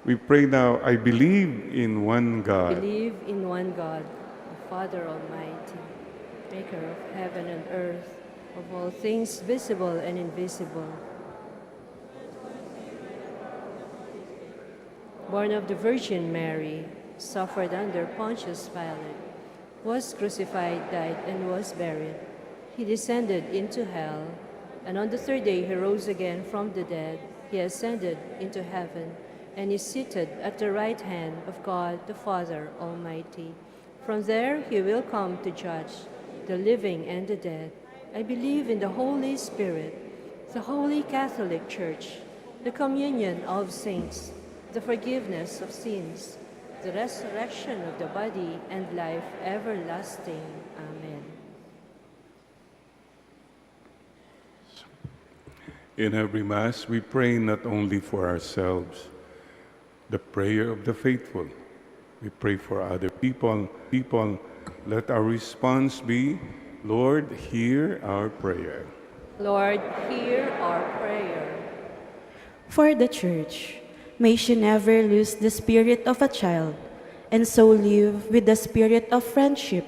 We pray now, I believe in one God. Believe in one God, the Father Almighty, maker of heaven and earth, of all things visible and invisible. Born of the Virgin Mary, suffered under Pontius Pilate, was crucified, died, and was buried. He descended into hell, and on the third day he rose again from the dead. He ascended into heaven, and is seated at the right hand of God the Father Almighty. From there he will come to judge the living and the dead. I believe in the Holy Spirit, the Holy Catholic Church, the communion of saints, the forgiveness of sins, the resurrection of the body, and life everlasting. Amen. In every Mass, we pray not only for ourselves, the prayer of the faithful. We pray for other people. Let our response be, Lord, hear our prayer. Lord, hear our prayer. For the Church, may she never lose the spirit of a child, and so live with the spirit of friendship,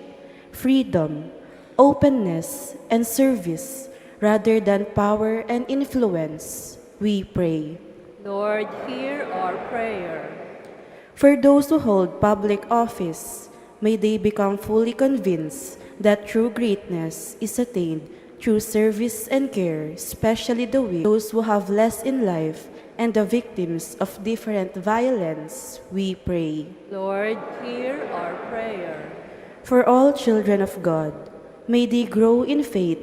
freedom, openness, and service, rather than power and influence. We pray. Lord, hear our prayer. For those who hold public office, may they become fully convinced that true greatness is attained through service and care, especially the weak, those who have less in life, and the victims of different violence, we pray. Lord, hear our prayer. For all children of God, may they grow in faith,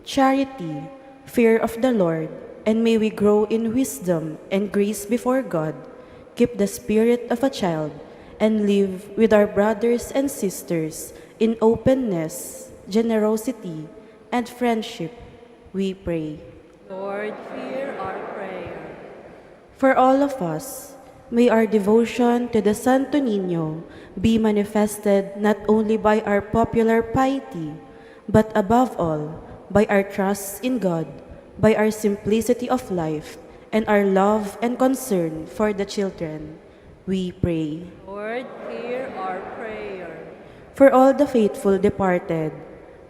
charity, fear of the Lord, and may we grow in wisdom and grace before God, keep the spirit of a child, and live with our brothers and sisters in openness, generosity, and friendship, we pray. Lord, hear our prayer. For all of us, may our devotion to the Santo Niño be manifested not only by our popular piety, but above all, by our trust in God, by our simplicity of life, and our love and concern for the children. We pray. Lord, hear our prayer. For all the faithful departed,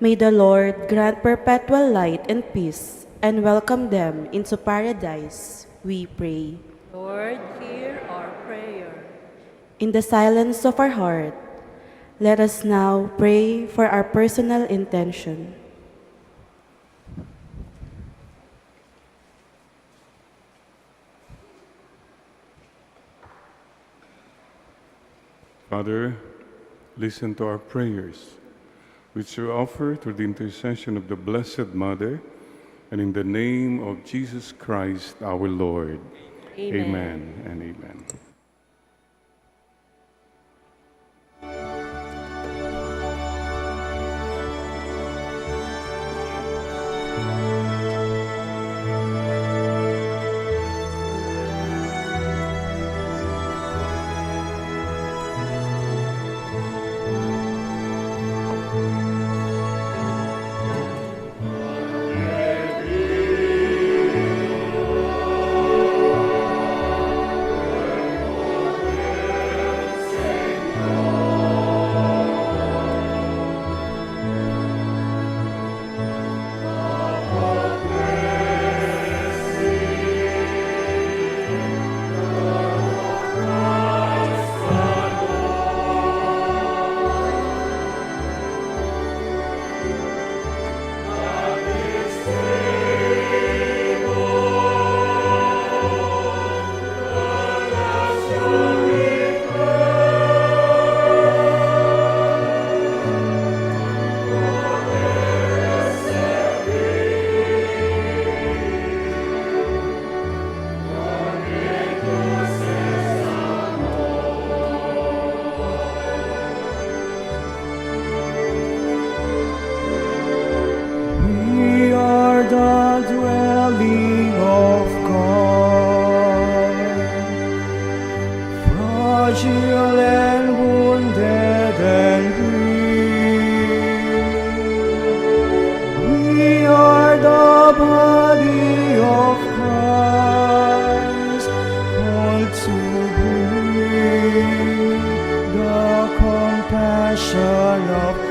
may the Lord grant perpetual light and peace, and welcome them into paradise, we pray. Lord, hear our prayer. In the silence of our heart, let us now pray for our personal intention. Father, listen to our prayers, which we offer through the intercession of the Blessed Mother, and in the name of Jesus Christ our Lord. Amen and amen. We are the dwelling of God, fragile and wounded and weak. We are the body of Christ, called to bring the compassion of God.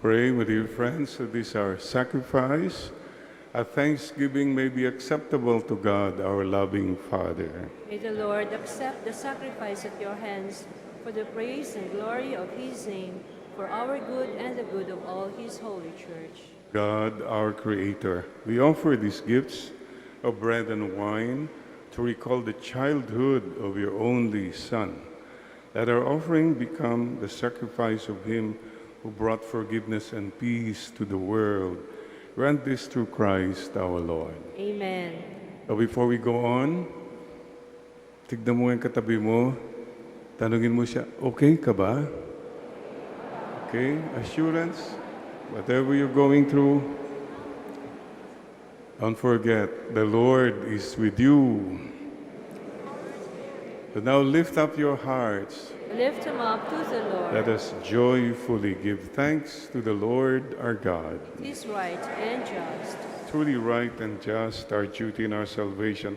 Pray, my dear friends, that this our sacrifice, a thanksgiving may be acceptable to God, our loving Father. May the Lord accept the sacrifice at your hands for the praise and glory of his name, for our good and the good of all his holy church. God, our Creator, we offer these gifts of bread and wine to recall the childhood of your only Son. Let our offering become the sacrifice of him who brought forgiveness and peace to the world. Grant this through Christ our Lord. Amen. So before we go on, tignan mo yung katabi mo, tanungin mo siya, okay ka ba? Okay, assurance, whatever you're going through, don't forget, the Lord is with you. So now lift up your hearts. Lift him up to the Lord. Let us joyfully give thanks to the Lord our God. It is right and just. Truly right and just, our duty and our salvation,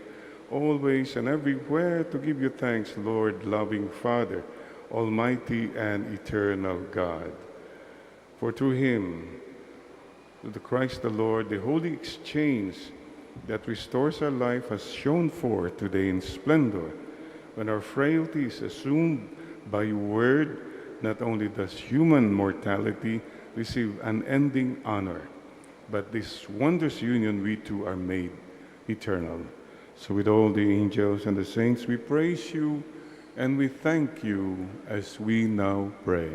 always and everywhere to give you thanks, Lord, loving Father, Almighty and eternal God. For through him, through the Christ the Lord, the holy exchange that restores our life has shone forth today in splendor, when our frailty is assumed by your word, not only does human mortality receive unending honor, but this wondrous union we two are made eternal. So with all the angels and the saints, we praise you and we thank you as we now pray.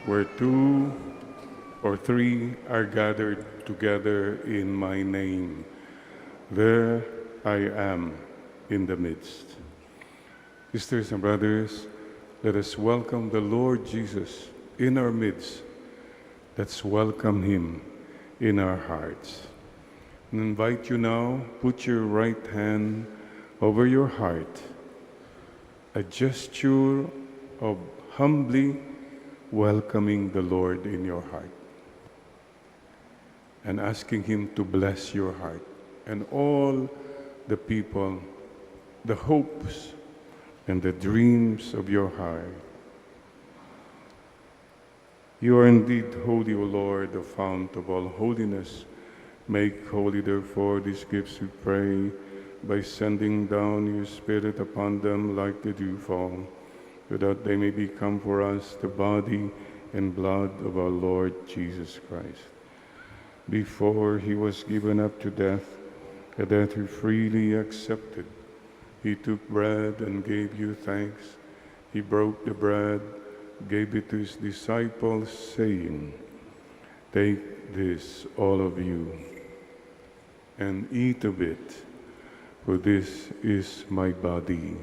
Where two or three are gathered together in my name, there I am in the midst. Sisters and brothers, let us welcome the Lord Jesus in our midst. Let's welcome him in our hearts. And invite you now, put your right hand over your heart, a gesture of humbly welcoming the Lord in your heart and asking him to bless your heart and all the people, the hopes and the dreams of your heart. You are indeed holy, O Lord, the fount of all holiness. Make holy, therefore, these gifts, we pray, by sending down your Spirit upon them like the dewfall, so that they may become for us the body and blood of our Lord Jesus Christ. Before he was given up to death, a death he freely accepted, he took bread and gave you thanks. He broke the bread, gave it to his disciples, saying, "Take this, all of you, and eat of it, for this is my body,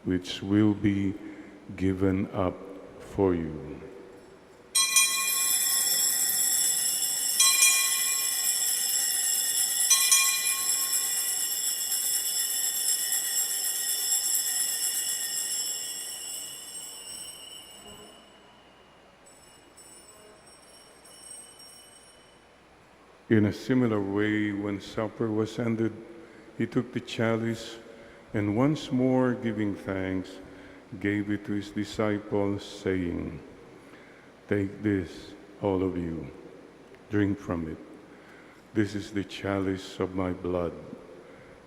which will be given up for you." In a similar way, when supper was ended, he took the chalice, and once more giving thanks, gave it to his disciples, saying, "Take this, all of you, drink from it. This is the chalice of my blood,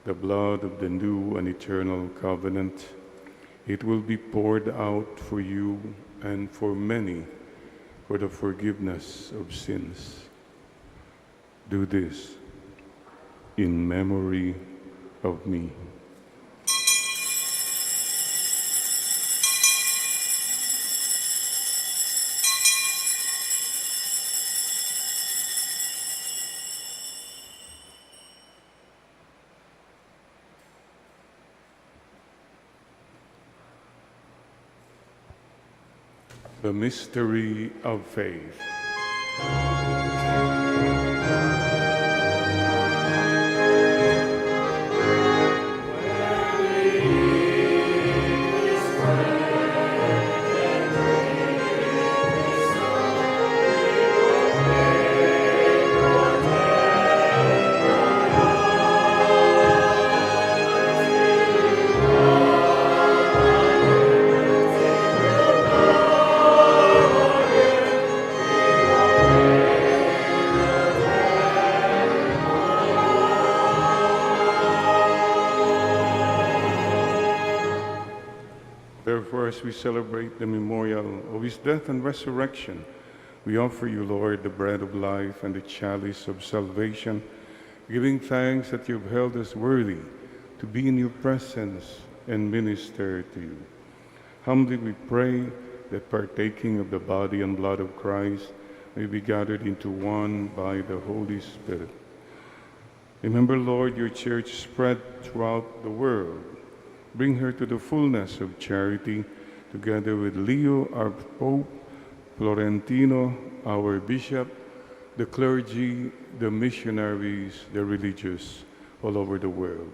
the blood of the new and eternal covenant. It will be poured out for you and for many for the forgiveness of sins. Do this in memory of me." The mystery of faith. Therefore, as we celebrate the memorial of his death and resurrection, we offer you, Lord, the bread of life and the chalice of salvation, giving thanks that you have held us worthy to be in your presence and minister to you. Humbly we pray that partaking of the body and blood of Christ may be gathered into one by the Holy Spirit. Remember, Lord, your church spread throughout the world. Bring her to the fullness of charity, together with Leo, our Pope, Florentino, our Bishop, the clergy, the missionaries, the religious all over the world.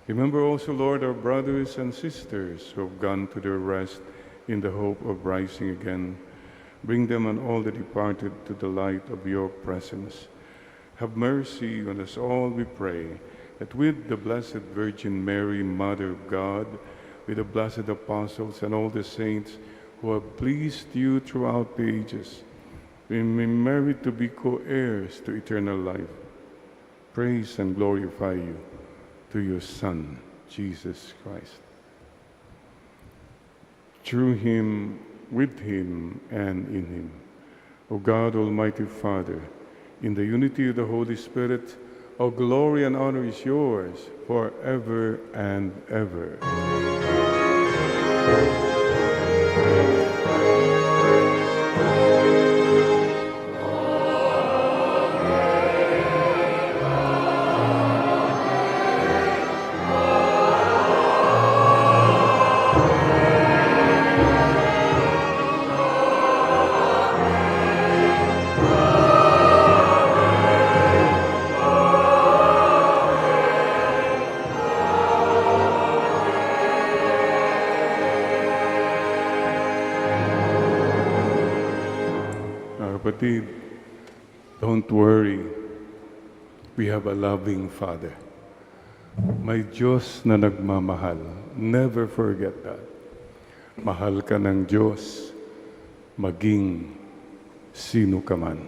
Remember also, Lord, our brothers and sisters who have gone to their rest in the hope of rising again. Bring them and all the departed to the light of your presence. Have mercy on us all, we pray, that with the Blessed Virgin Mary, Mother of God, with the blessed apostles and all the saints who have pleased you throughout the ages, we may merit to be co-heirs to eternal life. Praise and glorify you to your Son, Jesus Christ. Through him, with him, and in him, O God, Almighty Father, in the unity of the Holy Spirit, all glory and honor is yours forever and ever. Kapatid, don't worry. We have a loving Father. May Diyos na nagmamahal. Never forget that. Mahal ka ng Diyos, maging sino ka man.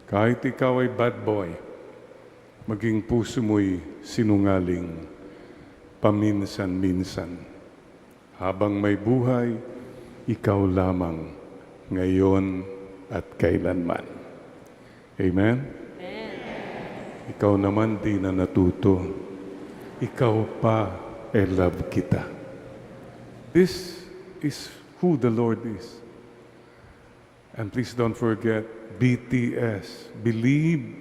Kahit ikaw ay bad boy, maging puso mo'y sinungaling, paminsan-minsan. Habang may buhay, ikaw lamang, ngayon at kailanman. Amen? Ikaw naman di na natuto. Ikaw pa ay love kita. This is who the Lord is. And please don't forget, BTS. Believe,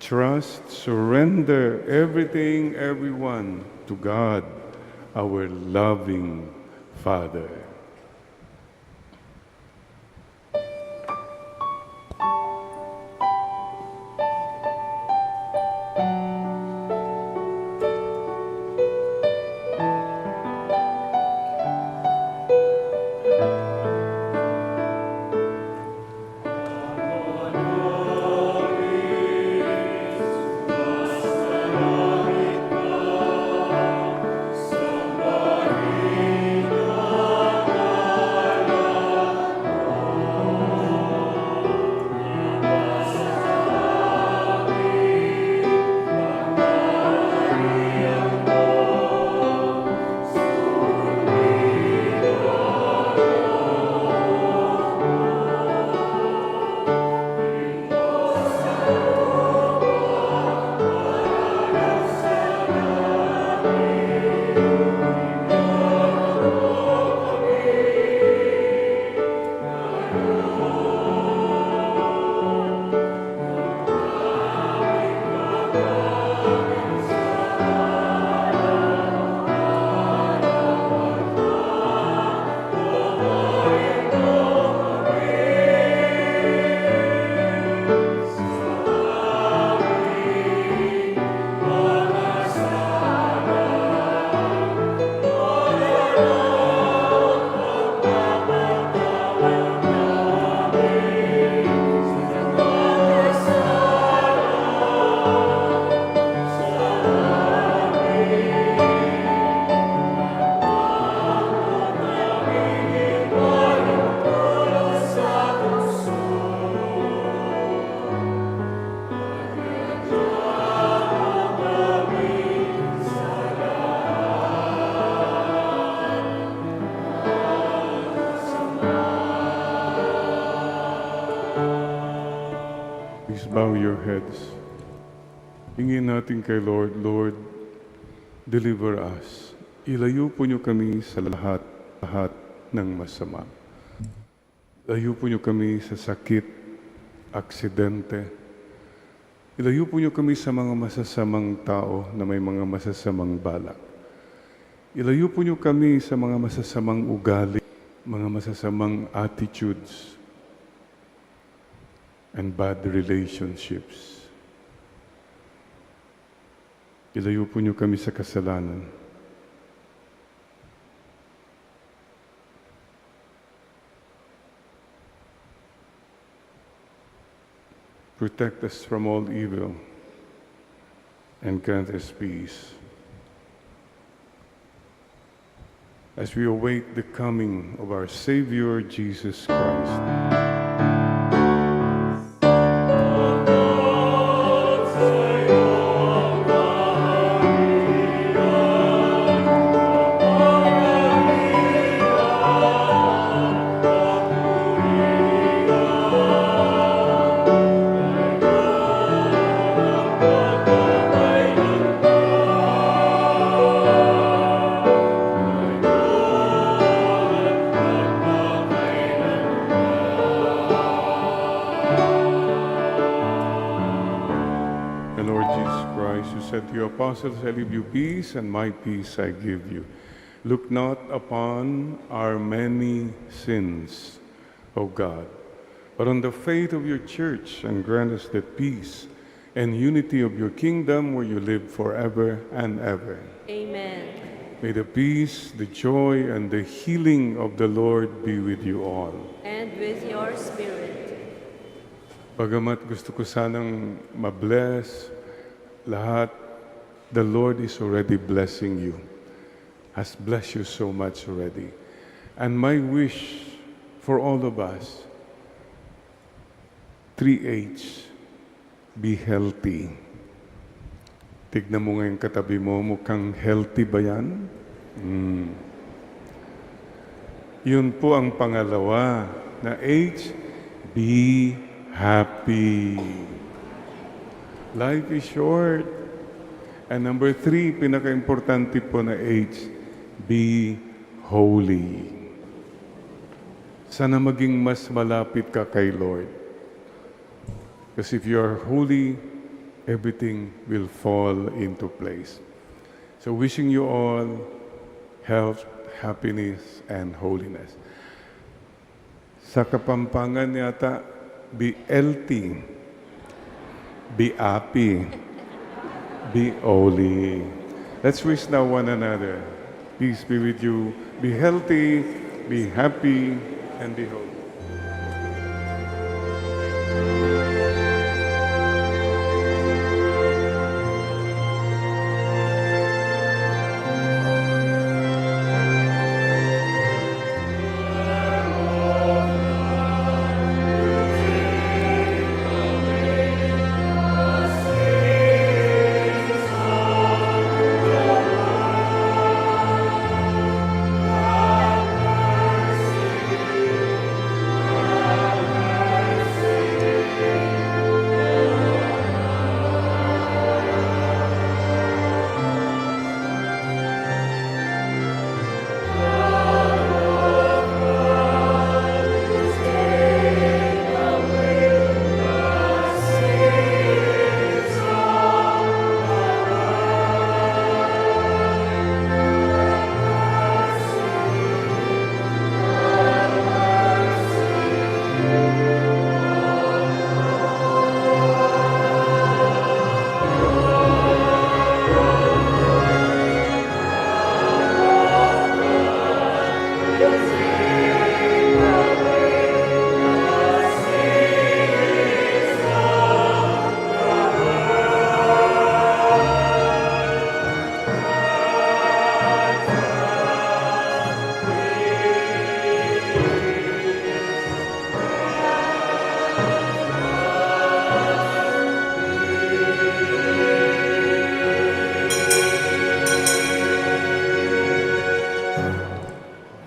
trust, surrender everything, everyone to God, our loving Father. bow your heads. Hingin natin kay Lord, Lord, deliver us. Ilayo po niyo kami sa lahat ng masama. Ilayo po niyo kami sa sakit, aksidente. Ilayo po niyo kami sa mga masasamang tao na may mga masasamang balak. Ilayo po niyo kami sa mga masasamang ugali, mga masasamang attitudes, and bad relationships. Ilayo po niyo kami sa kasalanan. Protect us from all evil and grant us peace. As we await the coming of our Savior, Jesus Christ. The Lord Jesus Christ, who said to your apostles, I leave you peace, and my peace I give you. Look not upon our many sins, O God, but on the faith of your church, and grant us the peace and unity of your kingdom, where you live forever and ever. Amen. May the peace, the joy, and the healing of the Lord be with you all. And with your spirit. Bagamat gusto ko sanang ma-bless lahat, the Lord is already blessing you. Has blessed you so much already. And my wish for all of us, 3H, be healthy. Tignan mo ngayon katabi mo, mukhang healthy ba yan? Yun po ang pangalawa na H, be happy. Life is short. And number 3, pinaka-importante po na H, be holy. Sana maging mas malapit ka kay Lord. Because if you are holy, everything will fall into place. So wishing you all health, happiness, and holiness. Sa Kapampangan yata, be healthy, be happy, be holy. Let's wish now one another. Peace be with you. Be healthy, be happy, and be holy.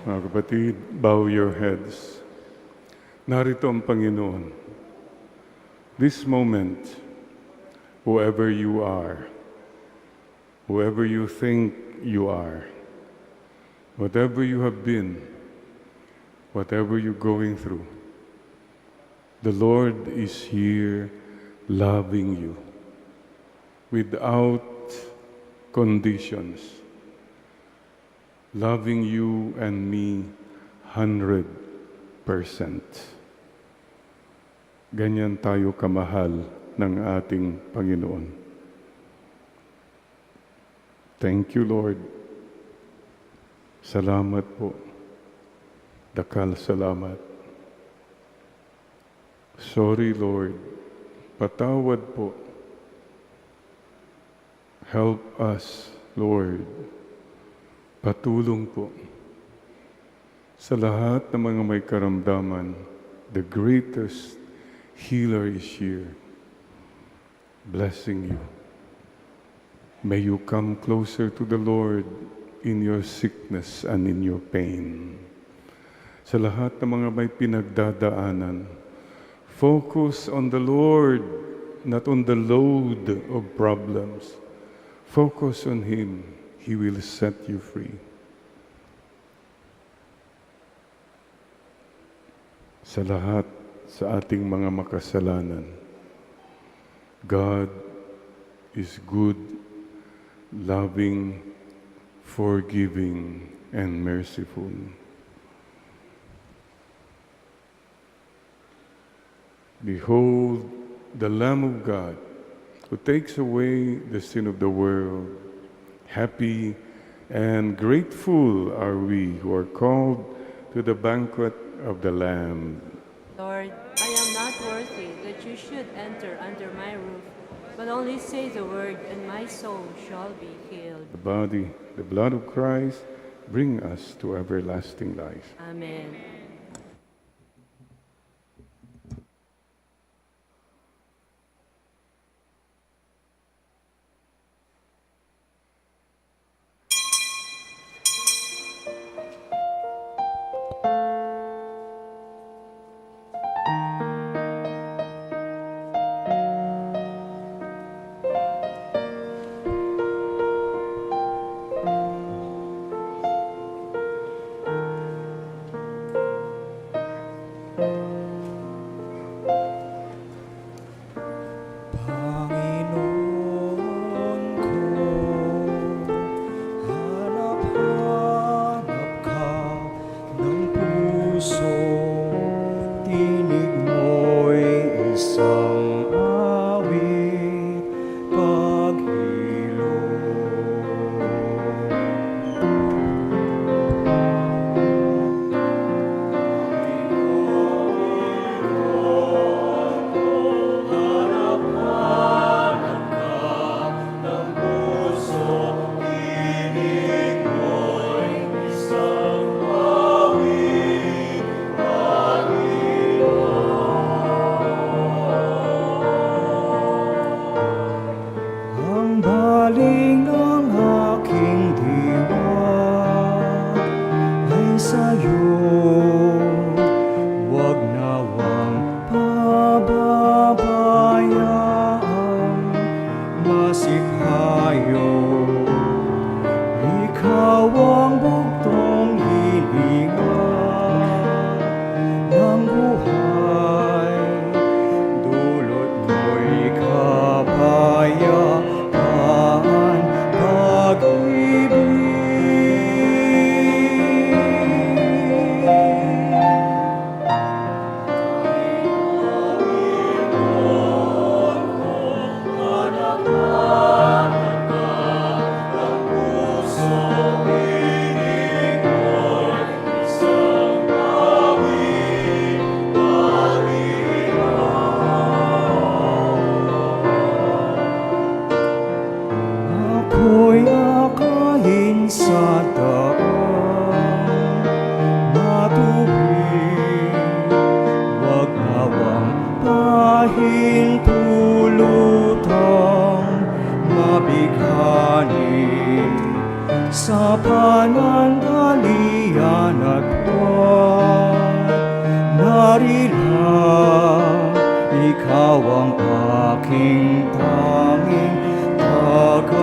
Mga kapatid, bow your heads. Narito ang Panginoon. this moment, whoever you are, whoever you think you are, whatever you have been, whatever you're going through, the Lord is here loving you without conditions, loving you and me 100%. Ganyan tayo kamahal ng ating Panginoon. Thank you, Lord. Salamat po. Dakal salamat. Sorry, Lord. Patawad po. Help us, Lord. Patulong po. Sa lahat ng mga may karamdaman, the greatest healer is here, blessing you. May you come closer to the Lord in your sickness and in your pain. Sa lahat ng mga may pinagdadaanan, focus on the Lord, not on the load of problems. Focus on Him. He will set you free. Sa lahat sa ating mga makasalanan, God is good, loving, forgiving, and merciful. Behold the Lamb of God who takes away the sin of the world. Happy and grateful are we who are called to the banquet of the Lamb. Lord, I am not worthy that you should enter under my roof, but only say the word, and my soul shall be healed. The body, the blood of Christ, bring us to everlasting life. Amen. Panginoon ko, hanap-hanap ka ng puso, tinig mo'y isang awit, paghilo. Ang baling ng aking diwa ay sa'yo, huwag nawang pababayaan masikhayo. Ikaw ang bugtong hininga ng buhay, dulot mo'y kapayapaan, pag-ibig. Ako'y akayin sa daan na tubig, huwag nawang pahintulutang mabighani sa panandalian at buwan. Narilang ikaw ikaw ang aking tanging tagapagligtas.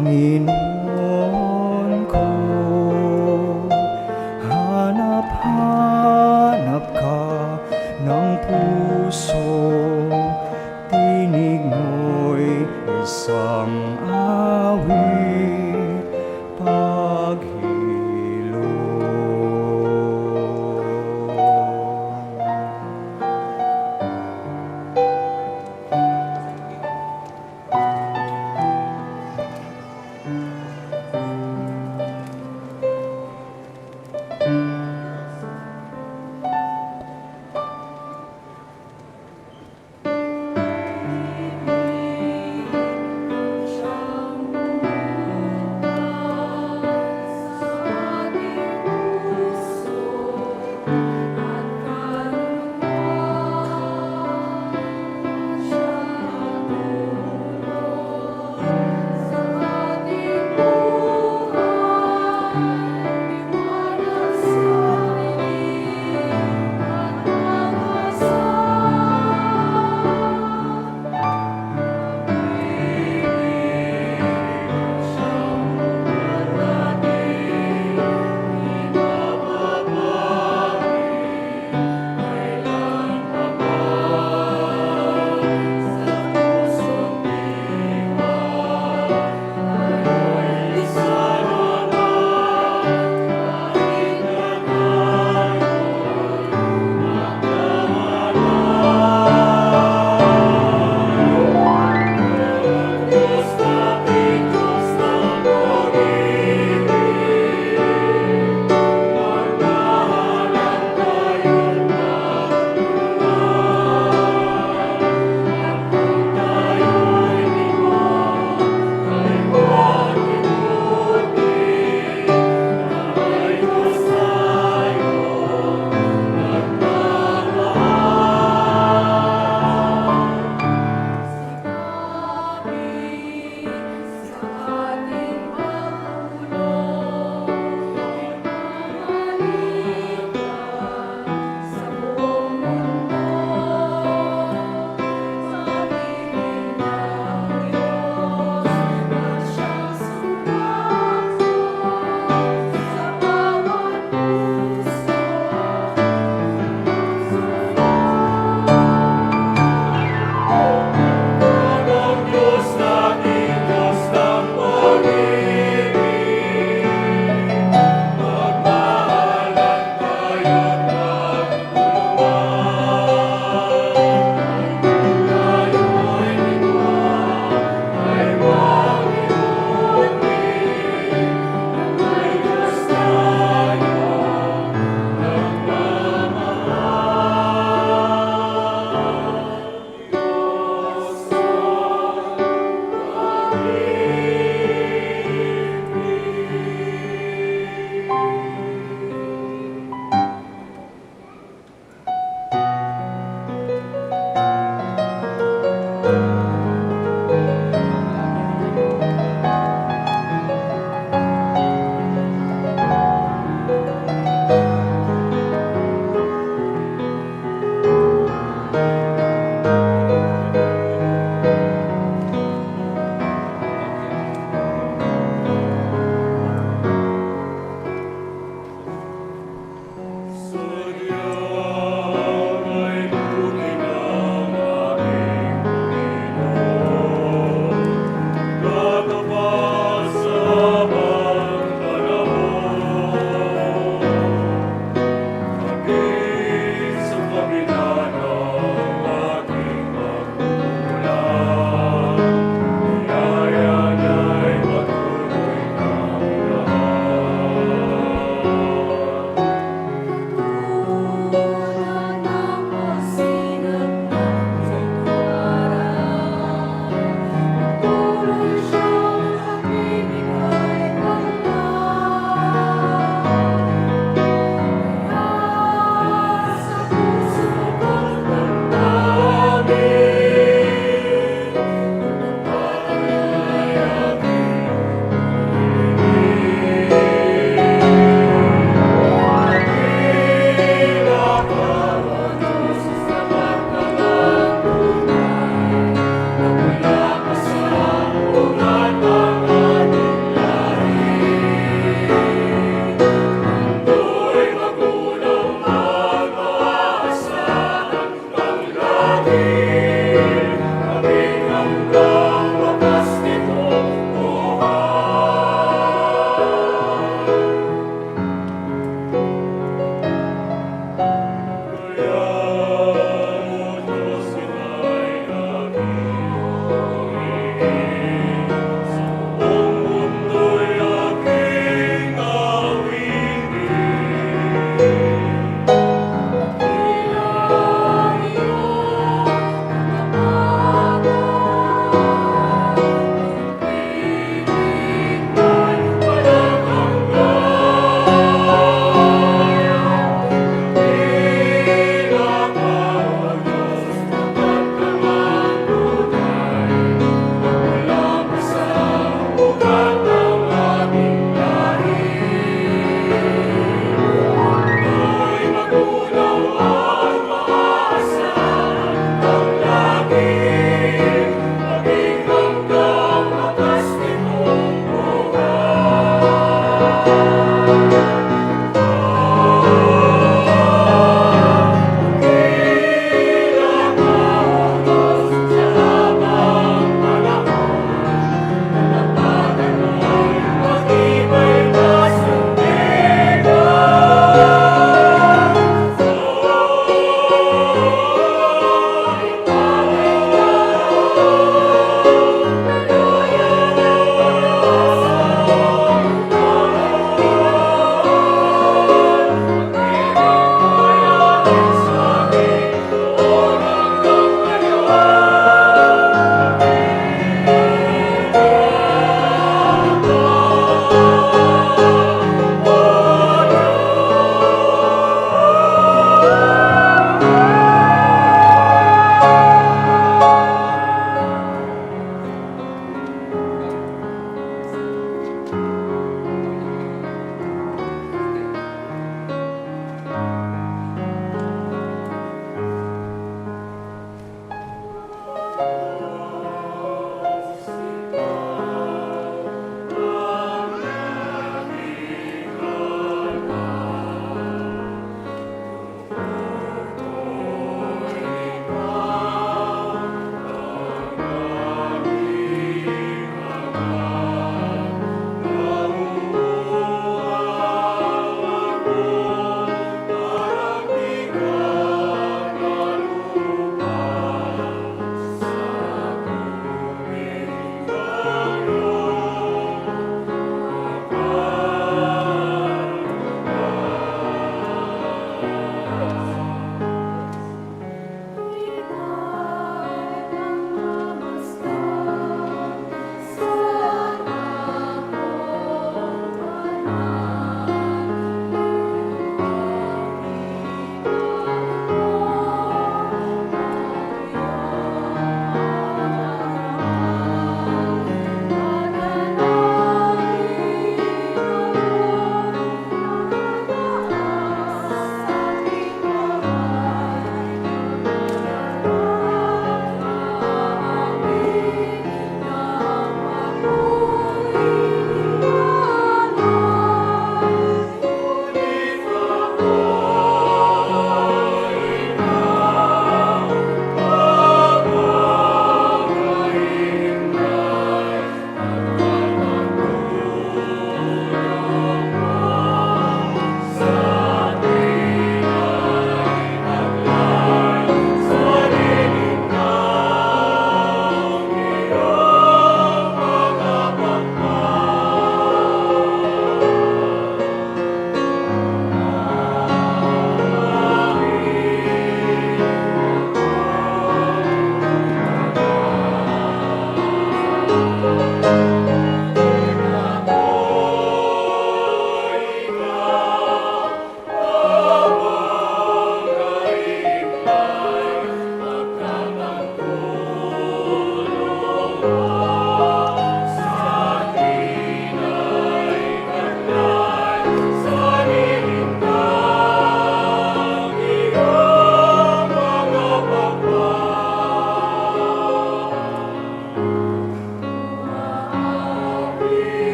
Panginoon ko, hanap-hanap ka ng puso, tinig mo'y isang awit, paghilom.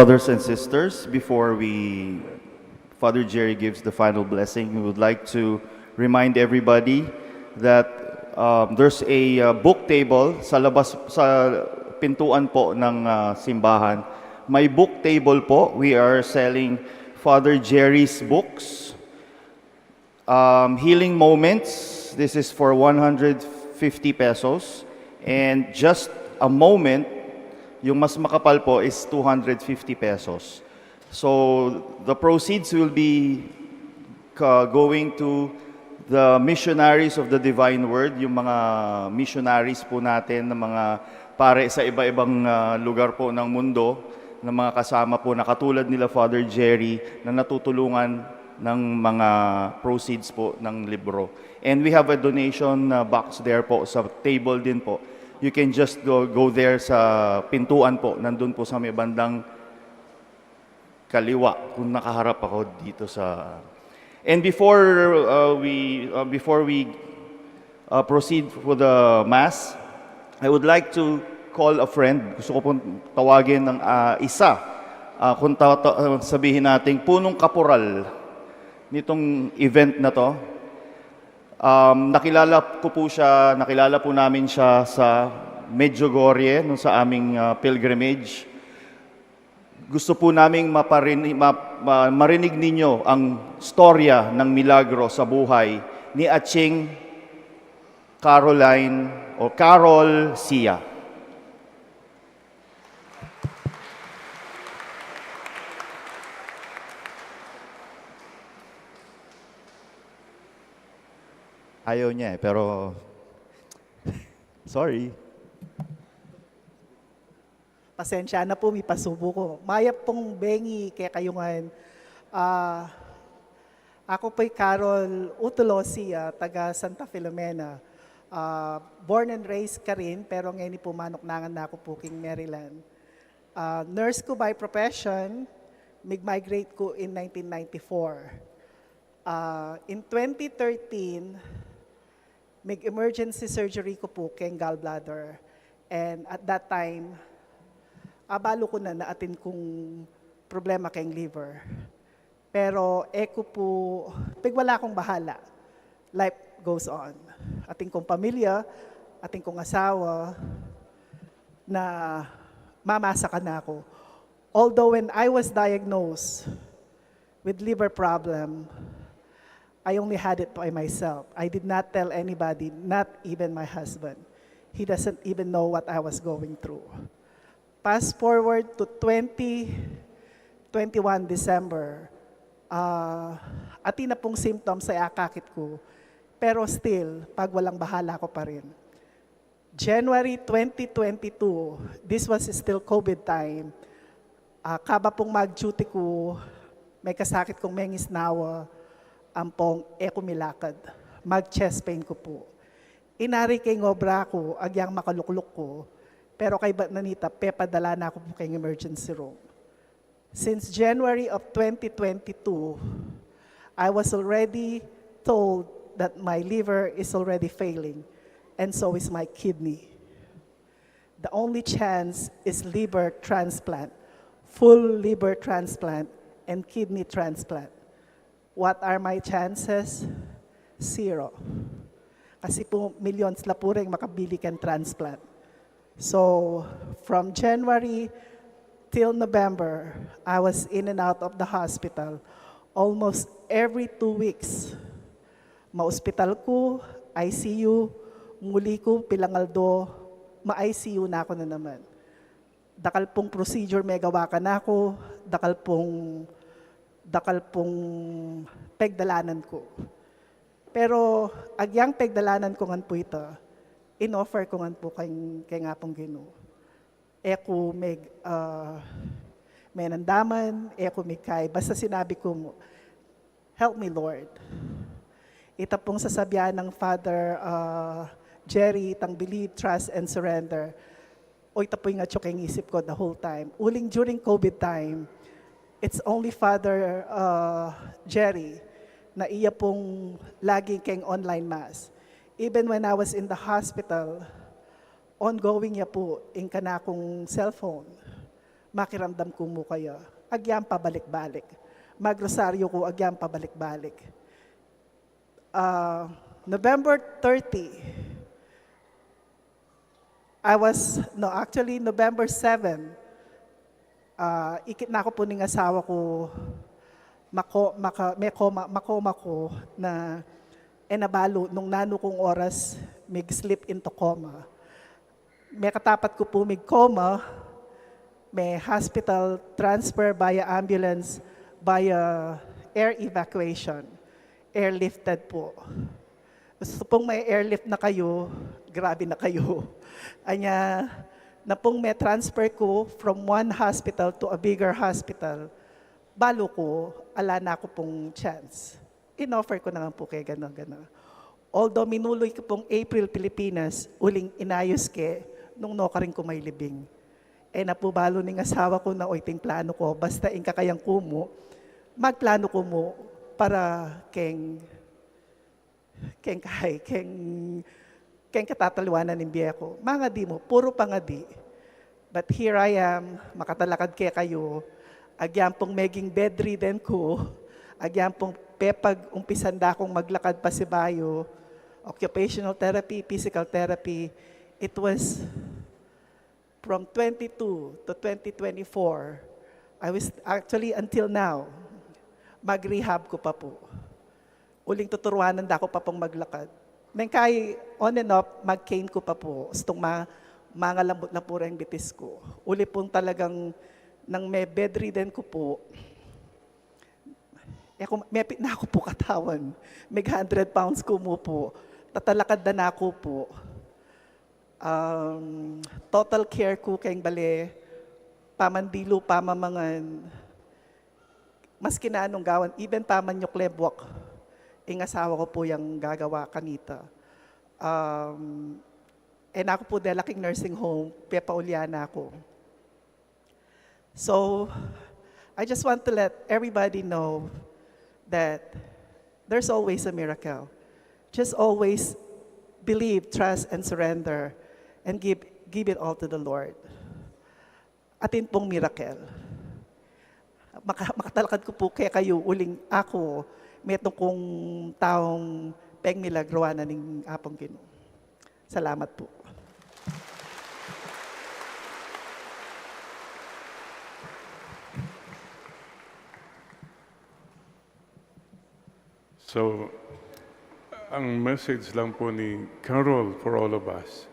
Brothers and sisters, before Father Jerry gives the final blessing, we would like to remind everybody that there's a book table sa labas, sa pintuan po ng simbahan. May book table po. We are selling Father Jerry's books. Healing Moments, this is for 150 pesos. And Just a Moment, yung mas makapal po is 250 pesos. So the proceeds will be going to the missionaries of the Divine Word, yung mga missionaries po natin na mga pare sa iba-ibang lugar po ng mundo, na mga kasama po na katulad nila Father Jerry na natutulungan ng mga proceeds po ng libro. And we have a donation box there po sa table din po. You can just go there sa pintuan po, nandun po sa may bandang kaliwa kung nakaharap ako dito sa. And before we proceed for the mass, I would like to call a friend. Gusto ko pong tawagin ng isa. Kung sabihin natin punong kaporal nitong event na to. Nakilala po namin siya sa Medjugorje, nung sa aming pilgrimage. Gusto po naming marinig ninyo ang storya ng milagro sa buhay ni Aching Caroline o Carol Sia. Ayaw niya pero sorry. Pasensya na po, may pasubo ko. Mayap pong bengi kaya kayungan. Ako po'y Carol Utulosia, taga Santa Filomena. Born and raised ka rin, pero ngayon po manoknangan na ako po King Maryland. Nurse ko by profession, mig-migrate ko in 1994. In 2013, mig-emergency surgery ko po keng gallbladder. And at that time, abalo ko na atin kung problema keng liver. Pero eko po, wala akong bahala. Life goes on. Ating kong pamilya, ating kong asawa, na mamasa ka na ako. Although when I was diagnosed with liver problem, I only had it by myself. I did not tell anybody, not even my husband. He doesn't even know what I was going through. Fast forward to 2021 December, atin na pong symptoms sa akakit ko, pero still, pag walang bahala ko pa rin. January 2022, this was still COVID time, kaba pong mag-duty ko, may kasakit kong mengis nawa, ampong milakad, mag-chest pain ko po. Inari kay ngobra ko, agyang makalukluk ko, pero kay Nanita, pepadala na ako po kay emergency room. Since January of 2022, I was already told that my liver is already failing, and so is my kidney. The only chance is liver transplant, full liver transplant, and kidney transplant. What are my chances? 0. Kasi po, millions la po rin makabili kang transplant. So, from January till November, I was in and out of the hospital almost every 2 weeks. Ma-hospital ko, ICU, muli ko, pilangaldo, ma-ICU na ako na naman. Dakal pong procedure may gawa ka na ako, dakal pong pegdalanan ko. Pero agyang pegdalanan ko ngan po ito, in-offer ko ngan po kay nga pong Ginoo. Eko may nandaman, eko may kay, basta sinabi ko mo, help me Lord. Ito pong sasabihan ng Father Jerry, tang believe, trust, and surrender. O ito po yung atsyok isip ko the whole time. Uling during COVID time, it's only Father Jerry na iya pong lagi keng online mass. Even when I was in the hospital, ongoing niya po in kanakong cellphone. makiramdam ko mo kayo. Agyam pabalik-balik. Magrosaryo ko, agyam pabalik-balik. November 30, November 7, ikit na ako po ng asawa ko, makoma ko na nabalo nung nano kong oras, slip into coma. May katapat ko po coma, may hospital transfer via ambulance, via air evacuation, airlifted po. Gusto pong may airlift na kayo, grabe na kayo. Anya, na pong may transfer ko from one hospital to a bigger hospital, balo ko, ala na ako pong chance. In-offer ko naman po kay gano'n. Although minuloy ko pong April Pilipinas, uling inayos nung nokaring ko may libing. Napubalo ng asawa ko na oiting plano ko, basta kakayang kumo, magplano ko mo para keng katatalwanan ng biya ko. Mga di mo, puro pangadi. But here I am, makatalakad kayo, agyam pong maging bedridden ko, agyam pong umpisan da akong maglakad pa si Bayo, occupational therapy, physical therapy. It was from 22 to 2024. I was actually until now, mag-rehab ko pa po. Uling tuturuanan da ako pa pong maglakad. Kay on and off, mag-cane ko pa po. Gustong mga lambot na po rin bitis ko. Uli pong talagang nang may bedridden ko po, may na ako po katawan. May 100 pounds ko mo po. Tatalakad na ako po. Total care ko kayong bale, pamandilo, pamamangan, mas kinaanong gawan, even pamanyok lebwak, asawa ko po yung gagawa kanita. Ako po dalaking nursing home, pepauliana ako. So, I just want to let everybody know that there's always a miracle. Just always believe, trust, and surrender, and give it all to the Lord. Atin pong miracle. Makatalakad ko po kaya kayo, uling ako, metong kong taong milagro na ng apong Ginoo. Salamat po. So, ang message lang po ni Carol for all of us,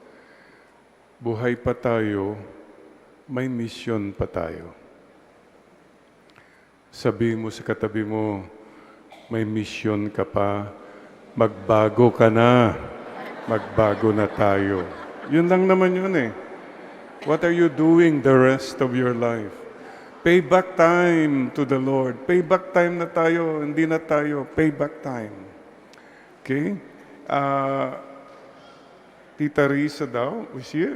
buhay pa tayo, may mission pa tayo. Sabihin mo sa katabi mo, may mission ka pa, magbago ka na, magbago na tayo. Yun lang naman yun eh. What are you doing the rest of your life? Payback time to the Lord. Payback time na tayo, hindi na tayo. Payback time. Okay? Tita Risa daw, was she?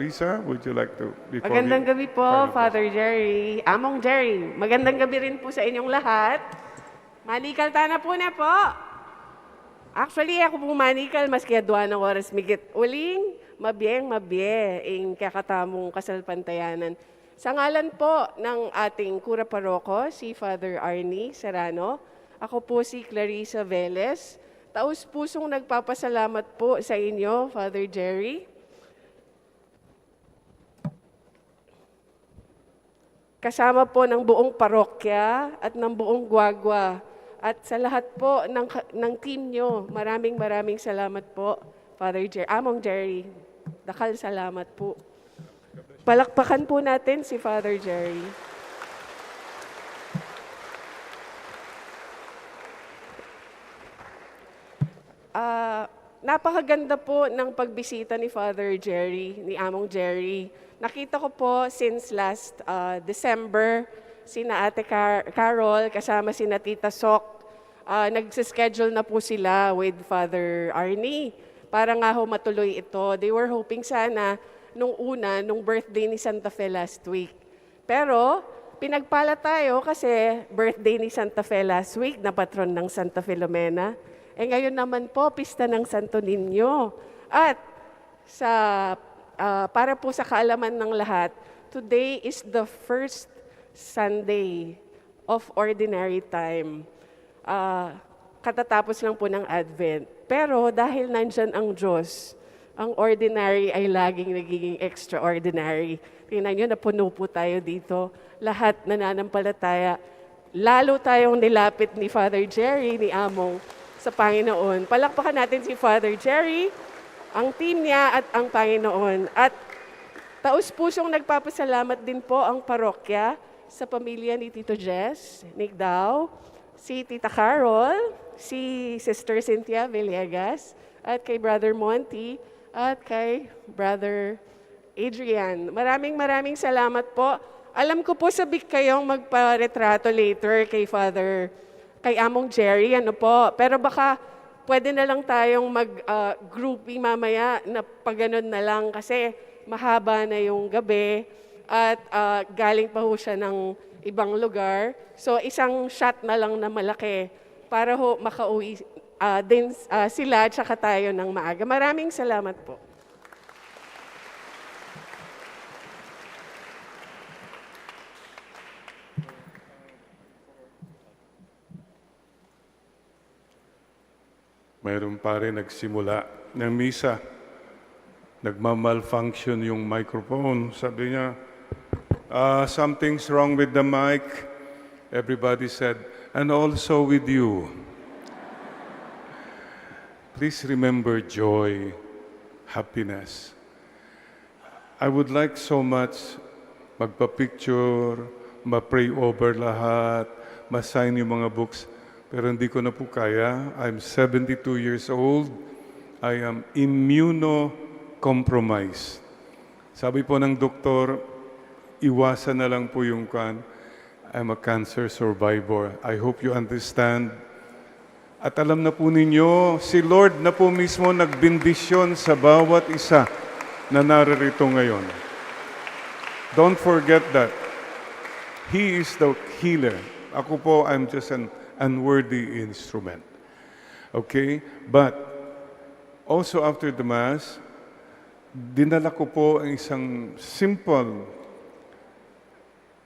Risa, would you like to? Magandang gabi po, Father Jerry. Among Jerry, magandang gabi rin po sa inyong lahat. Manikal na po. Actually, ako po manikal, maski adwa ng oras migit. Uling, mabiyeng, ing kakatamong kasalpantayanan. Sa ngalan po ng ating Kura Paroko, si Father Arnie Serrano, ako po si Clarissa Velez. Taus-pusong nagpapasalamat po sa inyo, Father Jerry. Kasama po ng buong parokya at ng buong Guagua. At sa lahat po ng team nyo, maraming salamat po, Father Jerry. Among Jerry, dakal salamat po. Palakpakan po natin si Father Jerry. Napakaganda po ng pagbisita ni Father Jerry, ni Among Jerry. Nakita ko po since last December, sina Ate Carol, kasama sina Tita Sok, nagsischedule na po sila with Father Arnie para nga ho matuloy ito. They were hoping sana nung birthday ni Santa Fe last week. Pero, pinagpala tayo kasi birthday ni Santa Fe last week, na patron ng Santa Filomena. Ngayon naman po, pista ng Santo Niño. At para po sa kaalaman ng lahat, today is the first Sunday of ordinary time. Katatapos lang po ng Advent. Pero dahil nandyan ang Diyos, ang ordinary ay laging nagiging extraordinary. Tingnan nyo, napuno po tayo dito. Lahat nananampalataya. Lalo tayong nilapit ni Father Jerry, ni Among, sa Panginoon. Palakpakan natin si Father Jerry, ang team niya at ang Panginoon. At taus-pusong nagpapasalamat din po ang parokya sa pamilya ni Tito Jess, Nick Dao, si Tita Carol, si Sister Cynthia Villegas, at kay Brother Monty, at kay Brother Adrian. Maraming salamat po. Alam ko po sabik kayong magpa-retrato later kay Among Jerry, ano po. Pero baka pwede na lang tayong mag-grouping mamaya na pagganon na lang kasi mahaba na yung gabi at galing pa ho siya ng ibang lugar. So isang shot na lang na malaki para ho makauwi din sila at saka tayo ng maaga. Maraming salamat po. Mayroon pa rin nagsimula ng misa. Nagmamalfunction yung microphone. Sabi niya, something's wrong with the mic. Everybody said, and also with you. Please remember joy, happiness. I would like so much magpa-picture, ma-pray over lahat, ma-sign yung mga books. Pero hindi ko na po kaya. I'm 72 years old. I am immunocompromised. Sabi po ng doktor, iwasan na lang po yung kan. I'm a cancer survivor. I hope you understand. At alam na po ninyo, si Lord na po mismo nagbindisyon sa bawat isa na naririto ngayon. Don't forget that. He is the healer. Ako po, I'm just an unworthy instrument. Okay? But, also after the Mass, dinala ko po ang isang simple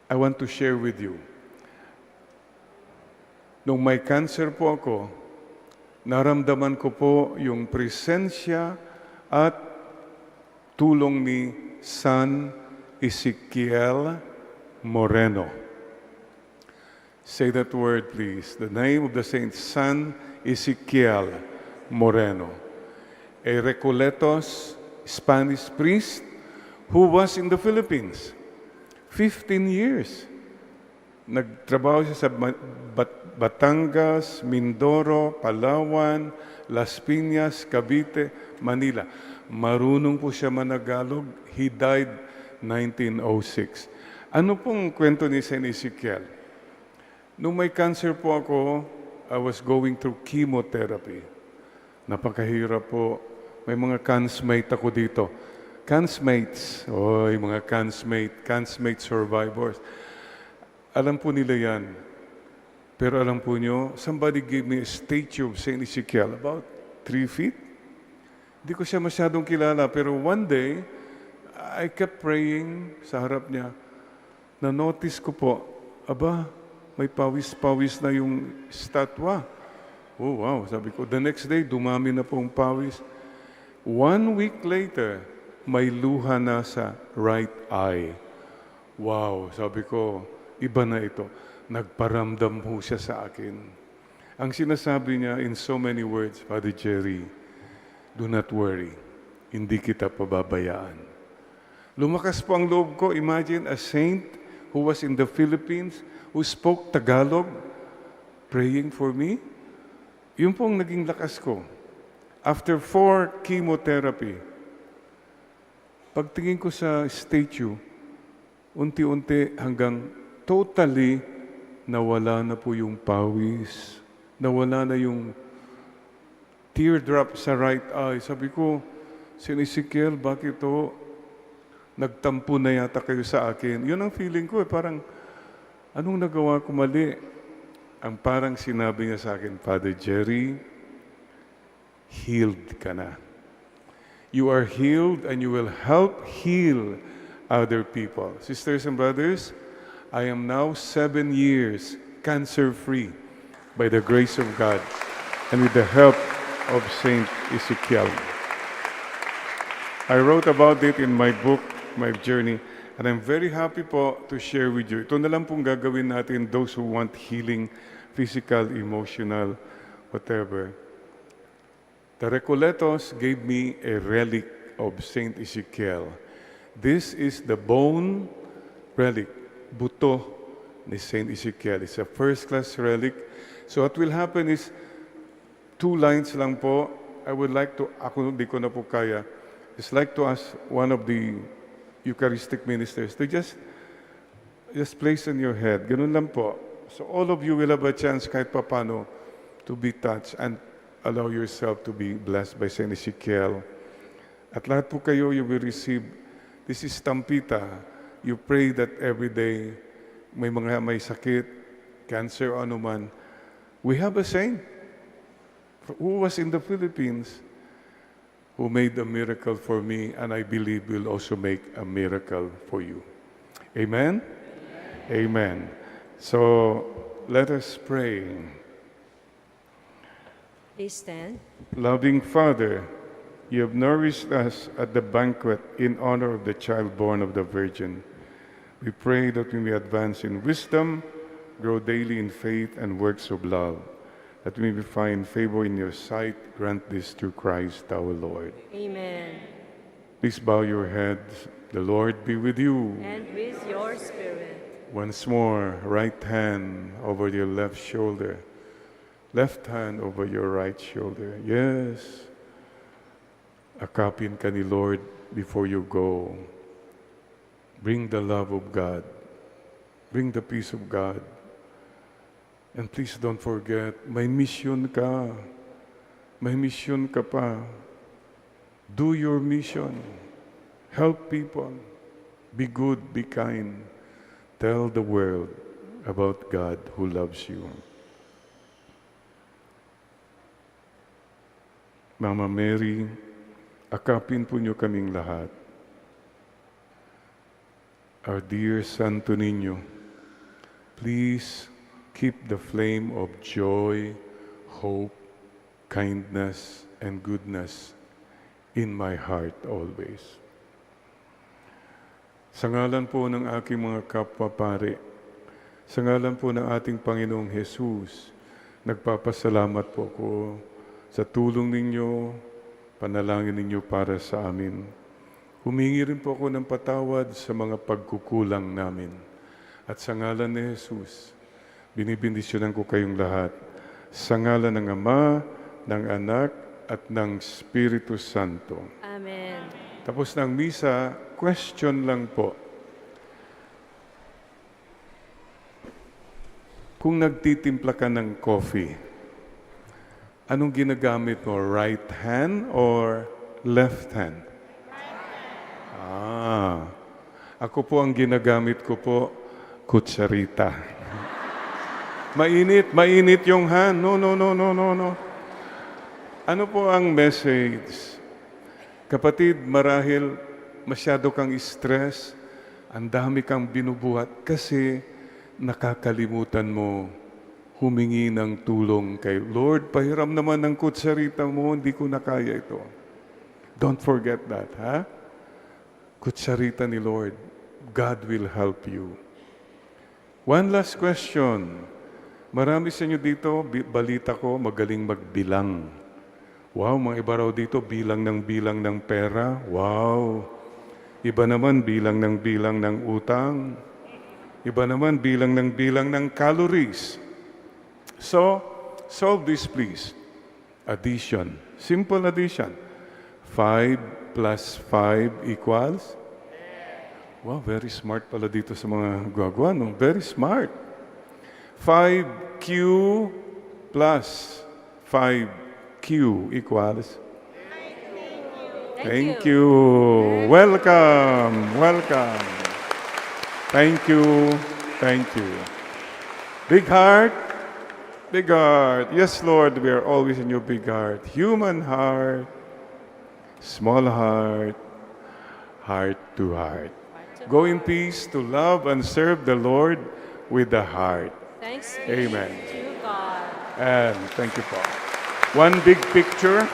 I want to share with you. Nung may cancer po ako, naramdaman ko po yung presensya at tulong ni San Ezekiel Moreno. Say that word, please. The name of the saint, San Ezekiel Moreno. A Recoletos Spanish priest who was in the Philippines. 15 years. Nagtrabaho siya sa Batangas, Mindoro, Palawan, Las Piñas, Cavite, Manila. Marunong po siya managalog. He died 1906. Ano pong kwento ni San Ezekiel? Nung may cancer po ako, I was going through chemotherapy. Napakahirap po. May mga cansmate ako dito. Cansmates. Oy, mga cansmate survivors. Alam po nila yan. Pero alam po nyo, somebody gave me a statue of St. Ezekiel, about 3 feet. Hindi ko siya masyadong kilala, pero one day, I kept praying sa harap niya. Na-notice ko po, aba, may pawis-pawis na yung statwa. Oh, wow. Sabi ko, the next day, dumami na pong pawis. 1 week later, may luha na sa right eye. Wow. Sabi ko, iba na ito. Nagparamdam ho siya sa akin. Ang sinasabi niya in so many words, Father Jerry, do not worry. Hindi kita pababayaan. Lumakas po ang loob ko. Imagine a saint who was in the Philippines, who spoke Tagalog, praying for me. Yun pong naging lakas ko. After 4 chemotherapy, pagtingin ko sa statue, unti-unti hanggang totally nawala na po yung pawis, nawala na yung teardrop sa right eye. Sabi ko, San Ezekiel, bakit to? Nagtampo na yata kayo sa akin. Yun ang feeling ko, parang, anong nagawa ko mali? Ang parang sinabi niya sa akin, Father Jerry, healed ka na. You are healed and you will help heal other people. Sisters and brothers, I am now 7 years cancer-free by the grace of God and with the help of Saint Ezekiel. I wrote about it in my book, my journey, and I'm very happy po to share with you. Ito na lang pong gagawin natin, those who want healing, physical, emotional, whatever. The Recoletos gave me a relic of Saint Ezekiel. This is the bone relic, buto ni Saint Ezekiel. It's a first-class relic. So what will happen is, 2 lines lang po. I would like to, ako di ko na po kaya, it's like to ask one of the Eucharistic ministers to just place on your head. Ganun lang po. So all of you will have a chance kahit papano to be touched and allow yourself to be blessed by Saint Ezekiel. At lahat po kayo, you will receive, this is Tampita. You pray that every day, may sakit, cancer, ano man. We have a saint who was in the Philippines who made a miracle for me, and I believe will also make a miracle for you. Amen? Amen. So, let us pray. Please stand. Loving Father, you have nourished us at the banquet in honor of the child born of the Virgin. We pray that we may advance in wisdom, grow daily in faith and works of love, that we may find favor in your sight. Grant this through Christ our Lord. Amen. Please bow your heads. The Lord be with you. And with your spirit. Once more, right hand over your left shoulder, left hand over your right shoulder. Yes. Akapin ka ni Lord before you go. Bring the love of God. Bring the peace of God. And please don't forget, may mission ka. May mission ka pa. Do your mission. Help people. Be good, be kind. Tell the world about God who loves you. Mama Mary, akapin po niyo kaming lahat. Our dear Santo Niño, please keep the flame of joy, hope, kindness, and goodness in my heart always. Sa ngalan po ng aking mga kapwa-pare, sa ngalan po ng ating Panginoong Jesus, nagpapasalamat po ko sa tulong ninyo, panalangin ninyo para sa amin. Humingi rin po ako ng patawad sa mga pagkukulang namin. At sa ngalan ni Jesus, binibindisyonan ko kayong lahat. Sa ngalan ng Ama, ng Anak, at ng Espiritu Santo. Amen. Tapos ng misa, question lang po. Kung nagtitimpla ka ng coffee, anong ginagamit mo? Right hand or left hand? Ako po ang ginagamit ko po, kutsarita. Mainit yung hand. No. Ano po ang message? Kapatid, marahil masyado kang stress, ang dami kang binubuhat kasi nakakalimutan mo humingi ng tulong kay Lord. Pahiram naman ng kutsarita mo, hindi ko na kaya ito. Don't forget that, ha? Kutsarita ni Lord. God will help you. One last question. Marami sa inyo dito, balita ko, magaling magbilang. Wow, mga iba raw dito, bilang ng pera. Wow. Iba naman, bilang ng utang. Iba naman, bilang ng calories. So, solve this please. Addition. Simple addition. 5 plus 5 equals? Wow, very smart pala dito sa mga gumagawa, no? Very smart. 5Q plus 5Q equals? Thank you. Welcome. Thank you. Big heart. Yes, Lord, we are always in your big heart. Human heart, small heart, heart to heart. Go in peace to love and serve the Lord with the heart. Thanks be Amen. to God. And thank you, Paul. One big picture.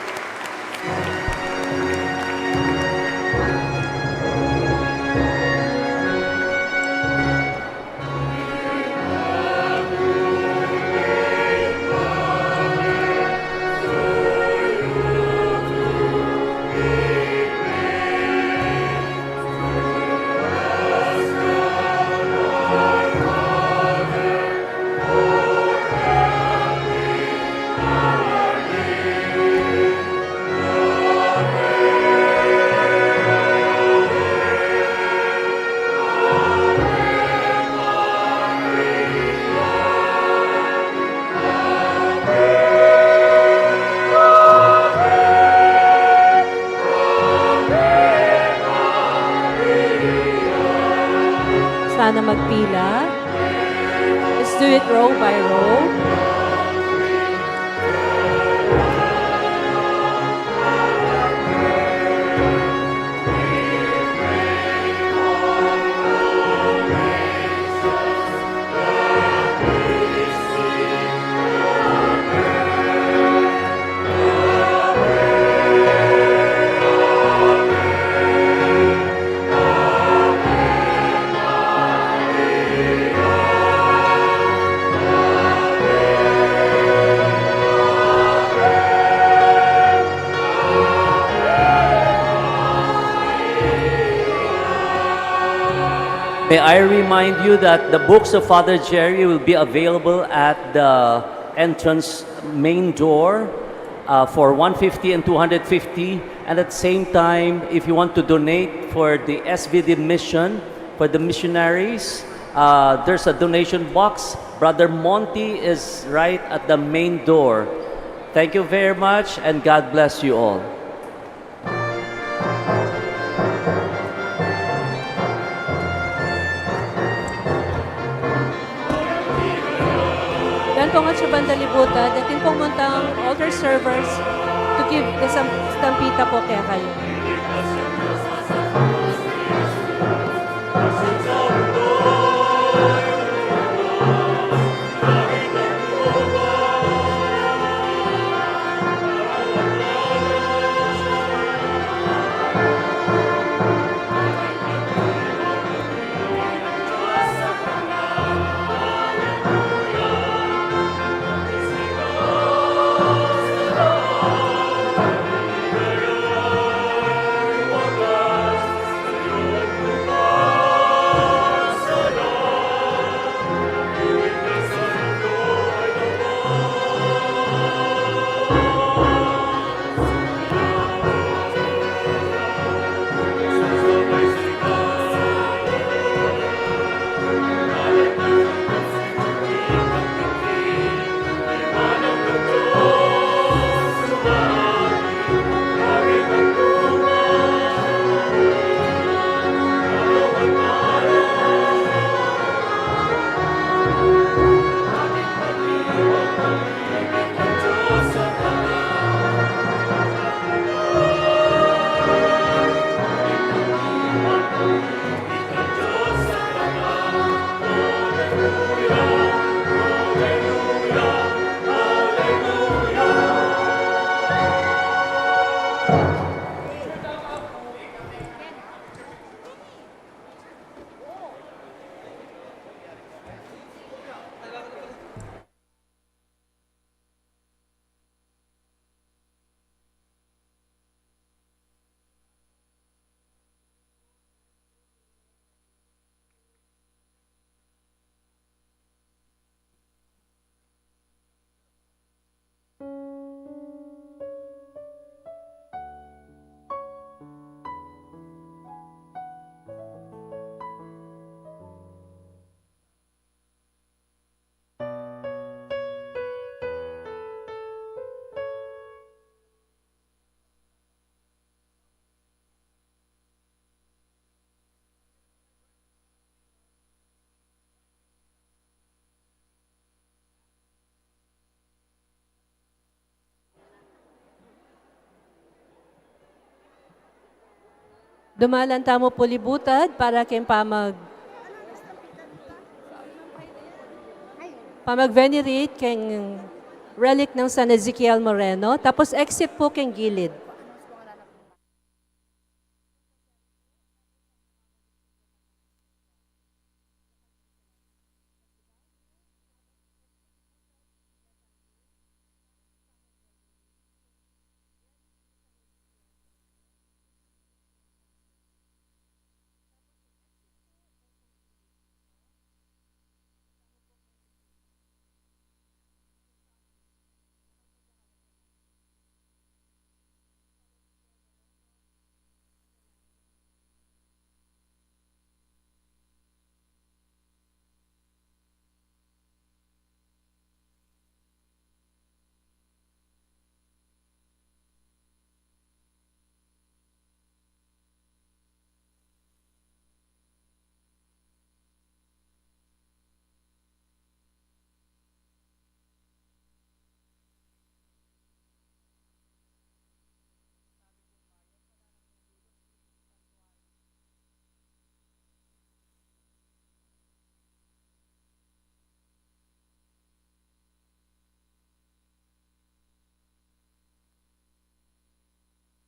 Sana magpila. Let's do it row by row. May I remind you that the books of Father Jerry will be available at the entrance main door for 150 and 250. And at the same time, if you want to donate for the SVD mission, for the missionaries, there's a donation box. Brother Monty is right at the main door. Thank you very much, and God bless you all. Yan po nga sa bandalibutan, natin pumunta ang altar servers to give the stampita po kaya kayo. Dumalanta mo po libutad para kayong pamag-venerate kayong relic ng San Ezekiel Moreno. Tapos exit po kayong gilid.